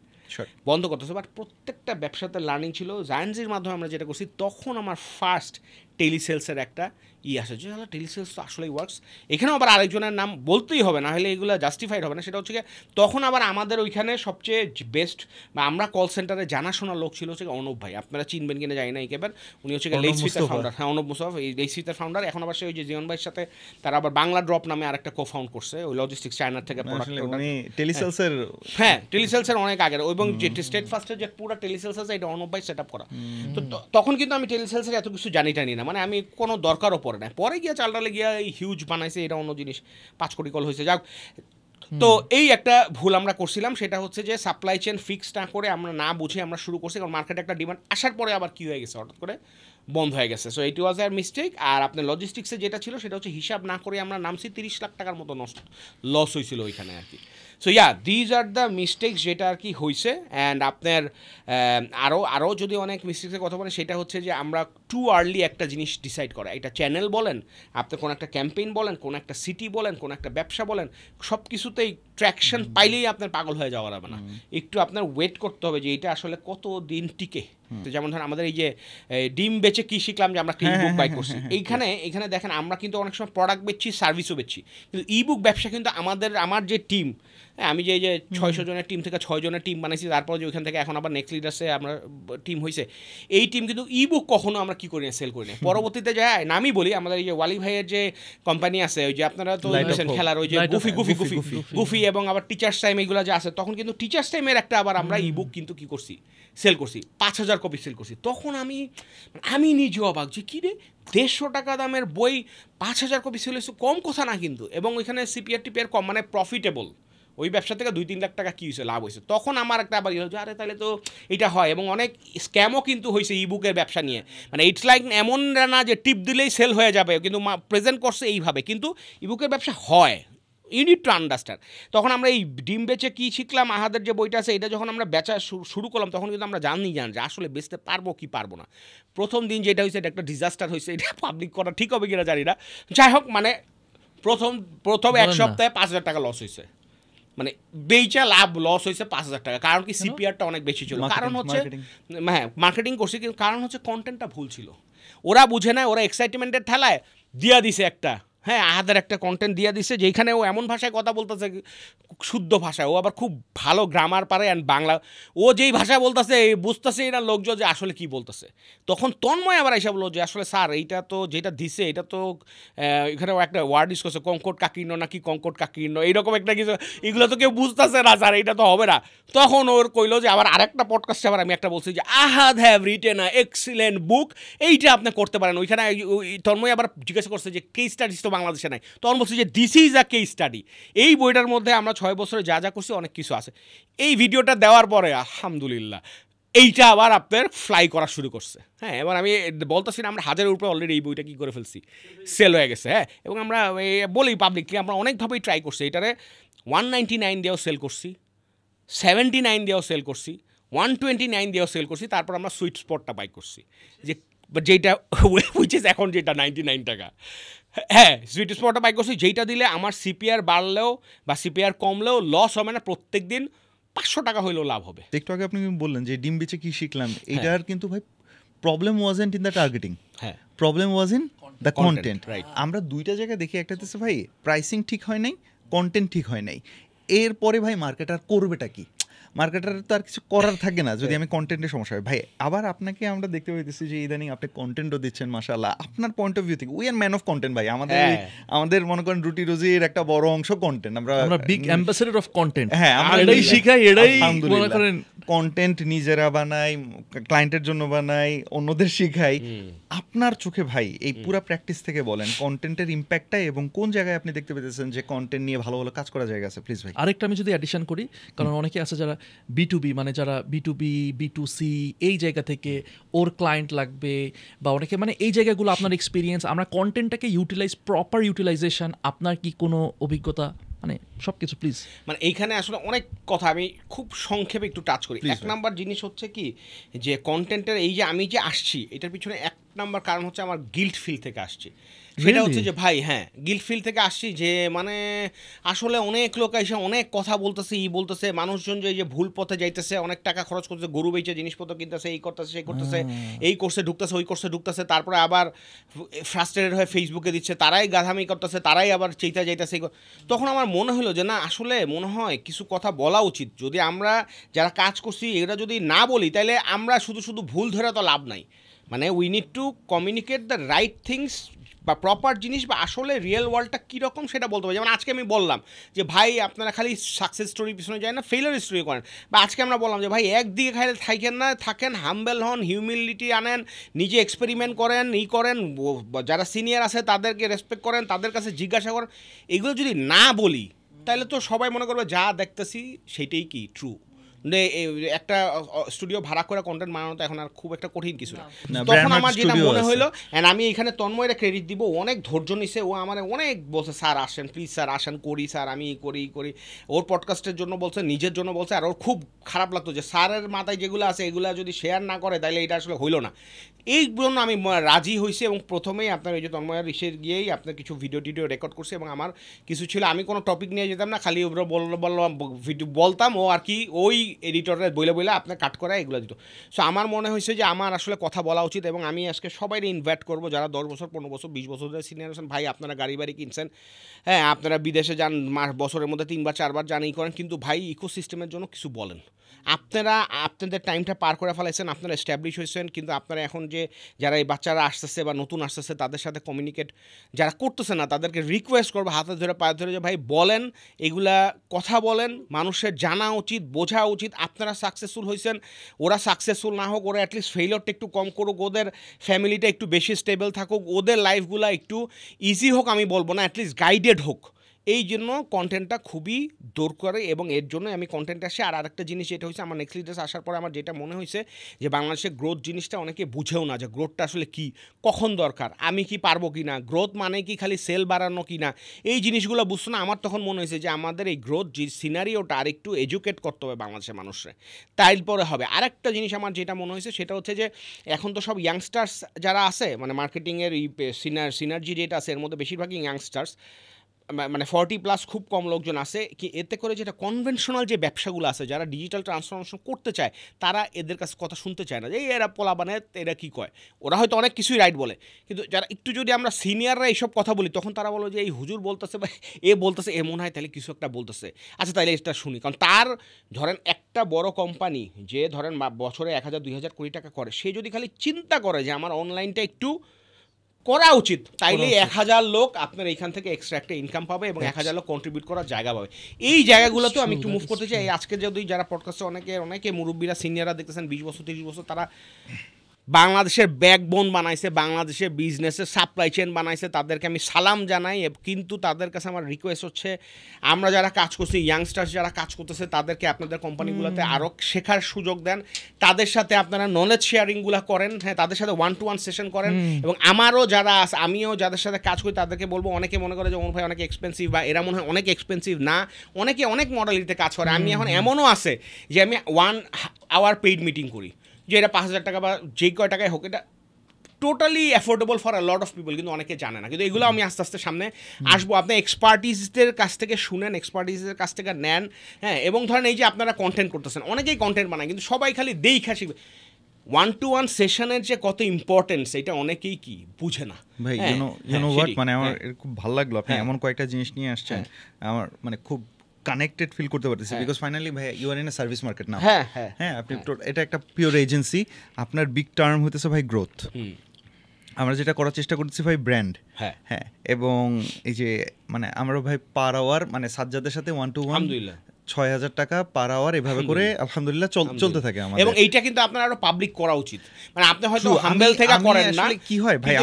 বন্ধ করতে হয়েছে। বাট প্রত্যেকটা ব্যবসাতে লার্নিং ছিল। জায়ান্টসির মাধ্যমে আমরা যেটা করছি, তখন আমার ফার্স্ট টেলিসেলসের একটা আসে যে টেলিসেলস তো আসলেই ওয়ার্কস। এখানেও আবার আরেকজনের নাম বলতেই হবে, না হলে এগুলো জাস্টিফাইড হবে না। সেটা হচ্ছে তখন আবার আমাদের ওইখানে সবচেয়ে বেস্ট বা আমরা কল সেন্টারে জানাশোনা লোক ছিল হচ্ছে অনুপ ভাই, আপনারা চিনবেন কিনা জানি না একেবারে, উনি হচ্ছে লেইসফিতার ফাউন্ডার। হ্যাঁ, অনুপ মুস্তফা, এই লেইসফিতার ফাউন্ডার। এখন আবার সে ওই যে জিয়ন ভাইয়ের সাথে তারা আবার বাংলা ড্রপ নামে আরেকটা কো-ফাউন্ড করছে, ওই লজিস্টিক্স চায়নার থেকে প্রোডাক্ট। হ্যাঁ, টেলিসেলসের অনেক আগের, এবং যে স্টেট ফার্স্টের যে পুরো টেলিসেলস আছে এটা অনুপ ভাই সেট আপ করা। তো তখন কিন্তু আমি টেলিসেলসের এত কিছু জানি না, মানে আমি কোনো দরকারও পড়ে না। পরে গিয়া চালডালে গিয়া এই হিউজ বানাইছে, এটা অন্য জিনিস, 5 কোটি কল হয়েছে। যাক, তো এই একটা ভুল আমরা করছিলাম, সেটা হচ্ছে যে সাপ্লাই চেন ফিক্স না করে আমরা না বুঝে আমরা শুরু করছি, কারণ মার্কেটে একটা ডিমান্ড আসার পরে আবার কী হয়ে গেছে, হঠাৎ করে বন্ধ হয়ে গেছে। So it was R mistake. আর আপনার লজিস্টিক্সে যেটা ছিল সেটা হচ্ছে হিসাব না করে আমরা নামছি, 30 লাখ টাকার মতো লস হয়েছিল ওইখানে আর কি। So these are the mistakes যেটা আর কি হয়েছে। অ্যান্ড আপনার আরও যদি অনেক মিস্টেক্সের কথা বলেন, সেটা হচ্ছে যে আমরা টু আর্লি একটা জিনিস ডিসাইড করা, এটা চ্যানেল বলেন, আপনি কোনো একটা ক্যাম্পেইন বলেন, কোনো একটা সিটি বলেন, কোনো একটা ব্যবসা বলেন, সব কিছুতেই ট্র্যাকশন পাইলেই আপনার পাগল হয়ে যাওয়ার হবে না, একটু আপনার ওয়েট করতে হবে যে এটা আসলে কত দিন টিকে। তো যেমন ধরেন আমাদের এই যে ডিম বেচে কি শিখলাম, যে আমরা ই বুক বাই করছি, এইখানে দেখেন আমরা কিন্তু অনেক সময় প্রোডাক্ট বেচছি, সার্ভিসও বেচছি, কিন্তু ই বুক ব্যবসা কিন্তু আমার যে টিম, আমি যে 600 জনের টিম থেকে 6 জনের টিম বানাইছি, তারপর যে ওইখান থেকে এখন আবার নেক্সট লিডার্সে আমরা টিম হয়েছে, এই টিম কিন্তু ই বুক কখনো আমরা কি করি না, সেল করি না। পরবর্তীতে যায় না, আমি বলি আমাদের এই যে ওয়ালি ভাইয়ের যে কোম্পানি আছে, ওই যে আপনারা তো খেলার ওই যে গুফি এবং আবার টিচার্স টাইম এইগুলো যে আছে, তখন কিন্তু টিচার্স টাইমের একটা আবার আমরা ই বুক কিন্তু কি করছি, সেল করছি, 5000 কপি সেল করছি। তখন আমি নিজেও অবাক যে কী রে, 150 টাকা দামের বই 5000 কপি সেল হয়েছে, কম কথা না কিন্তু। এবং ওইখানে সিপিআর টিপিআর কম, মানে প্রফিটেবল। ওই ব্যবসা থেকে 2-3 লাখ টাকা কী হয়েছে, লাভ হয়েছে। তখন আমার একটা আবার ইয়ে হচ্ছে, আরে তাহলে তো এটা হয়। এবং অনেক স্ক্যামও কিন্তু হয়েছে ই বুকের ব্যবসা নিয়ে, মানে ইটস লাইক এমন না যে টিপ দিলেই সেল হয়ে যাবে, কিন্তু প্রেজেন্ট করছে এইভাবে, কিন্তু ই বুকের ব্যবসা হয়, ইউ নিড টু আন্ডারস্ট্যান্ড। তখন আমরা এই ডিম বেচে কী শিখলাম, আহাদের যে বইটা আছে, এটা যখন আমরা বেচা শুরু করলাম, তখন কিন্তু আমরা জানি যে আসলে বেচতে পারবো কি পারবো না। প্রথম দিন যেটা হয়েছে, এটা একটা ডিজাস্টার হয়েছে, এটা পাবলিক করা ঠিক হবে কিনা জানি না। যাই হোক, মানে প্রথম 1 সপ্তাহে 5000 টাকা লস হয়েছে, মানে বেচা লাভ লস হয়েছে 5000 টাকা। কারণ কি, সিপিআরটা অনেক বেশি ছিল। কারণ হচ্ছে হ্যাঁ, মার্কেটিং করছি, কিন্তু কারণ হচ্ছে কন্টেন্টটা ভুল ছিল। ওরা বুঝে না, ওরা এক্সাইটমেন্টের ঠেলায় দিয়া দিছে একটা, হ্যাঁ, আহাদের একটা কন্টেন্ট দিয়ে দিচ্ছে, যেখানে ও এমন ভাষায় কথা বলতেছে, শুদ্ধ ভাষায়, ও আবার খুব ভালো গ্রামার পারে, অ্যান্ড বাংলা ও যেই ভাষায় বলতেছে বুঝতেছে এরা লোকজন যে আসলে কি বলতেছে। তখন তন্ময় আবার এসে বললো যে আসলে স্যার এইটা তো যেটা দিছে, এটা তো এখানে একটা ওয়ার্ড ইউজ করছে, কঙ্কট কাকীর্ণ নাকি কঙ্কট কাকীর্ণ, এইরকম একটা কিছু, এগুলো তো কেউ বুঝতেছে না স্যার, এইটা তো হবে না। তখন ওর কইলো যে আবার আরেকটা পডকাস্টে আবার আমি একটা বলছি যে আহাদ হ্যাভ রিটেন আ এক্সিলেন্ট বুক, এইটা আপনি করতে পারেন। ওইখানে তন্ময় আবার জিজ্ঞাসা করছে যে কেস স্টাডিজ তো বাংলাদেশে নাই, তখন বলছি যে this is a case study. এই বইটার মধ্যে আমরা 6 বছরে যা যা করছি অনেক কিছু আছে। এই ভিডিওটা দেওয়ার পরে আলহামদুলিল্লাহ এইটা আবার আপনার ফ্লাই করা শুরু করছে। হ্যাঁ, এবার আমি বলতেছি না, আমরা 1000-এর উপরে অলরেডি এই বইটা কী করে ফেলছি, সেল হয়ে গেছে। হ্যাঁ, এবং আমরা বলি পাবলিকলি আমরা অনেকভাবেই ট্রাই করছি, এটারে 199 দিয়েও সেল করছি, 79 দিয়েও সেল করছি, 129 দিয়েও সেল করছি, তারপর আমরা সুইট স্পটটা বাই করছি, যেটা উইচ ইজ এখন যেটা 99 টাকা। হ্যাঁ, সুইট স্পটটা বাই করছি, যেইটা দিলে আমার সিপিআর বাড়লেও বা সিপিআর কমলেও লস হবে না, প্রত্যেক দিন 500 টাকা হইলেও লাভ হবে। একটু আগে আপনি বললেন যে ডিম বেচে কি শিখলাম, এটার কিন্তু ভাই problem wasn't in the targeting, হ্যাঁ, problem was in the content. আমরা দুইটা জায়গায় দেখি, একটা হচ্ছে ভাই প্রাইসিং ঠিক হয় নাই, কন্টেন্ট ঠিক হয় নাই, এরপরে ভাই মার্কেটার করবেটা কি, মার্কেটার তো আর কিছু করার থাকে না যদি আমি কন্টেন্টের সমস্যা হয়। ভাই আবার আপনাকে আমরা দেখতে পাইতেছি যে ইদানিং আপনি কন্টেন্টও দিচ্ছেন, মাশাআল্লাহ, আপনার পয়েন্ট অফ ভিউ থেকে we are man of content ভাই। আমাদের মনে করেন রুটি রুজির একটা বড় অংশ কন্টেন্ট, আমরা বিগ অ্যাম্বাসেডর অফ কন্টেন্ট। হ্যাঁ, আমরা এটাই শিখাই, এটাই মনে করেন কন্টেন্ট নিজেরা বানাই, ক্লায়েন্টের জন্য বানাই, অন্যদের শিখাই। আপনার চোখে ভাই এই পুরো প্র্যাকটিস থেকে বলেন কন্টেন্টের ইম্প্যাক্টটা এবং কোন জায়গায় আপনি দেখতে পেতেছেন যে কন্টেন্ট নিয়ে ভালো ভালো কাজ করা জায়গা আছে, প্লিজ ভাই। আরেকটা আমি যদি অ্যাডিশন করি, কারণ অনেকে আছে যারা B2B, মানে যারা B2B B2C এই জায়গা থেকে ওর ক্লায়েন্ট লাগবে, বা অনেকে মানে এই জায়গাগুলো আপনার এক্সপিরিয়েন্স, আমরা কন্টেন্টটাকে প্রপার ইউটিলাইজেশন, আপনার কি কোনো অভিজ্ঞতা মানে সবকিছু প্লিজ। মানে এইখানে আসলে অনেক কথা আমি খুব সংক্ষেপে একটু টাচ করি। এক নাম্বার জিনিস হচ্ছে কি যে কন্টেন্টের এই যে আমি যে আসছি এটার পিছনে এক নাম্বার কারণ হচ্ছে আমার গিল্ট ফিল থেকে আসছি। সেটা হচ্ছে যে ভাই হ্যাঁ গিল্ট ফিল থেকে আসছি যে মানে আসলে অনেক লোক এসে অনেক কথা বলতেছে বলতেছে মানুষজন যে ভুল পথে যাইতেছে, অনেক টাকা খরচ করতেছে, গরু বেচে জিনিসপত্র কিনতেছে, এই করতেছে সেই করতেছে, এই কোর্সে ঢুকতেছে ওই কোর্সে ঢুকতেছে, তারপরে আবার ফ্রাস্ট্রেটেড হয়ে ফেসবুকে দিচ্ছে, তারাই গাধামি করতেছে, তারাই আবার চেইতা যাইতেছে। তখন আমার মনে হলো যে না আসলে মনে হয় কিছু কথা বলা উচিত। যদি আমরা যারা কাজ করছি এরা যদি না বলি তাহলে আমরা শুধু ভুল ধরে তো লাভ নাই। মানে we need to communicate the right things বা প্রপার জিনিস বা আসলে রিয়েল ওয়ার্ল্ডটা কীরকম সেটা বলতে পারি। যেমন আজকে আমি বললাম যে ভাই আপনারা খালি সাকসেস স্টোরির পিছনে যায় না, ফেইলিওর স্টোরি করেন। বা আজকে আমরা বললাম যে ভাই একদিকে খালি থাকেন না, থাকেন হাম্বেল হন, হিউমিলিটি আনেন, নিজে এক্সপেরিমেন্ট করেন, করেন, যারা সিনিয়র আছে তাদেরকে রেসপেক্ট করেন, তাদের কাছে জিজ্ঞাসা করেন। এগুলো যদি না বলি তাহলে তো সবাই মনে করবে যা দেখতেছি সেটাই কি ট্রু। একটা স্টুডিও ভাড়া করে কন্টেন্ট বানানো তো এখন আর খুব একটা কঠিন কিছু না। তখন আমার যেটা মনে হলো, এন্ড আমি এখানে তন্ময়ের ক্রেডিট দিব, অনেক ধৈর্য নিছে ও, আমার অনেক বলছে স্যার আসেন প্লিজ স্যার আসেন করি স্যার, আমি করি। ওর পডকাস্টের জন্য বলছে, নিজের জন্য বলছে। আর ওর খুব খারাপ লাগতো যে স্যারের মাথায় যেগুলো আছে এগুলো যদি শেয়ার না করে তাহলে এটা আসলে হইলো না। এই জন্য আমি রাজি হয়েছি এবং প্রথমেই আপনার ওই যে তন্ময়ের ইসের গিয়েই আপনার কিছু ভিডিও রেকর্ড করছি এবং আমার কিছু ছিল, আমি কোনো টপিক নিয়ে যেতাম না, খালি ওরা ভিডিও বলতাম, ও আর কি ওই এডিটরের বইলে আপনার কাট করা এগুলো দিত। সো আমার মনে হয়েছে যে আমার আসলে কথা বলা উচিত এবং আমি আজকে সবাই ইনভাইট করবো যারা 10 বছর 15 বছর 20 বছর ধরে সিনিয়র আছেন। ভাই আপনারা গাড়ি বাড়ি কিনছেন, হ্যাঁ আপনারা বিদেশে যান, বছরের মধ্যে 3 বার 4 বার জানি করেন, কিন্তু ভাই ইকোসিস্টেমের জন্য কিছু বলেন। আপনারা আপনাদের টাইমটা পার করে ফেলাইছেন, আপনারা এস্টাবলিশ হয়েছেন, কিন্তু আপনারা এখন যে যারা এই বাচ্চারা আসতেছে বা নতুন আসতেছে তাদের সাথে কমিউনিকেট যারা করতেছে না তাদেরকে রিকোয়েস্ট করবো হাতে ধরে পায়ে ধরে যে ভাই বলেন, এগুলা কথা বলেন, মানুষের জানা উচিত, বোঝা উচিত। আপনারা সাকসেসফুল হয়েছেন, ওরা সাকসেসফুল না হোক, ওরা অ্যাটলিস্ট ফেইলিওরটা একটু কম করুক, ওদের ফ্যামিলিটা একটু বেশি স্টেবল থাকুক, ওদের লাইফগুলো একটু ইজি হোক, আমি বলবো না অ্যাটলিস্ট গাইডেড হোক। এই জন্য কন্টেন্টটা খুবই দরকার এবং এর জন্য আমি কন্টেন্ট আসে। আর আরেকটা জিনিস যেটা হয়েছে আমার নেক্সট লিডার্স আসার পরে আমার যেটা মনে হয়েছে যে বাংলাদেশের গ্রোথ জিনিসটা অনেকে বুঝেও না যে গ্রোথটা আসলে কি, কখন দরকার, আমি কি পারবো কি না, গ্রোথ মানে কি খালি সেল বাড়ানো কি না, এই জিনিসগুলো বুঝতো না। আমার তখন মনে হয়েছে যে আমাদের এই গ্রোথ যে সিনারিওটা আর একটু এডুকেট করতে হবে বাংলাদেশের মানুষরা, তারপরে হবে। আরেকটা জিনিস আমার যেটা মনে হয়েছে সেটা হচ্ছে যে এখন তো সব ইয়াংস্টার্স যারা আছে, মানে মার্কেটিংয়ের এই সিনার্জি যেটা আছে এর মধ্যে বেশিরভাগই ইয়াংস্টার্স, মানে 40+ খুব কম লোকজন আছে কি। এতে করে যেটা কনভেনশনাল যে ব্যবসাগুলো আছে, যারা ডিজিটাল ট্রান্সফরমেশন করতে চায় তারা এদের কাছে কথা শুনতে চায় না, যে এরা পোলা বানায়, এরা কী কয়, ওরা হয়তো অনেক কিছুই রাইট বলে, কিন্তু যারা একটু যদি আমরা সিনিয়ররা এইসব কথা বলি তখন তারা বলো যে এই হুজুর বলতেছে বা এ বলতেছে, এ মনে হয় তাহলে কিছু একটা বলতেছে, আচ্ছা তাহলে এটা শুনি। কারণ তার ধরেন একটা বড় কোম্পানি যে ধরেন বছরে 1000-2000 কোটি টাকা করে, সে যদি খালি চিন্তা করে যে আমার অনলাইনটা একটু করা উচিত, তাইলে 1000 লোক আপনার এইখান থেকে এক্সট্রা একটা ইনকাম পাবে এবং 1000 লোক কন্ট্রিবিউট করার জায়গা পাবে। এই জায়গাগুলোতে আমি একটু মুভ করতে চাই। আজকে যদি যারা পডকাস্টে অনেকে মুরব্বীরা সিনিয়ররা দেখতেছেন 20 বছর 30 বছর, তারা বাংলাদেশের ব্যাকবোন বানাইছে, বাংলাদেশের বিজনেসের সাপ্লাই চেন বানাইছে, তাদেরকে আমি সালাম জানাই। কিন্তু তাদের কাছে আমার রিকোয়েস্ট হচ্ছে আমরা যারা কাজ করছি, ইয়াংস্টার্স যারা কাজ করতেছে, তাদেরকে আপনাদের কোম্পানিগুলোতে আরও শেখার সুযোগ দেন, তাদের সাথে আপনারা নলেজ শেয়ারিংগুলো করেন, হ্যাঁ তাদের সাথে 1-to-1 সেশন করেন। এবং আমারও যারা আছে, আমিও যাদের সাথে কাজ করি তাদেরকে বলবো, অনেকে মনে করে যে ওর ভাই অনেক এক্সপেন্সিভ বা এরা মনে হয় অনেক এক্সপেন্সিভ না, অনেকে অনেক মডেলিটিতে কাজ করে। আমি এখন এমনও আছে যে আমি 1 আওয়ার পেইড মিটিং করি, যে এটা 5000 টাকা বা যে কয় টাকায় হোক, এটা totally affordable for a lot of people, কিন্তু অনেকে জানে না। কিন্তু এগুলো আমি আস্তে আস্তে সামনে আসবো, আপনি এক্সপার্টিসদের কাছ থেকে শুনেন, এক্সপার্টিসদের কাছ থেকে নেন, হ্যাঁ। এবং ধরেন এই যে আপনারা কন্টেন্ট করতেছেন, অনেকেই কন্টেন্ট বানায় কিন্তু সবাই খালি দেখা শিখবে। 1-to-1 সেশনের যে কত ইম্পর্টেন্স এটা অনেকেই কি বুঝে না ভাই। ইউ নো হোয়াট, মানে আমার খুব ভালো লাগলো আপনি এমন কয়েকটা জিনিস নিয়ে আসছেন, আমার মানে খুব কানেক্টেড ফিল করতে পারতেছি, বিকজ ফাইনালি ভাই you are in a service market না। হ্যাঁ আপনি এটা একটা পিওর এজেন্সি, আপনার বিগ টার্ম হইতেছে ভাই গ্রোথ। আমরা যেটা করার চেষ্টা করতেছি ভাই ব্র্যান্ড, হ্যাঁ। এবং এই যে মানে আমরা ভাই পার আওয়ার মানে সাজ্জাদের সাথে 1-to-1 6000 টাকা পার আওয়ার এভাবে করে আলহামদুলিল্লাহ চলতে থাকে আমাদের। এবং এইটা কিন্তু আপনার আরো পাবলিক করা উচিত, মানে আপনি হয়তো হাম্বেল থেকে করেন না। কি হয় ভাই,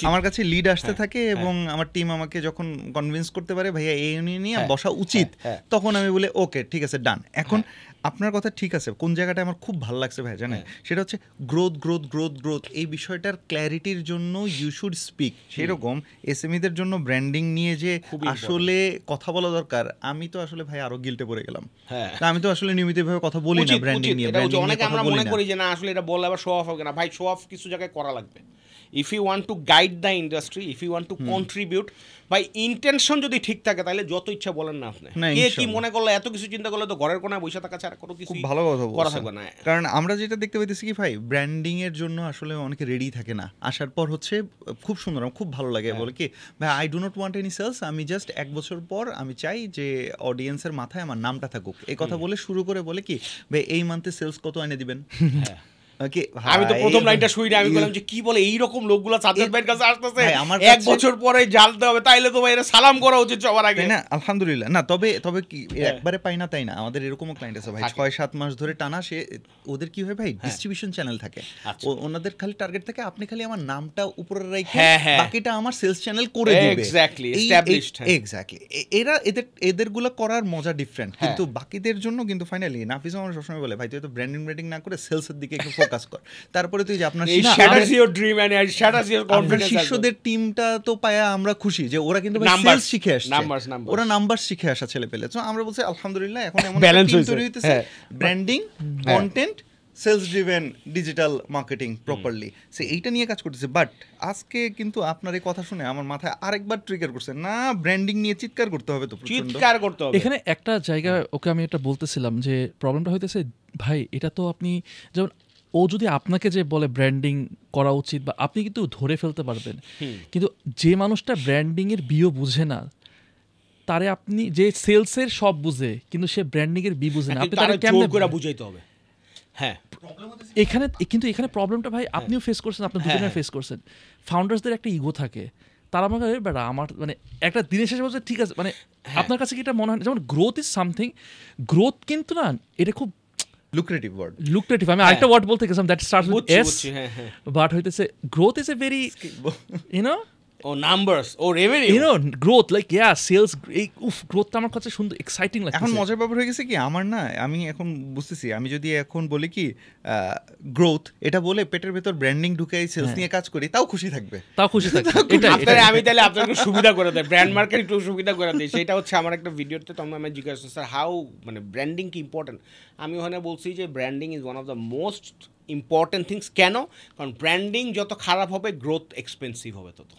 আমার কাছে লিড আসতে থাকে এবং আমার টিম আমাকে যখন কনভিন্স করতে পারে ভাইয়া এই নিয়ে বসা উচিত, তখন আমি বলি ওকে ঠিক আছে ডান। এখন আপনার কথা ঠিক আছে, কোন জায়গাটা আমার খুব ভালো লাগছে ভাই জানেন, সেটা হচ্ছে গ্রোথ গ্রোথ গ্রোথ গ্রোথ, এই বিষয়টার ক্ল্যারিটির জন্য ইউ শুড স্পিক। সেরকম এসএমইদের জন্য ব্র্যান্ডিং নিয়ে যে আসলে কথা বলা দরকার, আমি তো আসলে ভাই আরো গিল্টে পড়ে গেলাম। আমি তো আসলে নিয়মিতভাবে কথা বলি না ব্র্যান্ডিং নিয়ে, অনেকে আমরা মনে করি যে না আসলে এটা বললে আবার শো অফ হবে না। ভাই শো অফ কিছু জায়গায় করা লাগবে। If you want to guide the industry, if you want to contribute, ভাই ইন্টেনশন যদি ঠিক থাকে তাহলে যত ইচ্ছা বলেন না আপনি। কে কি মনে করলে, এত কিছু চিন্তা করলে তো ঘরের কোনায় বসে থাকা ছাড়া কোনো কিছু ভালো কথা করা থাকবে না। কারণ আমরা যেটা দেখতে পাইতেছি কি ভাই, ব্র্যান্ডিং এর জন্য আসলে অনেকে রেডি থাকে না, আসার পর হচ্ছে খুব সুন্দর, খুব ভালো লাগে, বলে কি ভাই I do not want any sales, আমি জাস্ট 1 বছর পর আমি চাই যে অডিয়েন্সের মাথায় আমার নামটা থাকুক, এই কথা বলে শুরু করে বলে কি ভাই এই মান্থে সেলস কত এনে দিবেন। আমি তো প্রথম লাইনটা শুই না, আমি বললাম যে কি বলে এইরকম লোকগুলো সাজ্জাদ ভাইয়ের কাছে আসতেছে 1 বছর পরে জানতে হবে, তাইলে তো ভাই এরা সালাম করা উচিত সবার আগে না। আলহামদুলিল্লাহ না, তবে কি একবারে পাই না তাই না, আমাদের এরকমও ক্লায়েন্ট আছে ভাই 6-7 মাস ধরে টানা, সে ওদের কি হয় ভাই ডিস্ট্রিবিউশন চ্যানেল থাকে, ওনাদের খালি টার্গেট থাকে আপনি খালি আমার নামটা উপরে রেখে বাকিটা আমার সেলস চ্যানেল করে দিবে। এক্স্যাক্টলি এরা এদেরগুলো করার মজা ডিফারেন্ট, কিন্তু বাকিদের জন্য কিন্তু ফাইনালি নাফিস আমার সবসময় বলে ভাই তুই তো ব্র্যান্ডিং না করে সেলসের দিকে একটু ফোকাস কর, তারপরে তুই যে আপনার শিষ্যদের টিমটা তো পায়া আমরা খুশি যে ওরা কিন্তু সেলস শিখে আসছে, ওরা নাম্বার শিখে আসা ছেলে পেলে। তো আমরা বলছি আলহামদুলিল্লাহ এখন এমন টিম তৈরি হইতেছে, branding, content, sales driven, digital marketing properly, সে এইটা নিয়ে কাজ করতেছে। বাট আজকে কিন্তু আপনার এই কথা শুনে আমার মাথায় আরেকবার ট্রিগার করছে, না ব্র্যান্ডিং নিয়ে চিৎকার করতে হবে, তো চিৎকার করতে হবে। এখানে একটা জায়গা ওকে আমি এটা বলতেছিলাম যে প্রবলেমটা হইতেছে ভাই, এটা তো আপনি যেমন ও যদি আপনাকে যে বলে ব্র্যান্ডিং করা উচিত, বা আপনি কিন্তু ধরে ফেলতে পারবেন, কিন্তু যে মানুষটা ব্র্যান্ডিং এর বিও বুঝে না, তারে আপনি যে সেলসের সব বুঝে কিন্তু সে ব্র্যান্ডিং এর বি বুঝে না, আপনি তারে কেমনে করে বুঝাইতে হবে। হ্যাঁ, এখানে প্রবলেমটা ভাই আপনিও ফেস করছেন, আপনার দুজনে ফেস করছেন। ফাউন্ডার্সদের একটা ইগো থাকে, তারা মনে করে বেটা আমার মানে একটা দিনের শেষে বলছে ঠিক আছে, মানে আপনার কাছে কি এটা মনে হয় যেমন গ্রোথ ইজ সামথিং, গ্রোথ কিন্তু না এটা খুব lucrative word. Lucrative. আমি আরেকটা ওয়ার্ড বলতে গেছিলাম that starts with S, but হইতেছে growth is a very, you know, or numbers or revenue, you know, growth like sales, growth আমার কাছে সুন্দর এক্সাইটিং লাগছে। এখন মজার ব্যাপার হয়ে গেছে কি আমার না, আমি এখন বুঝতেছি আমি যদি এখন বলি কি গ্রোথ এটা বলে পেটের ভেতর ব্র্যান্ডিং ঢুকাই সেলস নিয়ে কাজ করি, তাও খুশি থাকবে। এটাই আমি তাহলে আপনাকে সুবিধা করে দেয়, ব্র্যান্ড মার্কেট একটু সুবিধা করে দিই। সেটা হচ্ছে আমার একটা ভিডিওতে তোমরা আমি জিজ্ঞাসা করছি স্যার হাউ মানে ব্র্যান্ডিং কি ইম্পর্টেন্ট, আমি ওখানে বলছি যে branding is one of the most important things. কেন? কারণ ব্র্যান্ডিং যত খারাপ হবে গ্রোথ এক্সপেন্সিভ হবে, তত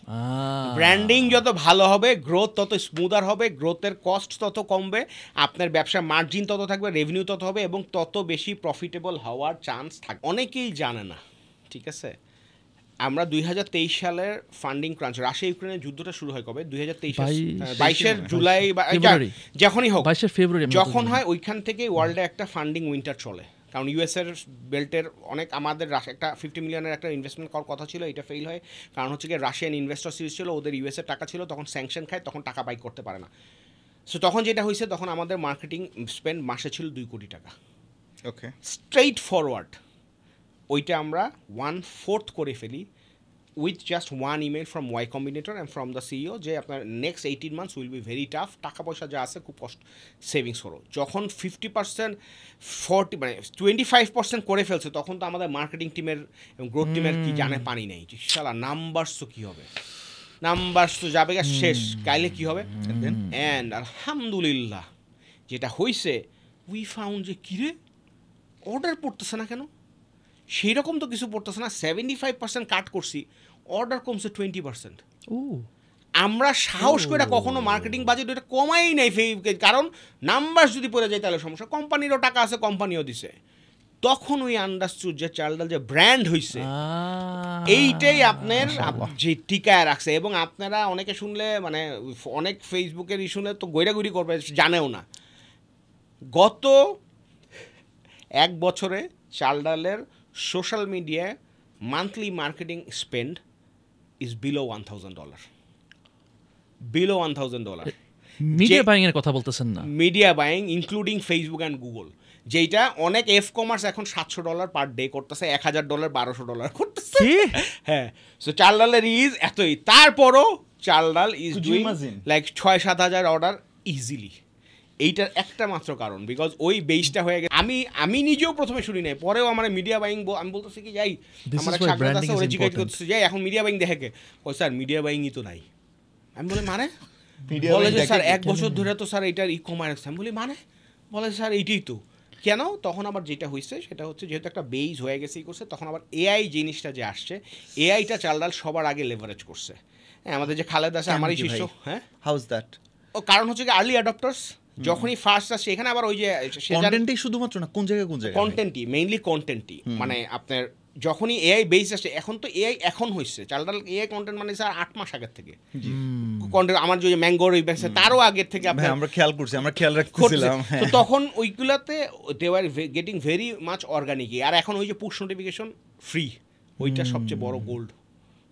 ব্র্যান্ডিং যত ভালো হবে গ্রোথ তত স্মুদার হবে, গ্রোথের কস্ট তত কমবে, আপনার ব্যবসার মার্জিন তত থাকবে, রেভিনিউ তত হবে এবং তত বেশি প্রফিটেবল হওয়ার চান্স থাকে। অনেকেই জানে না, ঠিক আছে? আমরা 2023 সালের ফান্ডিং ক্রাঞ্চ, রাশিয়া ইউক্রেনের যুদ্ধটা শুরু হয় কবে? 2023 জুলাই বা যখনই হোক, ফেব্রুয়ারি যখন হয়, ওইখান থেকে ওয়ার্ল্ডে একটা ফান্ডিং উইন্টার চলে। কারণ ইউএসের বেল্টের অনেক আমাদের একটা 50 মিলিয়নের একটা ইনভেস্টমেন্ট করার কথা ছিল, এটা ফেল হয়। কারণ হচ্ছে কি রাশিয়ান ইনভেস্টর সিরিজ ছিল, ওদের ইউএসের টাকা ছিল, তখন স্যাংশন খায়, তখন টাকা বাই করতে পারে না। সো তখন যেটা হয়েছে, তখন আমাদের মার্কেটিং স্পেন্ড মাসে ছিল 2 কোটি টাকা। ওকে, স্ট্রেইট ফরওয়ার্ড ওইটা আমরা 1/4 করে ফেলি with just 1 email from Y Combinator and from the CEO যে আপনার next 18 months will be very tough, টাকা পয়সা যা আছে খুব কষ্ট সেভিংস করো। যখন 50% 40 মানে 25% করে ফেলছে, তখন তো আমাদের মার্কেটিং টিমের এবং গ্রোথ টিমের কি জানে পানি নেই, শালা নাম্বারস তো কী হবে, নাম্বারস তো যাবে শেষ, কাইলে কী হবে। অ্যান্ড আলহামদুলিল্লাহ যেটা হয়েছে, উই ফাউন্ড যে কিরে অর্ডার পড়তেছে না কেন, সেই রকম তো কিছু পড়তেছে না। 75% কাট করছি, অর্ডার কমছে 20%। আমরা সাহস করে কখনো মার্কেটিং বাজেট এটা কমাই নাই, কারণ নাম্বার যদি পড়ে যায় তাহলে সমস্যা। কোম্পানিরও টাকা আছে, কোম্পানিও দিছে। তখন ওই আন্ডারস্টুড যে চালডাল যে ব্র্যান্ড হয়েছে, এইটাই আপনার যে টিকায় রাখছে। এবং আপনারা অনেকে শুনলে মানে অনেক ফেসবুকের শুনলে তো গৈরাগুড়ি করবে, জানেও না। গত 1 বছরে চালডালের সোশ্যাল মিডিয়ায় monthly marketing spend is below $1,000, below $1,000। Media buying এর কথা বলতেছেন না? Media buying including Facebook and Google, যেটা অনেক কমার্স এখন $700 পার ডে করতেছে, $1,000 $1,200 করতেছে। হ্যাঁ, সো চালডালের ইজ এতই। তারপরও চালডাল ইজ ডুইং লাইক 6-7 হাজার অর্ডার ইজিলি। এইটার একটা মাত্র কারণ, বিকজ ওই বেসটা হয়ে গেছে। আমি নিজেও প্রথমে শুনি নাই, পরেও আমার মিডিয়া বাইং, আমি বলতেছি কি যাই আমার এক সাগরত আছে ওরা জিজ্ঞাসা করতেছে যাই এখন মিডিয়া বাইং দেখে কে, ও স্যার মিডিয়া বাইংই তো নাই। আমি বলি মানে, বলে যে স্যার 1 বছর ধরে তো স্যার এটার ই-কমার্স। আমি বলি মানে, বলে স্যার এইটাই তো। কেন? তখন আবার যেটা হয়েছে সেটা হচ্ছে যেহেতু একটা বেস হয়ে গেছে করছে, তখন আবার এআই জিনিসটা যে আসছে, এআইটা চালডাল সবার আগে লেভারেজ করছে। হ্যাঁ, আমাদের যে খালেদ আছে আমারই শিষ্য। হ্যাঁ, হাউজ দ্যাট? ও কারণ হচ্ছে কি আর্লি অ্যাডপ্টার্স যখনই ফার্স্ট আসছে, এখানে আবার ওই যে কন্টেন্টই শুধুমাত্র না, কোন জায়গায় কন্টেন্টই, মেইনলি কন্টেন্টই, মানে আপনার যখনই এআই বেস আসছে, এখন তো এআই এখন হয়েছে চালডাল এআই কন্টেন্ট মানে স্যার 8 মাস আগের থেকে কন্টেন্ট। আমার যে ম্যাঙ্গোর ওই ব্যাংক তারও আগের থেকে আমরা খেয়াল করছি, আমরা খেয়াল রাখতেছিলাম। তো তখন ওইগুলাতে they are getting very much organic. আর এখন ওই যে পুশ নোটিফিকেশন ফ্রি, ওইটা সবচেয়ে বড় গোল্ড।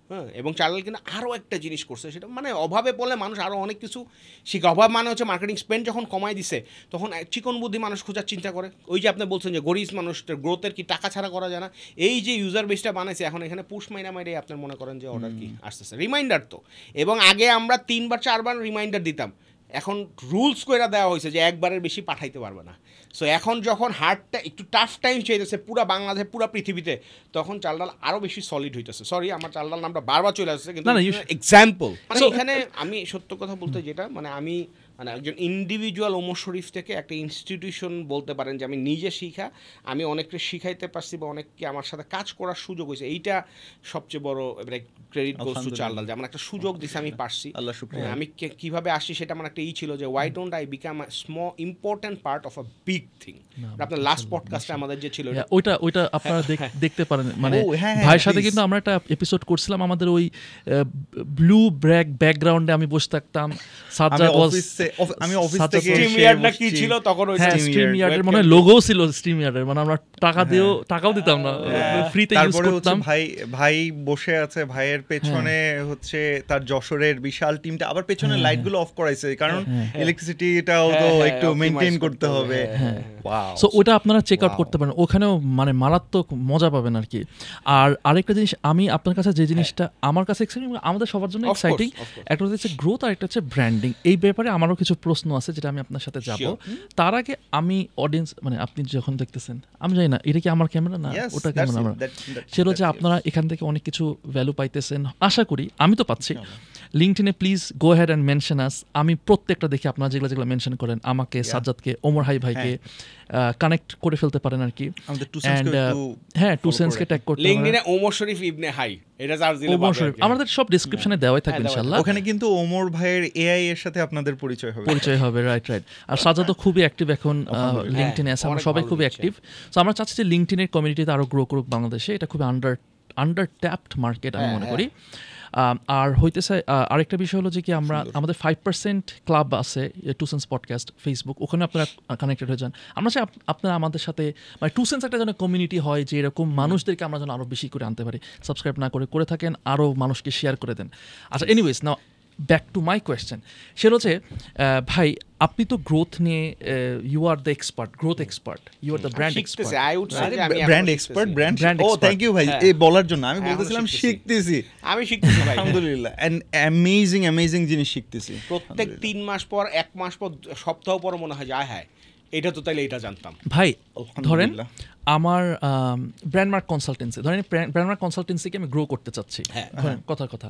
হ্যাঁ, এবং চালাল কিন্তু আরও একটা জিনিস করছে, সেটা মানে অভাবে বলে মানুষ আরও অনেক কিছু শিখে। অভাব মানে হচ্ছে মার্কেটিং স্পেন্ড যখন কমাই দিছে, তখন চিকন বুদ্ধি মানুষ খোঁজার চিন্তা করে। ওই যে আপনি বলছেন যে গরিব মানুষের গ্রোথের কি টাকা ছাড়া করা যায় না, এই যে ইউজার বেসটা বানাইছে এখন এখানে পুশ মাইনা মাইরে আপনার মনে করেন যে অর্ডার কি আসতেছে, রিমাইন্ডার তো। এবং আগে আমরা 3বার 4বার রিমাইন্ডার দিতাম, এখন রুলস করে দেওয়া হয়েছে যে একবারের বেশি পাঠাইতে পারবে না। সো এখন যখন হার্ডটা একটু টাফ টাইম চাইতেছে পুরা বাংলাদেশ পুরা পৃথিবীতে, তখন চালডাল আরও বেশি সলিড হইতেছে। সরি আমার চালডাল নামটা বারবার চলে আসছে, কিন্তু এক্সাম্পল মানে এখানে আমি সত্য কথা বলতে যেটা মানে আমি মানে একজন ইন্ডিভিজুয়াল ওমর শরীফ থেকে একটা ইনস্টিটিউশন বলতে পারেন যে আমি নিজে শিখা, আমি অনেককে শিখাইতে পারছি বা অনেককে আমার সাথে কাজ করার সুযোগ হয়েছে, এইটা সবচেয়ে বড় ক্রেডিট গোস টু চালডাল, যে আমার একটা সুযোগ দিছে, আমি পারছি। আমি কিভাবে আসছি সেটা আমার একটা ছিল যে why don't I become a small important part of a big thing. আপনার লাস্ট পডকাস্টে আমাদের যে ছিল ওইটা আপনারা দেখতে পারেন, মানে ভাইয়ের সাথে কিন্তু আমরা একটা এপিসোড করছিলাম, আমাদের ওই ব্লু ব্যাকগ্রাউন্ডে আমি বসে থাকতাম, সাজ্জাদ আমি অফিস থেকে স্ট্রিমইয়ার্ড না কি ছিল তখন, ওই স্ট্রিমইয়ার্ডের মানে লোগো ছিল স্ট্রিমইয়ার্ডের, মানে আমরা টাকাও দিতাম না, ফ্রিতে ইউজ করতাম। ভাই বসে আছে, ভাইয়ের পেছনে হচ্ছে তার যশোরের বিশাল টিমটা, আবার পেছনে লাইটগুলো অফ করাইছে কারণ ইলেকট্রিসিটিটাও তো একটু মেইনটেইন করতে হবে। সো ওটা আপনারা চেক আউট করতে পারেন, ওখানেও মানে মারাত্মক মজা পাবেন আর কি। আর আরেকটা জিনিস আমি আপনার কাছে যে জিনিসটা আমার কাছে এক্সাইটিং, আমাদের সবার জন্য এক্সাইটিং, একটা হচ্ছে গ্রোথ আর একটা হচ্ছে ব্র্যান্ডিং। এই ব্যাপারে আমারও কিছু প্রশ্ন আছে যেটা আমি আপনার সাথে যাব। তার আগে আমি অডিয়েন্স, মানে আপনি যখন দেখতেছেন, আমি জানি না এটা কি আমার ক্যামেরা না ওটা ক্যামেরা, আমার সেটা হচ্ছে আপনারা এখান থেকে অনেক কিছু ভ্যালু পাইতেছেন আশা করি, আমি তো পাচ্ছি। লিঙ্কডইনে please go ahead and mention us. আমি প্রত্যেকটা দেখি আপনারা যেগুলো মেনশন করেন, আমাকে, সাজ্জাদকে, ওমর ভাইকে কানেক্ট করে ফেলতে পারেন আর কি। হ্যাঁ, 2 সেন্সকে ট্যাগ করতে পারেন। লিঙ্কডইনে ওমর শরীফ ইবনে হাই এটা সার্চ দিলে পাবেন, আমাদের সব ডেসক্রিপশনে দেওয়াই থাকবে ইনশাআল্লাহ। ওখানে কিন্তু ওমর ভাইয়ের এআই এর সাথে আপনাদের পরিচয় হবে। রাইট। আর সাজ্জাদ তো খুবই অ্যাক্টিভ এখন লিঙ্কডইনে আছে, আমরা সবাই খুবই অ্যাক্টিভ। সো আমরা চাচ্ছি যে লিঙ্কডইনের কমিউনিটিতে আরো গ্রো করুক বাংলাদেশে, এটা খুবই আন্ডার ট্যাপড মার্কেট আমি মনে করি। আর হইতেছে আরেকটা বিষয় হলো যে কি আমাদের 5% ক্লাব আছে 2 সেন্স পডকাস্ট ফেসবুক, ওখানে আপনারা কানেক্টেড হয়ে যান। আমরা চাই আপনারা আমাদের সাথে মানে 2 সেন্স একটা যেন কমিউনিটি হয়, যে এরকম মানুষদেরকে আমরা যেন আরও বেশি করে আনতে পারি। সাবস্ক্রাইব না করে থাকেন, আরও মানুষকে শেয়ার করে দেন। আচ্ছা, anyways now back to my question. সেটা হচ্ছে ভাই, আপনি তো গ্রোথ নিয়ে you are the expert, growth expert, you are the brand expert. Brand expert, oh thank you ভাই এই বলার জন্য। আমি বলতেছিলাম শিখতেছি ভাই, আলহামদুলিল্লাহ, এন্ড অ্যামেজিং জিনিস শিখতেছি। প্রত্যেক 3 মাস পর 1 মাস পর সপ্তাহ পর মনে হয় যায় হ্যাঁ এটা তো তাইলে এটা জানতাম ভাই। ধরেন আমার ব্র্যান্ডমার্ক কনসালটেন্সি, ধরেন ব্র্যান্ডমার্ক কনসালটেন্সিকে আমি গ্রো করতে চাচ্ছি, কথা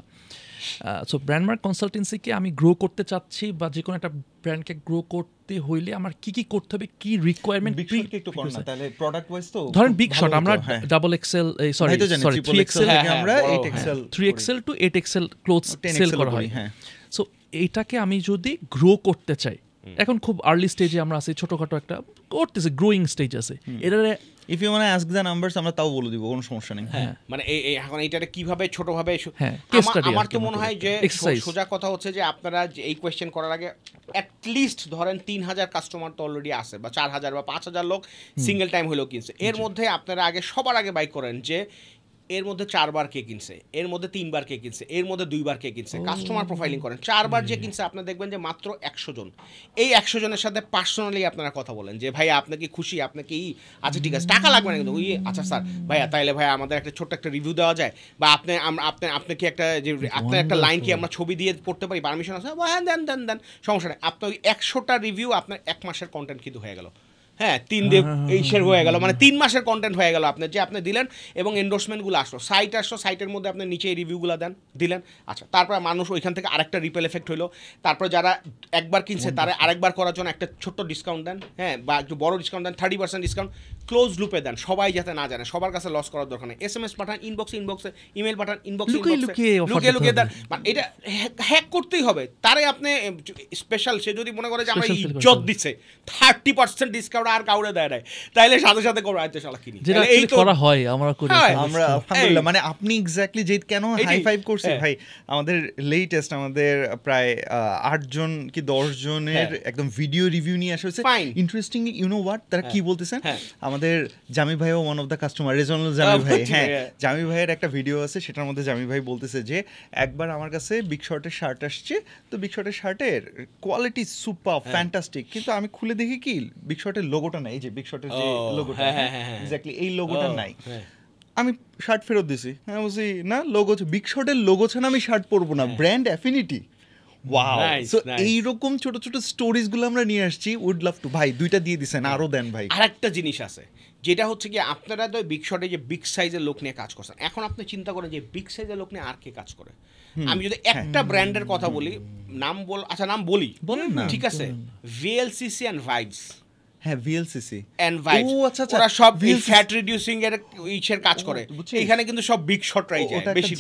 সো ব্র্যান্ডমার্ক কনসালটেন্সিকে আমি গ্রো করতে চাচ্ছি, বা যে কোনো একটা ব্র্যান্ডকে গ্রো করতে হইলে আমার কি করতে হবে, কি রিকোয়ারমেন্ট, ধরেন বিগ শট আমরা double XL, sorry 3XL to 8XL clothes sale করা হয়। সো এইটাকে আমি যদি গ্রো করতে চাই, এখন খুব আর্লি স্টেজে আমরা আছি, ছোটখাটো একটা করতেছি, গ্রোয়িং স্টেজ আছে, এটারে if you want to ask the numbers আমরা তাও বলে দিব, কোনো সমস্যা নেই। মানে এখন এইটারে কিভাবে ছোটভাবে, আমার তো মনে হয় যে সোজা কথা হচ্ছে যে আপনারা এই কোয়েশ্চেন করার আগে অ্যাটলিস্ট ধরেন 3000 কাস্টমার তো অলরেডি আছে, বা 4000 বা 5000 লোক সিঙ্গেল টাইম হলেও কিনছে, এর মধ্যে আপনারা আগে সবার আগে বাই করেন যে এর মধ্যে 4 বার কে কিনছে, এর মধ্যে 3 বার কে কিনছে, এর মধ্যে 2 বার কে কিনছে, কাস্টমার প্রোফাইলিং করেন। 4 বার যে কিনছে আপনারা দেখবেন যে মাত্র 100 জন। এই 100 জনের সাথে পার্সোনালি আপনারা কথা বলেন যে ভাই আপনি কি খুশি, আপনি কি আচ্ছা ঠিক আছে টাকা লাগবে না কিন্তু ওই আচ্ছা স্যার ভাইয়া তাইলে ভাইয়া আমাদের একটা ছোট্ট একটা রিভিউ দেওয়া যায়, বা আপনি কি একটা যে আপনার একটা লাইন কি আমরা ছবি দিয়ে পড়তে পারি, পারমিশন আছে, হ্যাঁ দেন সমস্যা নেই। আপনার ওই 100টা রিভিউ আপনার 1 মাসের কন্টেন্ট কিন্তু হয়ে গেল। হ্যাঁ 3 দিন এই শেয়ার হয়ে গেল, মানে 3 মাসের কন্টেন্ট হয়ে গেল আপনার, যে আপনি দিলেন এবং এন্ডোর্সমেন্টগুলো আসলো, সাইটের মধ্যে আপনি নিচে এই রিভিউগুলো দিলেন। আচ্ছা তারপর মানুষ ওইখান থেকে আরেকটা রিপেল এফেক্ট হলো, তারপর যারা একবার কিনছে তারা আরেকবার করার জন্য একটা ছোট্ট ডিসকাউন্ট দেন, হ্যাঁ বা একটু বড় ডিসকাউন্ট দেন, 30% ডিসকাউন্ট ক্লোজ লুপে দেন, সবাই যাতে না জানে, সবার কাছে লস করার দরকার নেই। SMS পাঠান ইনবক্সে, ইমেল পাঠান ইনবক্সে, লুকিয়ে দেন, মানে এটা হ্যাক করতেই হবে। তারে আপনি স্পেশাল, সে যদি মনে করে যে আমরা ইজ্জত দিচ্ছে 30% ডিসকাউন্ট আর কাউরে দেয় নাই, তাইলে সাথে সাথে করে আইতে শালা কিনি, এই তো করা হয় আমরা করি আমরা আলহামদুলিল্লাহ। মানে আপনি এক্স্যাক্টলি যে কেন হাই ফাইভ করছি ভাই, আমাদের লেটেস্ট আমাদের প্রায় 8 জন কি 10 জনের একদম ভিডিও রিভিউ নিয়ে আসা হয়েছে। ইন্টারেস্টিংলি ইউ নো হোয়াট তারা কি বলতেছেন, আমাদের জামি ভাইও ওয়ান অফ দ্য কাস্টমার, রেজনাল জামি ভাই, হ্যাঁ জামি ভাইয়ের একটা ভিডিও আছে, সেটার মধ্যে জামি ভাই বলতেছে যে একবার আমার কাছে বিগ শর্টের শার্ট আসছে, তো বিগ শর্টের শার্টের কোয়ালিটি সুপার ফ্যান্টাস্টিক, কিন্তু আমি খুলে দেখি কি বিগ শর্টের লোগোটা নাই, এই যে বিগ শর্টের যে লোগোটা এক্স্যাক্টলি এই লোগোটা নাই। আমি শার্ট ফেরত দিছি, হ্যাঁ বলছি না লোগো বিগ শর্টের লোগো ছাড়া আমি শার্ট পরবো না, ব্র্যান্ড অ্যাফিনিটি। ওয়াও, সো এইরকম ছোট ছোট স্টোরিজ গুলো আমরা নিয়ে আসছি। উড লাভ টু ভাই 2টা দিয়ে দিছেন, আরো দেন ভাই। আরেকটা জিনিস আছে যেটা হচ্ছে কি আপনারা তো বিগ শটে যে বিগ সাইজের লোক নিয়ে কাজ করছেন, এখন আপনি চিন্তা করেন যে বিগ সাইজের লোক নিয়ে আর কে কাজ করে। আমি যদি একটা ব্র্যান্ডের কথা বলি, নাম বলি ঠিক আছে, VLCC এন্ড ভাইবস। হ্যাঁ ভিএলসিসি এন্ড ভাইবস, ওরা সব ফ্যাট রিডিউসিং এর ইচ্ছের কাজ করে। এখানে কিন্তু সব বিগ শটরাই যায় বেশি,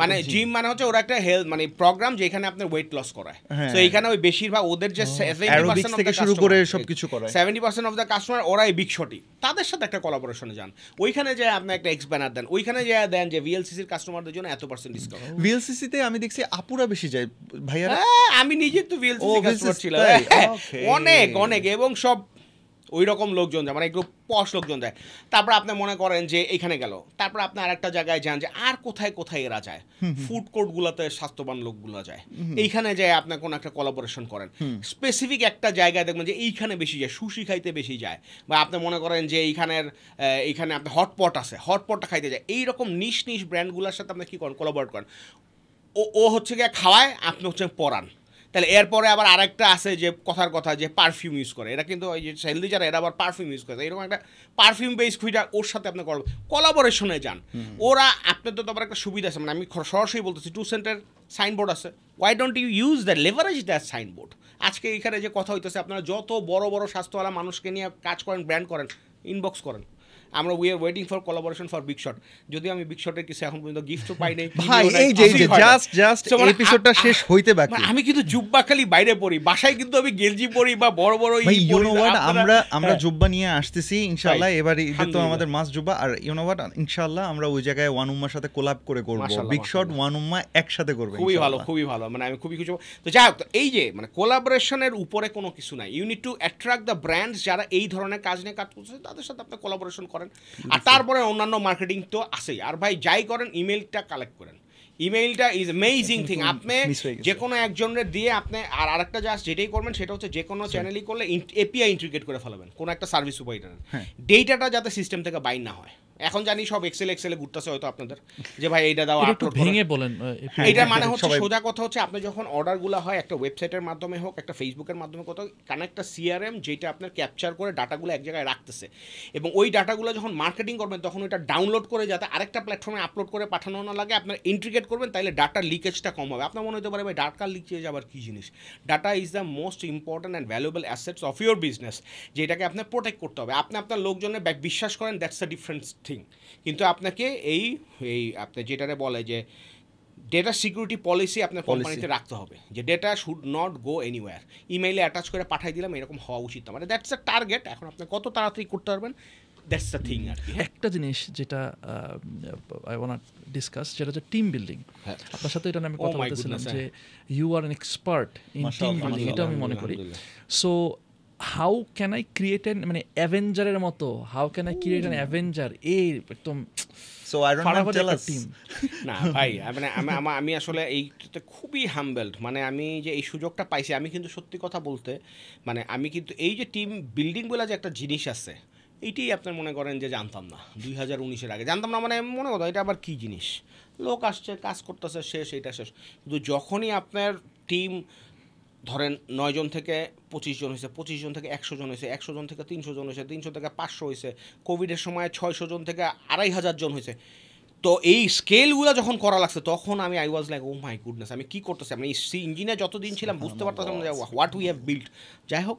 মানে জিম মানে হচ্ছে ওরা একটা হেলথ মানে প্রোগ্রাম যেখানে আপনি ওয়েট লস করায়। সো এখানে ওই বেশিরভাগ ওদের যে 70% থেকে শুরু করে সবকিছু করে 70% অফ দ্য কাস্টমার ওরাই বিগ শটই, তাদের সাথে একটা কোলাবোরেশনে যান, ওইখানে যায় আপনি একটা এক্সপ্যানার দেন, ওইখানে যায় দেন যে ভিএলসিসির কাস্টমারদের জন্য এত% ডিসকাউন্ট। ভিএলসিসি তে আমি দেখছি আপুরা বেশি যায় ভাইয়ারা। আমি নিজে তো ভিএলসিসি কাস্টমার ছিলাম অনেক এবং সব ওই রকম লোকজন যায়, মানে একটু পশ লোকজন যায়। তারপর আপনি মনে করেন যে এইখানে গেল, তারপর আপনি আরেকটা জায়গায় যান যে আর কোথায় কোথায় এরা যায়, ফুড কোর্টগুলোতে স্বাস্থ্যবান লোকগুলো যায়, এইখানে যায় আপনি কোনো একটা কোলাবোরেশন করেন। স্পেসিফিক একটা জায়গায় দেখবেন যে এইখানে বেশি যায়, সুশি খাইতে বেশি যায়, বা আপনি মনে করেন যে এইখানে আপনি হটপট আছে, হটপটটা খাইতে যায়। এইরকম নিশ ব্র্যান্ডগুলোর সাথে আপনি কী করেন, কোলাবোরেট করেন। ও হচ্ছে গিয়ে খাওয়ায়, আপনি হচ্ছে পরান। তাহলে এরপরে আবার আরেকটা আছে যে কথার কথা যে পারফিউম ইউজ করে, এরা কিন্তু ওই যে হেলদি যারা এরা আবার পারফিউম ইউজ করে, এরকম একটা পারফিউম বেস খুঁজা ওর সাথে আপনি কোলাবোরেশনে যান। ওরা আপনার তো আবার একটা সুবিধা আছে, মানে আমি সরাসরি বলতেছি 2 সেন্টের সাইনবোর্ড আছে, why don't you use the leverage that signboard. আজকে এখানে যে কথা হইতেছে, আপনারা যত বড় বড় স্বাস্থ্যওয়ালা মানুষকে নিয়ে কাজ করেন, ব্র্যান্ড করেন, ইনবক্স করেন, আমরা we are waiting for collaboration for big shot. যদি আমি বিগ শটের কিছু এখন পর্যন্ত গিফটও পাই নাই ভাই, এই যে জাস্ট এপিসোডটা শেষ হইতে বাকি। আমি কিন্তু জুব্বা খালি বাইরে পরি, বাসায় কিন্তু আমি গেঞ্জি পরি বা বড় বড় ভাই ইউ নো হোয়াট, আমরা জুব্বা নিয়ে আসতেছি ইনশাআল্লাহ, এবারে ঈদে তো আমাদের মাস জুব্বা। আর ইউ নো হোয়াট, ইনশাআল্লাহ আমরা ওই জায়গায় ওয়ান উম্মার সাথে কোলাব করে করব, বিগ শট ওয়ান উম্মা একসাথে করবে, খুবই ভালো, মানে আমি খুবই খুশি। তো যাই হোক, এই যে মানে কোলাবোরেশনের উপরে কোনো কিছু নাই, you need to attract the brands যারা এই ধরনের কাজ নিয়ে কাজ করছে, তাদের সাথে আপনি কোলাবোরেশন করেন। আর তারপরে অন্যান্য মার্কেটিং তো আছেই। আর ভাই যাই করেন, ইমেইলটা কালেক্ট করেন, ইমেইলটা ইজ অ্যামেজিং থিং। আপনি যে কোনো একজনের দিয়ে আপনি আর আরেকটা যেটাই করবেন সেটা হচ্ছে যে কোনো চ্যানেলই করলে এপিআই ইন্টিগ্রেট করে ফেলাবেন কোনো একটা সার্ভিস প্রোভাইডারের, ডেটাটা যাতে সিস্টেম থেকে বাইর না হয়। এখন জানি সব এক্সেলে ঘুরতেছে হয়তো আপনাদের যে ভাই এইটা দাও, আপলোড ভেঙে বলেন। এটা মানে হচ্ছে সোজা কথা হচ্ছে, আপনি যখন অর্ডারগুলো হয় একটা ওয়েবসাইটের মাধ্যমে হোক, একটা ফেসবুকের মাধ্যমে কত কানেক্টটা সিআরএম যেটা আপনার ক্যাপচার করে ডাটাগুলো এক জায়গায় রাখতেছে, এবং ওই ডাটাগুলো যখন মার্কেটিং করবেন তখন ওইটা ডাউনলোড করে যাতে আরেকটা প্ল্যাটফর্মে আপলোড করে পাঠানো না লাগে, আপনার ইন্টিগ্রেট করবেন, তাহলে ডাটার লিকেজটা কম হবে। আপনার মনে হতে পারে ভাই ডাটা লিকেজ আবার কী জিনিস? Data is the most important and valuable assets of your business, যেটাকে আপনার প্রোটেক্ট করতে হবে। আপনি আপনার লোকজনের বিশ্বাস করেন, দ্যাটস আ ডিফারেন্ট থিং। কিন্তু আপনাকে এই আপনি যেটারে বলে যে ডেটা সিকিউরিটি পলিসি আপনার কোম্পানিতে রাখতে হবে, যে data should not go anywhere. ইমেইলে অ্যাটাচ করে পাঠাই দিলাম, এরকম হওয়া উচিত না, মানে দ্যাটস আ টার্গেট। এখন আপনি কত তাড়াতাড়ি করতে পারবেন, দ্যাটস দ্য থিং। আর কি একটা জিনিস যেটা আই ওয়ান্ট ডিসকাস, যেটা হচ্ছে টিম বিল্ডিং। আপনার সাথে এটা আমি কথা বলতেছিলাম যে you are an expert in team building, এটা আমি মনে করি। So how can I create মানে অ্যাভেঞ্জারের মতো, how can I create an avenger, একদম so I don't not jealous না ভাই মানে আমি আসলে এইটাতে খুবই হাম্বেলড, মানে আমি যে এই সুযোগটা পাইছি, আমি কিন্তু সত্যি কথা বলতে মানে আমি কিন্তু এই যে টিম বিল্ডিং বলে যে একটা জিনিস আছে এইটাই আপনার মনে করেন যে জানতাম না 2019-এর আগে জানতাম না, মানে মনে কথা এটা আবার কী জিনিস, লোক আসছে কাজ করতেছে শেষ, এটা শেষ। কিন্তু যখনই আপনার টিম ধরেন 9 জন থেকে 25 জন হয়েছে, 25 জন থেকে 100 জন হয়েছে, 100 জন থেকে 300 জন হয়েছে, 300 থেকে 500 হয়েছে, কোভিডের সময় 600 জন থেকে 2500 জন হয়েছে, তো এই স্কেলগুলো যখন করা লাগছে তখন আমি I was like oh my goodness আমি কী করতেছি, আমি ইঞ্জিনিয়ার যতদিন ছিলাম বুঝতে পারতাম যে হোয়াট উই হ্যাভ বিল্ড। যাই হোক,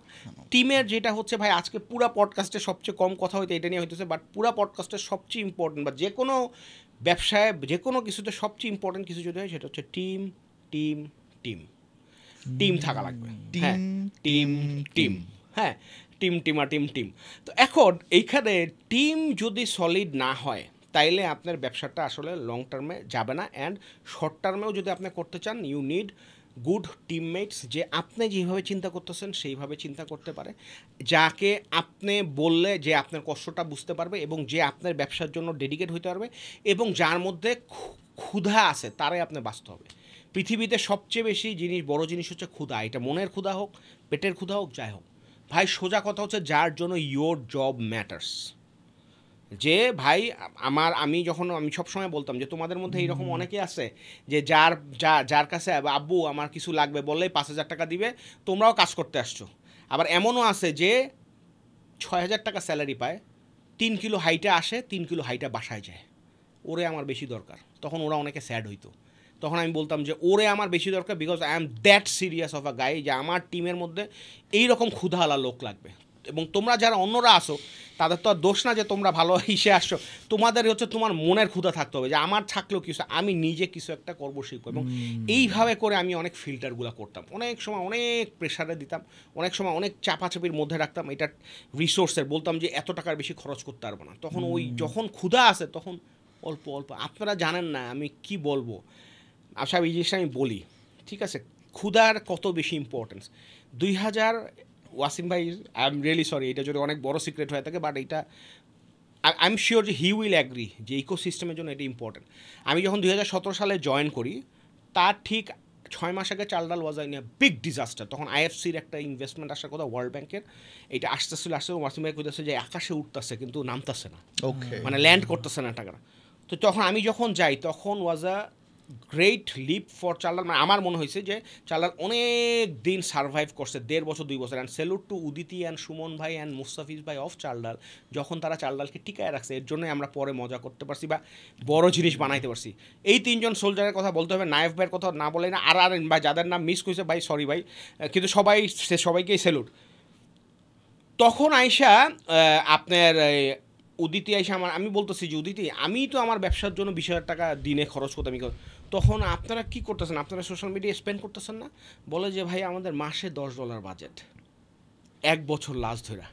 টিমের যেটা হচ্ছে ভাই আজকে পুরা পডকাস্টে সবচেয়ে কম কথা হইতে এটা নিয়ে হইতেছে, বাট পুরা পডকাস্টের সবচেয়ে ইম্পর্টেন্ট বা যে কোনো ব্যবসায় যে কোনো কিছুতে সবচেয়ে ইম্পর্টেন্ট কিছু যদি হয় সেটা হচ্ছে টিম টিম টিম টিম থাকা লাগবে। হ্যাঁ টিম টিম হ্যাঁ টিম টিম আর টিম টিম। তো এখন এইখানে টিম যদি সলিড না হয় তাইলে আপনার ব্যবসাটা আসলে লং টার্মে যাবে না, অ্যান্ড শর্ট টার্মেও যদি আপনি করতে চান ইউ নিড গুড টিমমেটস যে আপনি যেভাবে চিন্তা করতেছেন সেইভাবে চিন্তা করতে পারে, যাকে আপনি বললে যে আপনার কষ্টটা বুঝতে পারবে এবং যে আপনার ব্যবসার জন্য ডেডিকেট হইতে পারবে এবং যার মধ্যে ক্ষুধা আছে তারাই আপনি বাঁচতে হবে। পৃথিবীতে সবচেয়ে বেশি জিনিস বড় জিনিস হচ্ছে ক্ষুধা, এটা মনের ক্ষুধা হোক পেটের ক্ষুধা হোক যাই হোক। ভাই সোজা কথা হচ্ছে যার জন্য ইয়োর জব ম্যাটার্স, যে ভাই আমি সবসময় বলতাম যে তোমাদের মধ্যে এইরকম অনেকে আছে যে যার কাছে আব্বু আমার কিছু লাগবে বললেই 5,000 টাকা দিবে, তোমরাও কাজ করতে আসছো। আবার এমনও আছে যে 6,000 টাকা স্যালারি পায়, 3 কিলো হাইটা আসে 3 কিলো হাইটা বাসায় যায়, ওরে আমার বেশি দরকার। তখন ওরা অনেকে স্যাড হইতো, তখন আমি বলতাম যে ওরে আমার বেশি দরকার because I am that serious of a guy যে আমার টিমের মধ্যে এইরকম ক্ষুধাওয়ালা লোক লাগবে। এবং তোমরা যারা অন্যরা আসো তাদের তো আর দোষ না যে তোমরা ভালো হিসে আসছো, তোমাদের হচ্ছে তোমার মনের ক্ষুধা থাকতে হবে যে আমার থাকলেও কিছু আমি নিজে কিছু একটা করবো শিখবো। এবং এইভাবে করে আমি অনেক ফিল্টারগুলো করতাম, অনেক সময় অনেক প্রেশারে দিতাম, অনেক সময় অনেক চাপাচাপির মধ্যে রাখতাম, এটা রিসোর্সের বলতাম যে এত টাকার বেশি খরচ করতে পারবো না। তখন ওই যখন ক্ষুধা আসে তখন অল্প অল্প, আপনারা জানেন না আমি কি বলবো, আশা এই জিনিসটা আমি বলি ঠিক আছে, ক্ষুধার কত বেশি ইম্পর্টেন্স। 2000 ওয়াসিম ভাই আই এম রিয়েলি সরি এটা যদি অনেক বড় সিক্রেট হয়ে থাকে, বাট এটা আই এম শিওর যে হি উইল অ্যাগ্রি যে ইকোসিস্টেমের জন্য এটা ইম্পর্টেন্ট। আমি যখন 2017 সালে জয়েন করি তার ঠিক 6 মাস আগে চাল ডাল was in a big disaster. তখন আইএফসির একটা ইনভেস্টমেন্ট আসার কথা, ওয়ার্ল্ড ব্যাংকের, এটা আসতে ওয়াসিম ভাই কইতেছে যে আকাশে উঠতেছে কিন্তু নামতেছে না, মানে ল্যান্ড করতেছে না টাকাটা। তো তখন আমি যখন যাই তখন ওয়াজ আ গ্রেট লিপ ফর চালডাল, মানে আমার মনে হয়েছে যে চালডাল অনেক দিন সার্ভাইভ করছে, 1.5 বছর 2 বছর। And salute to Uditi and Suman ভাই অ্যান্ড মুস্তাফিজ ভাই অফ চালডাল, যখন তারা চালডালকে টিকায় রাখছে, এর জন্যই আমরা পরে মজা করতে পারছি বা বড় জিনিস বানাইতে পারছি। এই 3 জন সোলজারের কথা বলতে হবে, নায়েফ ভাইয়ের কথা না বলে না, আর ভাই যাদের নাম মিস করেছে ভাই সরি ভাই, কিন্তু সবাইকেই স্যালুট। তখন আইসা আপনার উদিতি আইসা আমি বলতেছি যে উদিতি আমি তো আমার ব্যবসার জন্য 20,000 টাকা দিনে খরচ করতে আমি, তখন আপনারা কি করতেছেন, আপনারা সোশ্যাল মিডিয়া স্পেন্ড করতেছেন না? বলে যে ভাই আমাদের মাসে $10 বাজেট 1 বছর লাস্ট ধরে।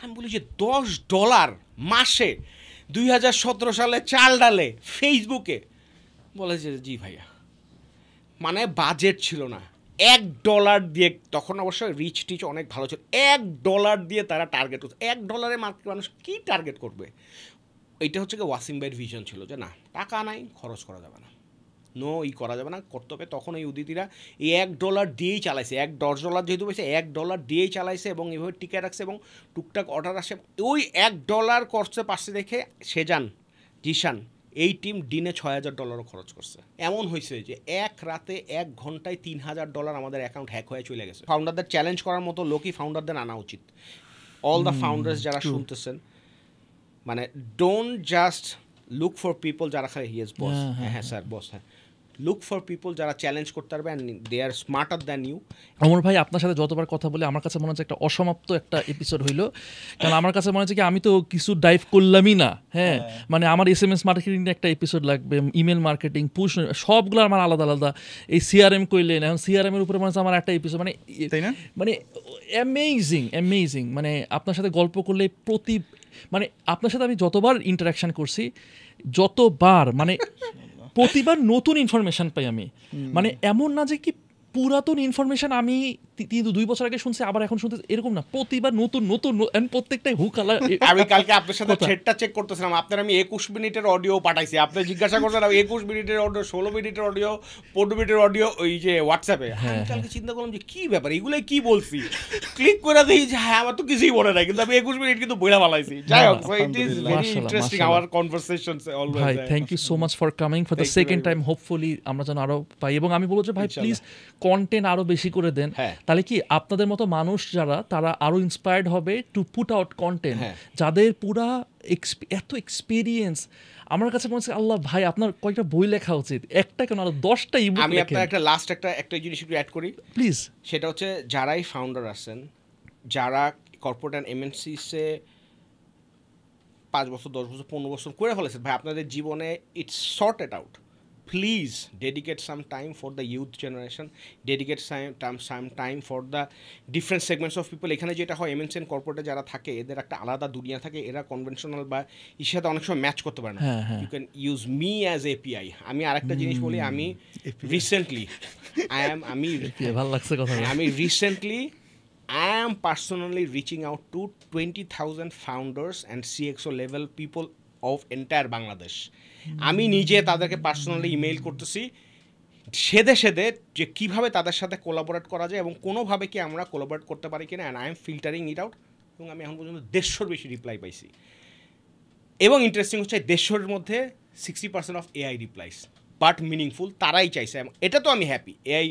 আমি বলি যে $10 মাসে 2017 সালে চাল ডালে ফেসবুকে? বলে যে জি ভাইয়া, মানে বাজেট ছিল না, $1 দিয়ে, তখন অবশ্য রিচ টিচ অনেক ভালো ছিল, $1 দিয়ে তারা টার্গেট করছে। $1 মার্কেট মানুষ কী টার্গেট করবে? এইটা হচ্ছে কি ওয়াসিম ভাইয়ের ভিশন ছিল যে না টাকা নাই খরচ করা যাবে না, করা যাবে না, করতে হবে। তখন এই উদিতিরা এই $1 দিয়েই চালাইছে, $10 যেহেতু পেয়েছে $1 দিয়েই চালাইছে এবং এইভাবে টিকে রাখছে এবং টুকটাক অর্ডার আসে। ওই $1 করতে পারছে দেখে সেজান জিশান এই টিম দিনে $6,000 খরচ করছে। এমন হয়েছে যে এক রাতে 1 ঘন্টায় $3,000 আমাদের অ্যাকাউন্ট হ্যাক হয়ে চলে গেছে। ফাউন্ডারদের চ্যালেঞ্জ করার মতো লোকই ফাউন্ডারদের আনা উচিত। অল দ্য ফাউন্ডার্স যারা শুনতেছেন, মানে don't just look for people যারা খালি ইয়েস বস, হ্যাঁ স্যার বস, হ্যাঁ লুক ফর পিপল যারা চ্যালেঞ্জ করতে পারবে and they are smarter than you. Amar ভাই আপনার সাথে যতবার কথা বলে আমার কাছে মনে হচ্ছে একটা অসমাপ্ত একটা এপিসোড হইলো, কারণ আমার কাছে মনে হচ্ছে কি আমি তো কিছু ডাইভ করলামই না। হ্যাঁ মানে আমার SMS মার্কেটিং একটা এপিসোড লাগবে, ইমেল মার্কেটিং, পুশ, সবগুলো আমার আলাদা আলাদা। এই CRM কইলেন, এখন CRM এর উপরে মনে হচ্ছে আমার একটা এপিসোড, মানে তাই না, মানে অ্যামেজিং। মানে আপনার সাথে গল্প করলে মানে আপনার সাথে আমি যতবার ইন্টারাকশন করছি যতবার মানে প্রতিবার নতুন ইনফরমেশন পাই আমি। মানে এমন না যে কি পুরাতন ইনফরমেশন আমি 2 বছর আগে শুনছি আবার এখন শুনতে এরকম না, প্রতিবার নতুন নতুন প্রত্যেকটাই হুক আলা। আমি কালকে আপনার সাথে থ্রেডটা চেক করতেছিলাম, আপনার আমি 21 মিনিটের অডিও পাঠাইছি, আপনি জিজ্ঞাসা করছেন 21 মিনিটের অডিও, 16 মিনিটের অডিও, 15 মিনিটের অডিও ওই যে হোয়াটসঅ্যাপে। আমি কালকে চিন্তা করলাম যে কি ব্যাপার, এগুলো কি বলছি, ক্লিক করে দেখি যে হ্যাঁ আমার তো কিছুই মনে নাই, কিন্তু আমি 21 মিনিট কিন্তু বইলা ফেলাইছি। যাই হোক, so it is very interesting our conversations always. ভাই thank you so much for coming for the second time, hopefully আমরা যেন আরো পাই। এবং আমি বলবো যে ভাই প্লিজ কন্টেন্ট আরো বেশি করে দেন, তাহলে কি আপনাদের মতো মানুষ যারা তারা আরো ইন্সপায়ার্ড হবে টু পুট আউট কন্টেন্ট, যাদের পুরা এত এক্সপিরিয়েন্স। আমার কাছে মনে হচ্ছে আল্লাহ ভাই আপনার কয়েকটা বই লেখা উচিত, একটা কেন আরো 10টা ইবুক লেখেন। আমি আপনার একটা লাস্ট একটা জিনিস একটু অ্যাড করি প্লিজ। সেটা হচ্ছে যারাই ফাউন্ডার আছেন, যারা কর্পোরেট অ্যান্ড এমএনসিসে 5 বছর 10 বছর 15 বছর করে ফেলেছেন, ভাই আপনাদের জীবনে it's sorted out, please dedicate some time for the youth generation, dedicate some time for the different segments of people. এখানে যেটা হয় এমএনসি এন্ড কর্পোরেটে যারা থাকে এদের একটা আলাদা দুনিয়া থাকে, এরা কনভেনশনাল বা এর সাথে অনেক সময় ম্যাচ করতে পারে না। You can use me as API. আমি আরেকটা জিনিস বলি, আমি recently I am personally reaching out to 20,000 founders and CXO level people of entire Bangladesh. আমি নিজে তাদেরকে পার্সোনালি ইমেইল করতেছি সেদে যে কীভাবে তাদের সাথে কোলাবোরেট করা যায় এবং কোনোভাবে কি আমরা কোলাবোরেট করতে পারি কিনা, and I M filtering it out. এবং আমি এখন পর্যন্ত 150 বেশি রিপ্লাই পাইছি। এবং ইন্টারেস্টিং হচ্ছে 150 মধ্যে 60% of AI replies, but meaningful. তারাই চাইছে, এটা তো আমি হ্যাপি, এআই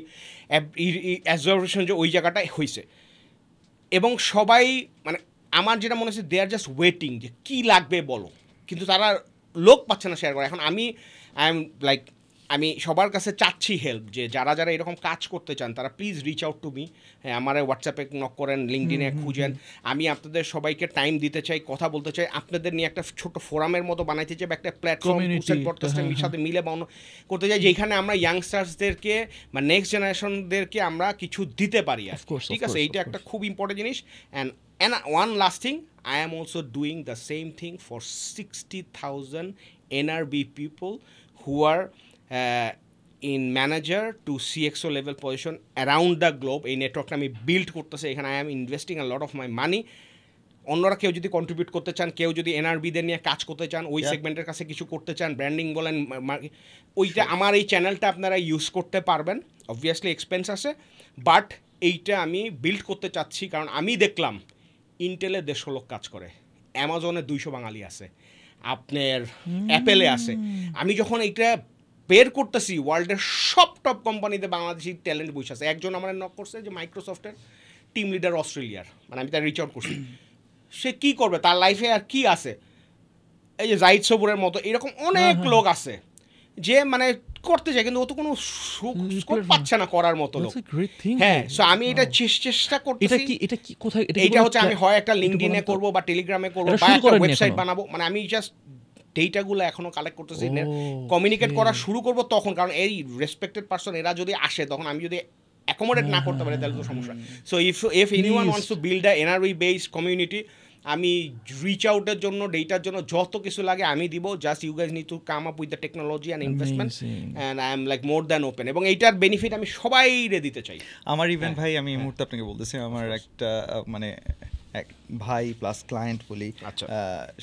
অ্যাবজর্ভেশন যে ওই জায়গাটায় হয়েছে। এবং সবাই মানে আমার যেটা মনে হচ্ছে দে আর জাস্ট ওয়েটিং যে কী লাগবে বলো, কিন্তু তারা লোক পাচ্ছে না শেয়ার করে। এখন আমি সবার কাছে চাচ্ছি হেল্প, যে যারা এরকম কাজ করতে চান তারা please reach out to me. হ্যাঁ, আমার হোয়াটসঅ্যাপে নক করেন, লিঙ্কডিনে খুঁজেন। আমি আপনাদের সবাইকে টাইম দিতে চাই, কথা বলতে চাই, আপনাদের নিয়ে একটা ছোট ফোরামের মতো বানাইতে চাই, একটা প্ল্যাটফর্ম সাথে মিলে করতে চাই, যেখানে আমরা ইয়াংস্টার্সদেরকে বা নেক্সট জেনারেশনদেরকে আমরা কিছু দিতে পারি। ঠিক আছে, এইটা একটা খুব ইম্পর্টেন্ট জিনিস। And one last thing, I am also doing the same thing for 60,000 NRB people who are in manager to CXO level position around the globe. এই নেটওয়ার্কটা আমি বিল্ড করতেছি, এখানে I am investing a lot of my money. অন্যরা কেউ যদি contribute করতে চান, কেউ যদি এনআরবিদের নিয়ে কাজ করতে চান, ওই সেগমেন্টের কাছে কিছু করতে চান, ব্র্যান্ডিং বলেন, ওইটা আমার এই চ্যানেলটা আপনারা ইউজ করতে পারবেন। অবভিয়াসলি এক্সপেন্স আছে, বাট এইটা আমি বিল্ড করতে চাচ্ছি, কারণ আমি দেখলাম ইন্টেলে 150 লোক কাজ করে, অ্যামাজনে 200 বাঙালি আছে, আপনার অ্যাপেলে আছে। আমি যখন এইটা বের করতেছি, ওয়ার্ল্ডের সব টপ কোম্পানিতে বাংলাদেশি ট্যালেন্ট বসে আছে। একজন আমার নক করছে যে মাইক্রোসফটের টিম লিডার অস্ট্রেলিয়ার, মানে আমি তার রিচ আউট করছি। সে কী করবে, তার লাইফে আর কি আছে, এই যে জাহিদ সবুরের মতো এরকম অনেক লোক আছে যে মানে করতে চায়, কিন্তু ও তো কোনো সুযোগ পাচ্ছে না করার মতো লোক। হ্যাঁ, সো আমি এটা চেষ্টা করতেছি। এটা হচ্ছে আমি হয় একটা লিঙ্কডিনে করবো বা টেলিগ্রামে করবো বা একটা ওয়েবসাইট বানাবো। মানে আমি জাস্ট ডেটাগুলো এখনো কালেক্ট করতেছি, কমিউনিকেট করা শুরু করবো তখন। কারণ এই রেসপেক্টেড পারসন এরা যদি আসে, তখন আমি যদি অ্যাকোমোডেট না করতে পারি তাহলে তো সমস্যা। So if anyone wants to build a NRB based community, আমি রিচ আউটের জন্য, ডেটার জন্য যত কিছু লাগে আমি দিব। Just you guys need to come up with the technology and investment, and I am like more than open. এবং এইটার বেনিফিট আমি সবাইরে দিতে চাই। আমার ইভেন ভাই, আমি এই মুহূর্তে আপনাকে বলতেছি, আমার একটা মানে এক ভাই প্লাস ক্লায়েন্ট বলি,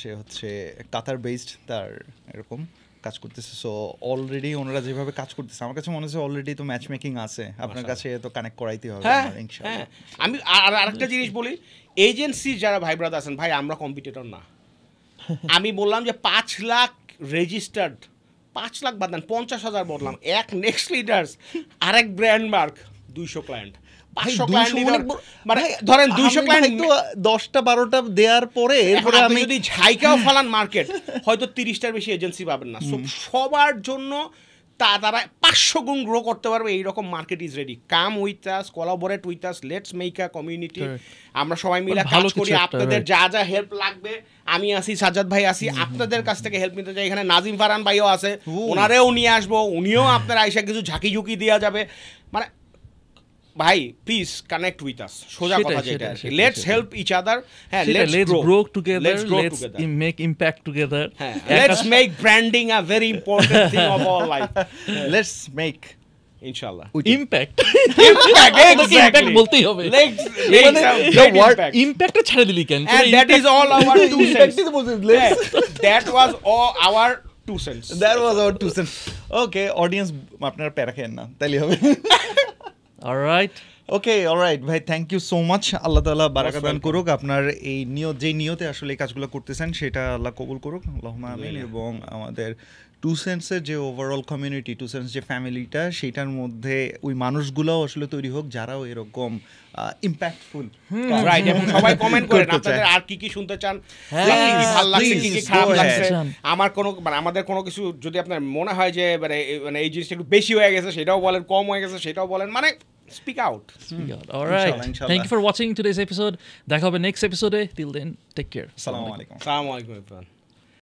সে হচ্ছে কাতার বেসড, তার এরকম কাজ করতেছে। সো অলরেডি ওনারা যেভাবে কাজ করতেছে, আমার কাছে মনে হচ্ছে অলরেডি তো ম্যাচ মেকিং আছে, আপনার কাছে তো কানেক্ট করাইতে হবে। হ্যাঁ, আমি আরেকটা জিনিস বলি, এজেন্সি যারা ভাই ব্রাদার আছেন, ভাই আমরা কম্পিটিটর না। আমি বললাম যে 5 লাখ রেজিস্টার্ড, 5 লাখ বাদ দেন, 50,000 বললাম, এক নেক্সট লিডার্স, আরেক ব্র্যান্ড মার্ক, 200 ক্লায়েন্ট, 500 ক্লায়েন্ট, মানে ধরেন 200 ক্লায়েন্ট তো 10টা-12টা দেওয়ার পরে এরপরে আমি যদি ঝাইকাও ফালান মার্কেট, হয়তো 30টার বেশি এজেন্সি পাবেন না। সবার জন্য তারা 500 গুণ গ্রো করতে পারবে, এইরকম market is ready. Come with us, collaborate with us, let's make a community. আমরা সবাই মিলে কাজ করি, আপনাদের যা যা হেল্প লাগবে আমি আসি, সাজ্জাদ ভাই আসি, আপনাদের কাছ থেকে হেল্প নিতে চাই। এখানে নাজিম ফারহান ভাইও আছে, ওনারেও নিয়ে আসবো, উনিও আপনার আইসা কিছু ঝাঁকি ঝুঁকি দেওয়া যাবে। মানে ভাই প্লিজ কানেক্ট উইথ আস, সোজা কথা যেটা, লেটস হেল্প ইচ আদার। হ্যাঁ, let's grow together, let's make impact together, let's make branding a very important thing of our life, let's make ইনশাআল্লাহ ইমপ্যাক্ট exactly বলতেই হবে ইমপ্যাক্টটা ছেড়ে দিলি কেন and that is all our 2 cents that was all our 2 cents that was our 2 cents okay audience আপনারা প্যারা খেয়েন না তাইলে হবে alright ওকে অলরাইট ভাই থ্যাংক ইউ সো মাচ আল্লাহ তাআলা বারাকা দান করুক আপনার এই নিয়তে আসলে এই কাজগুলো করতেছেন সেটা আল্লাহ কবুল করুক আল্লাহুম্মা আমিন এবং আমাদের 2 সেন্সের যে ওভারঅল কমিউনিটি 2 সেন্স যে ফ্যামিলিটা সেটার মধ্যে ওই মানুষগুলোও আসলে তৈরি হোক যারাও এরকম ইম্প্যাক্টফুল রাইট এবং সবাই কমেন্ট করেন আপনাদের আর কি শুনতে চান কি ভালো লাগছে কি খারাপ লাগছে আমাদের কোনো কিছু যদি আপনার মনে হয় যে মানে এই জিনিসটা একটু বেশি হয়ে গেছে সেটাও বলেন কম হয়ে গেছে সেটাও বলেন মানে speak out. All right. Inshallah. Thank you for watching today's episode. দেখা হবে next episode. Till then, take care. Assalamu alaikum. Assalamu alaikum everyone.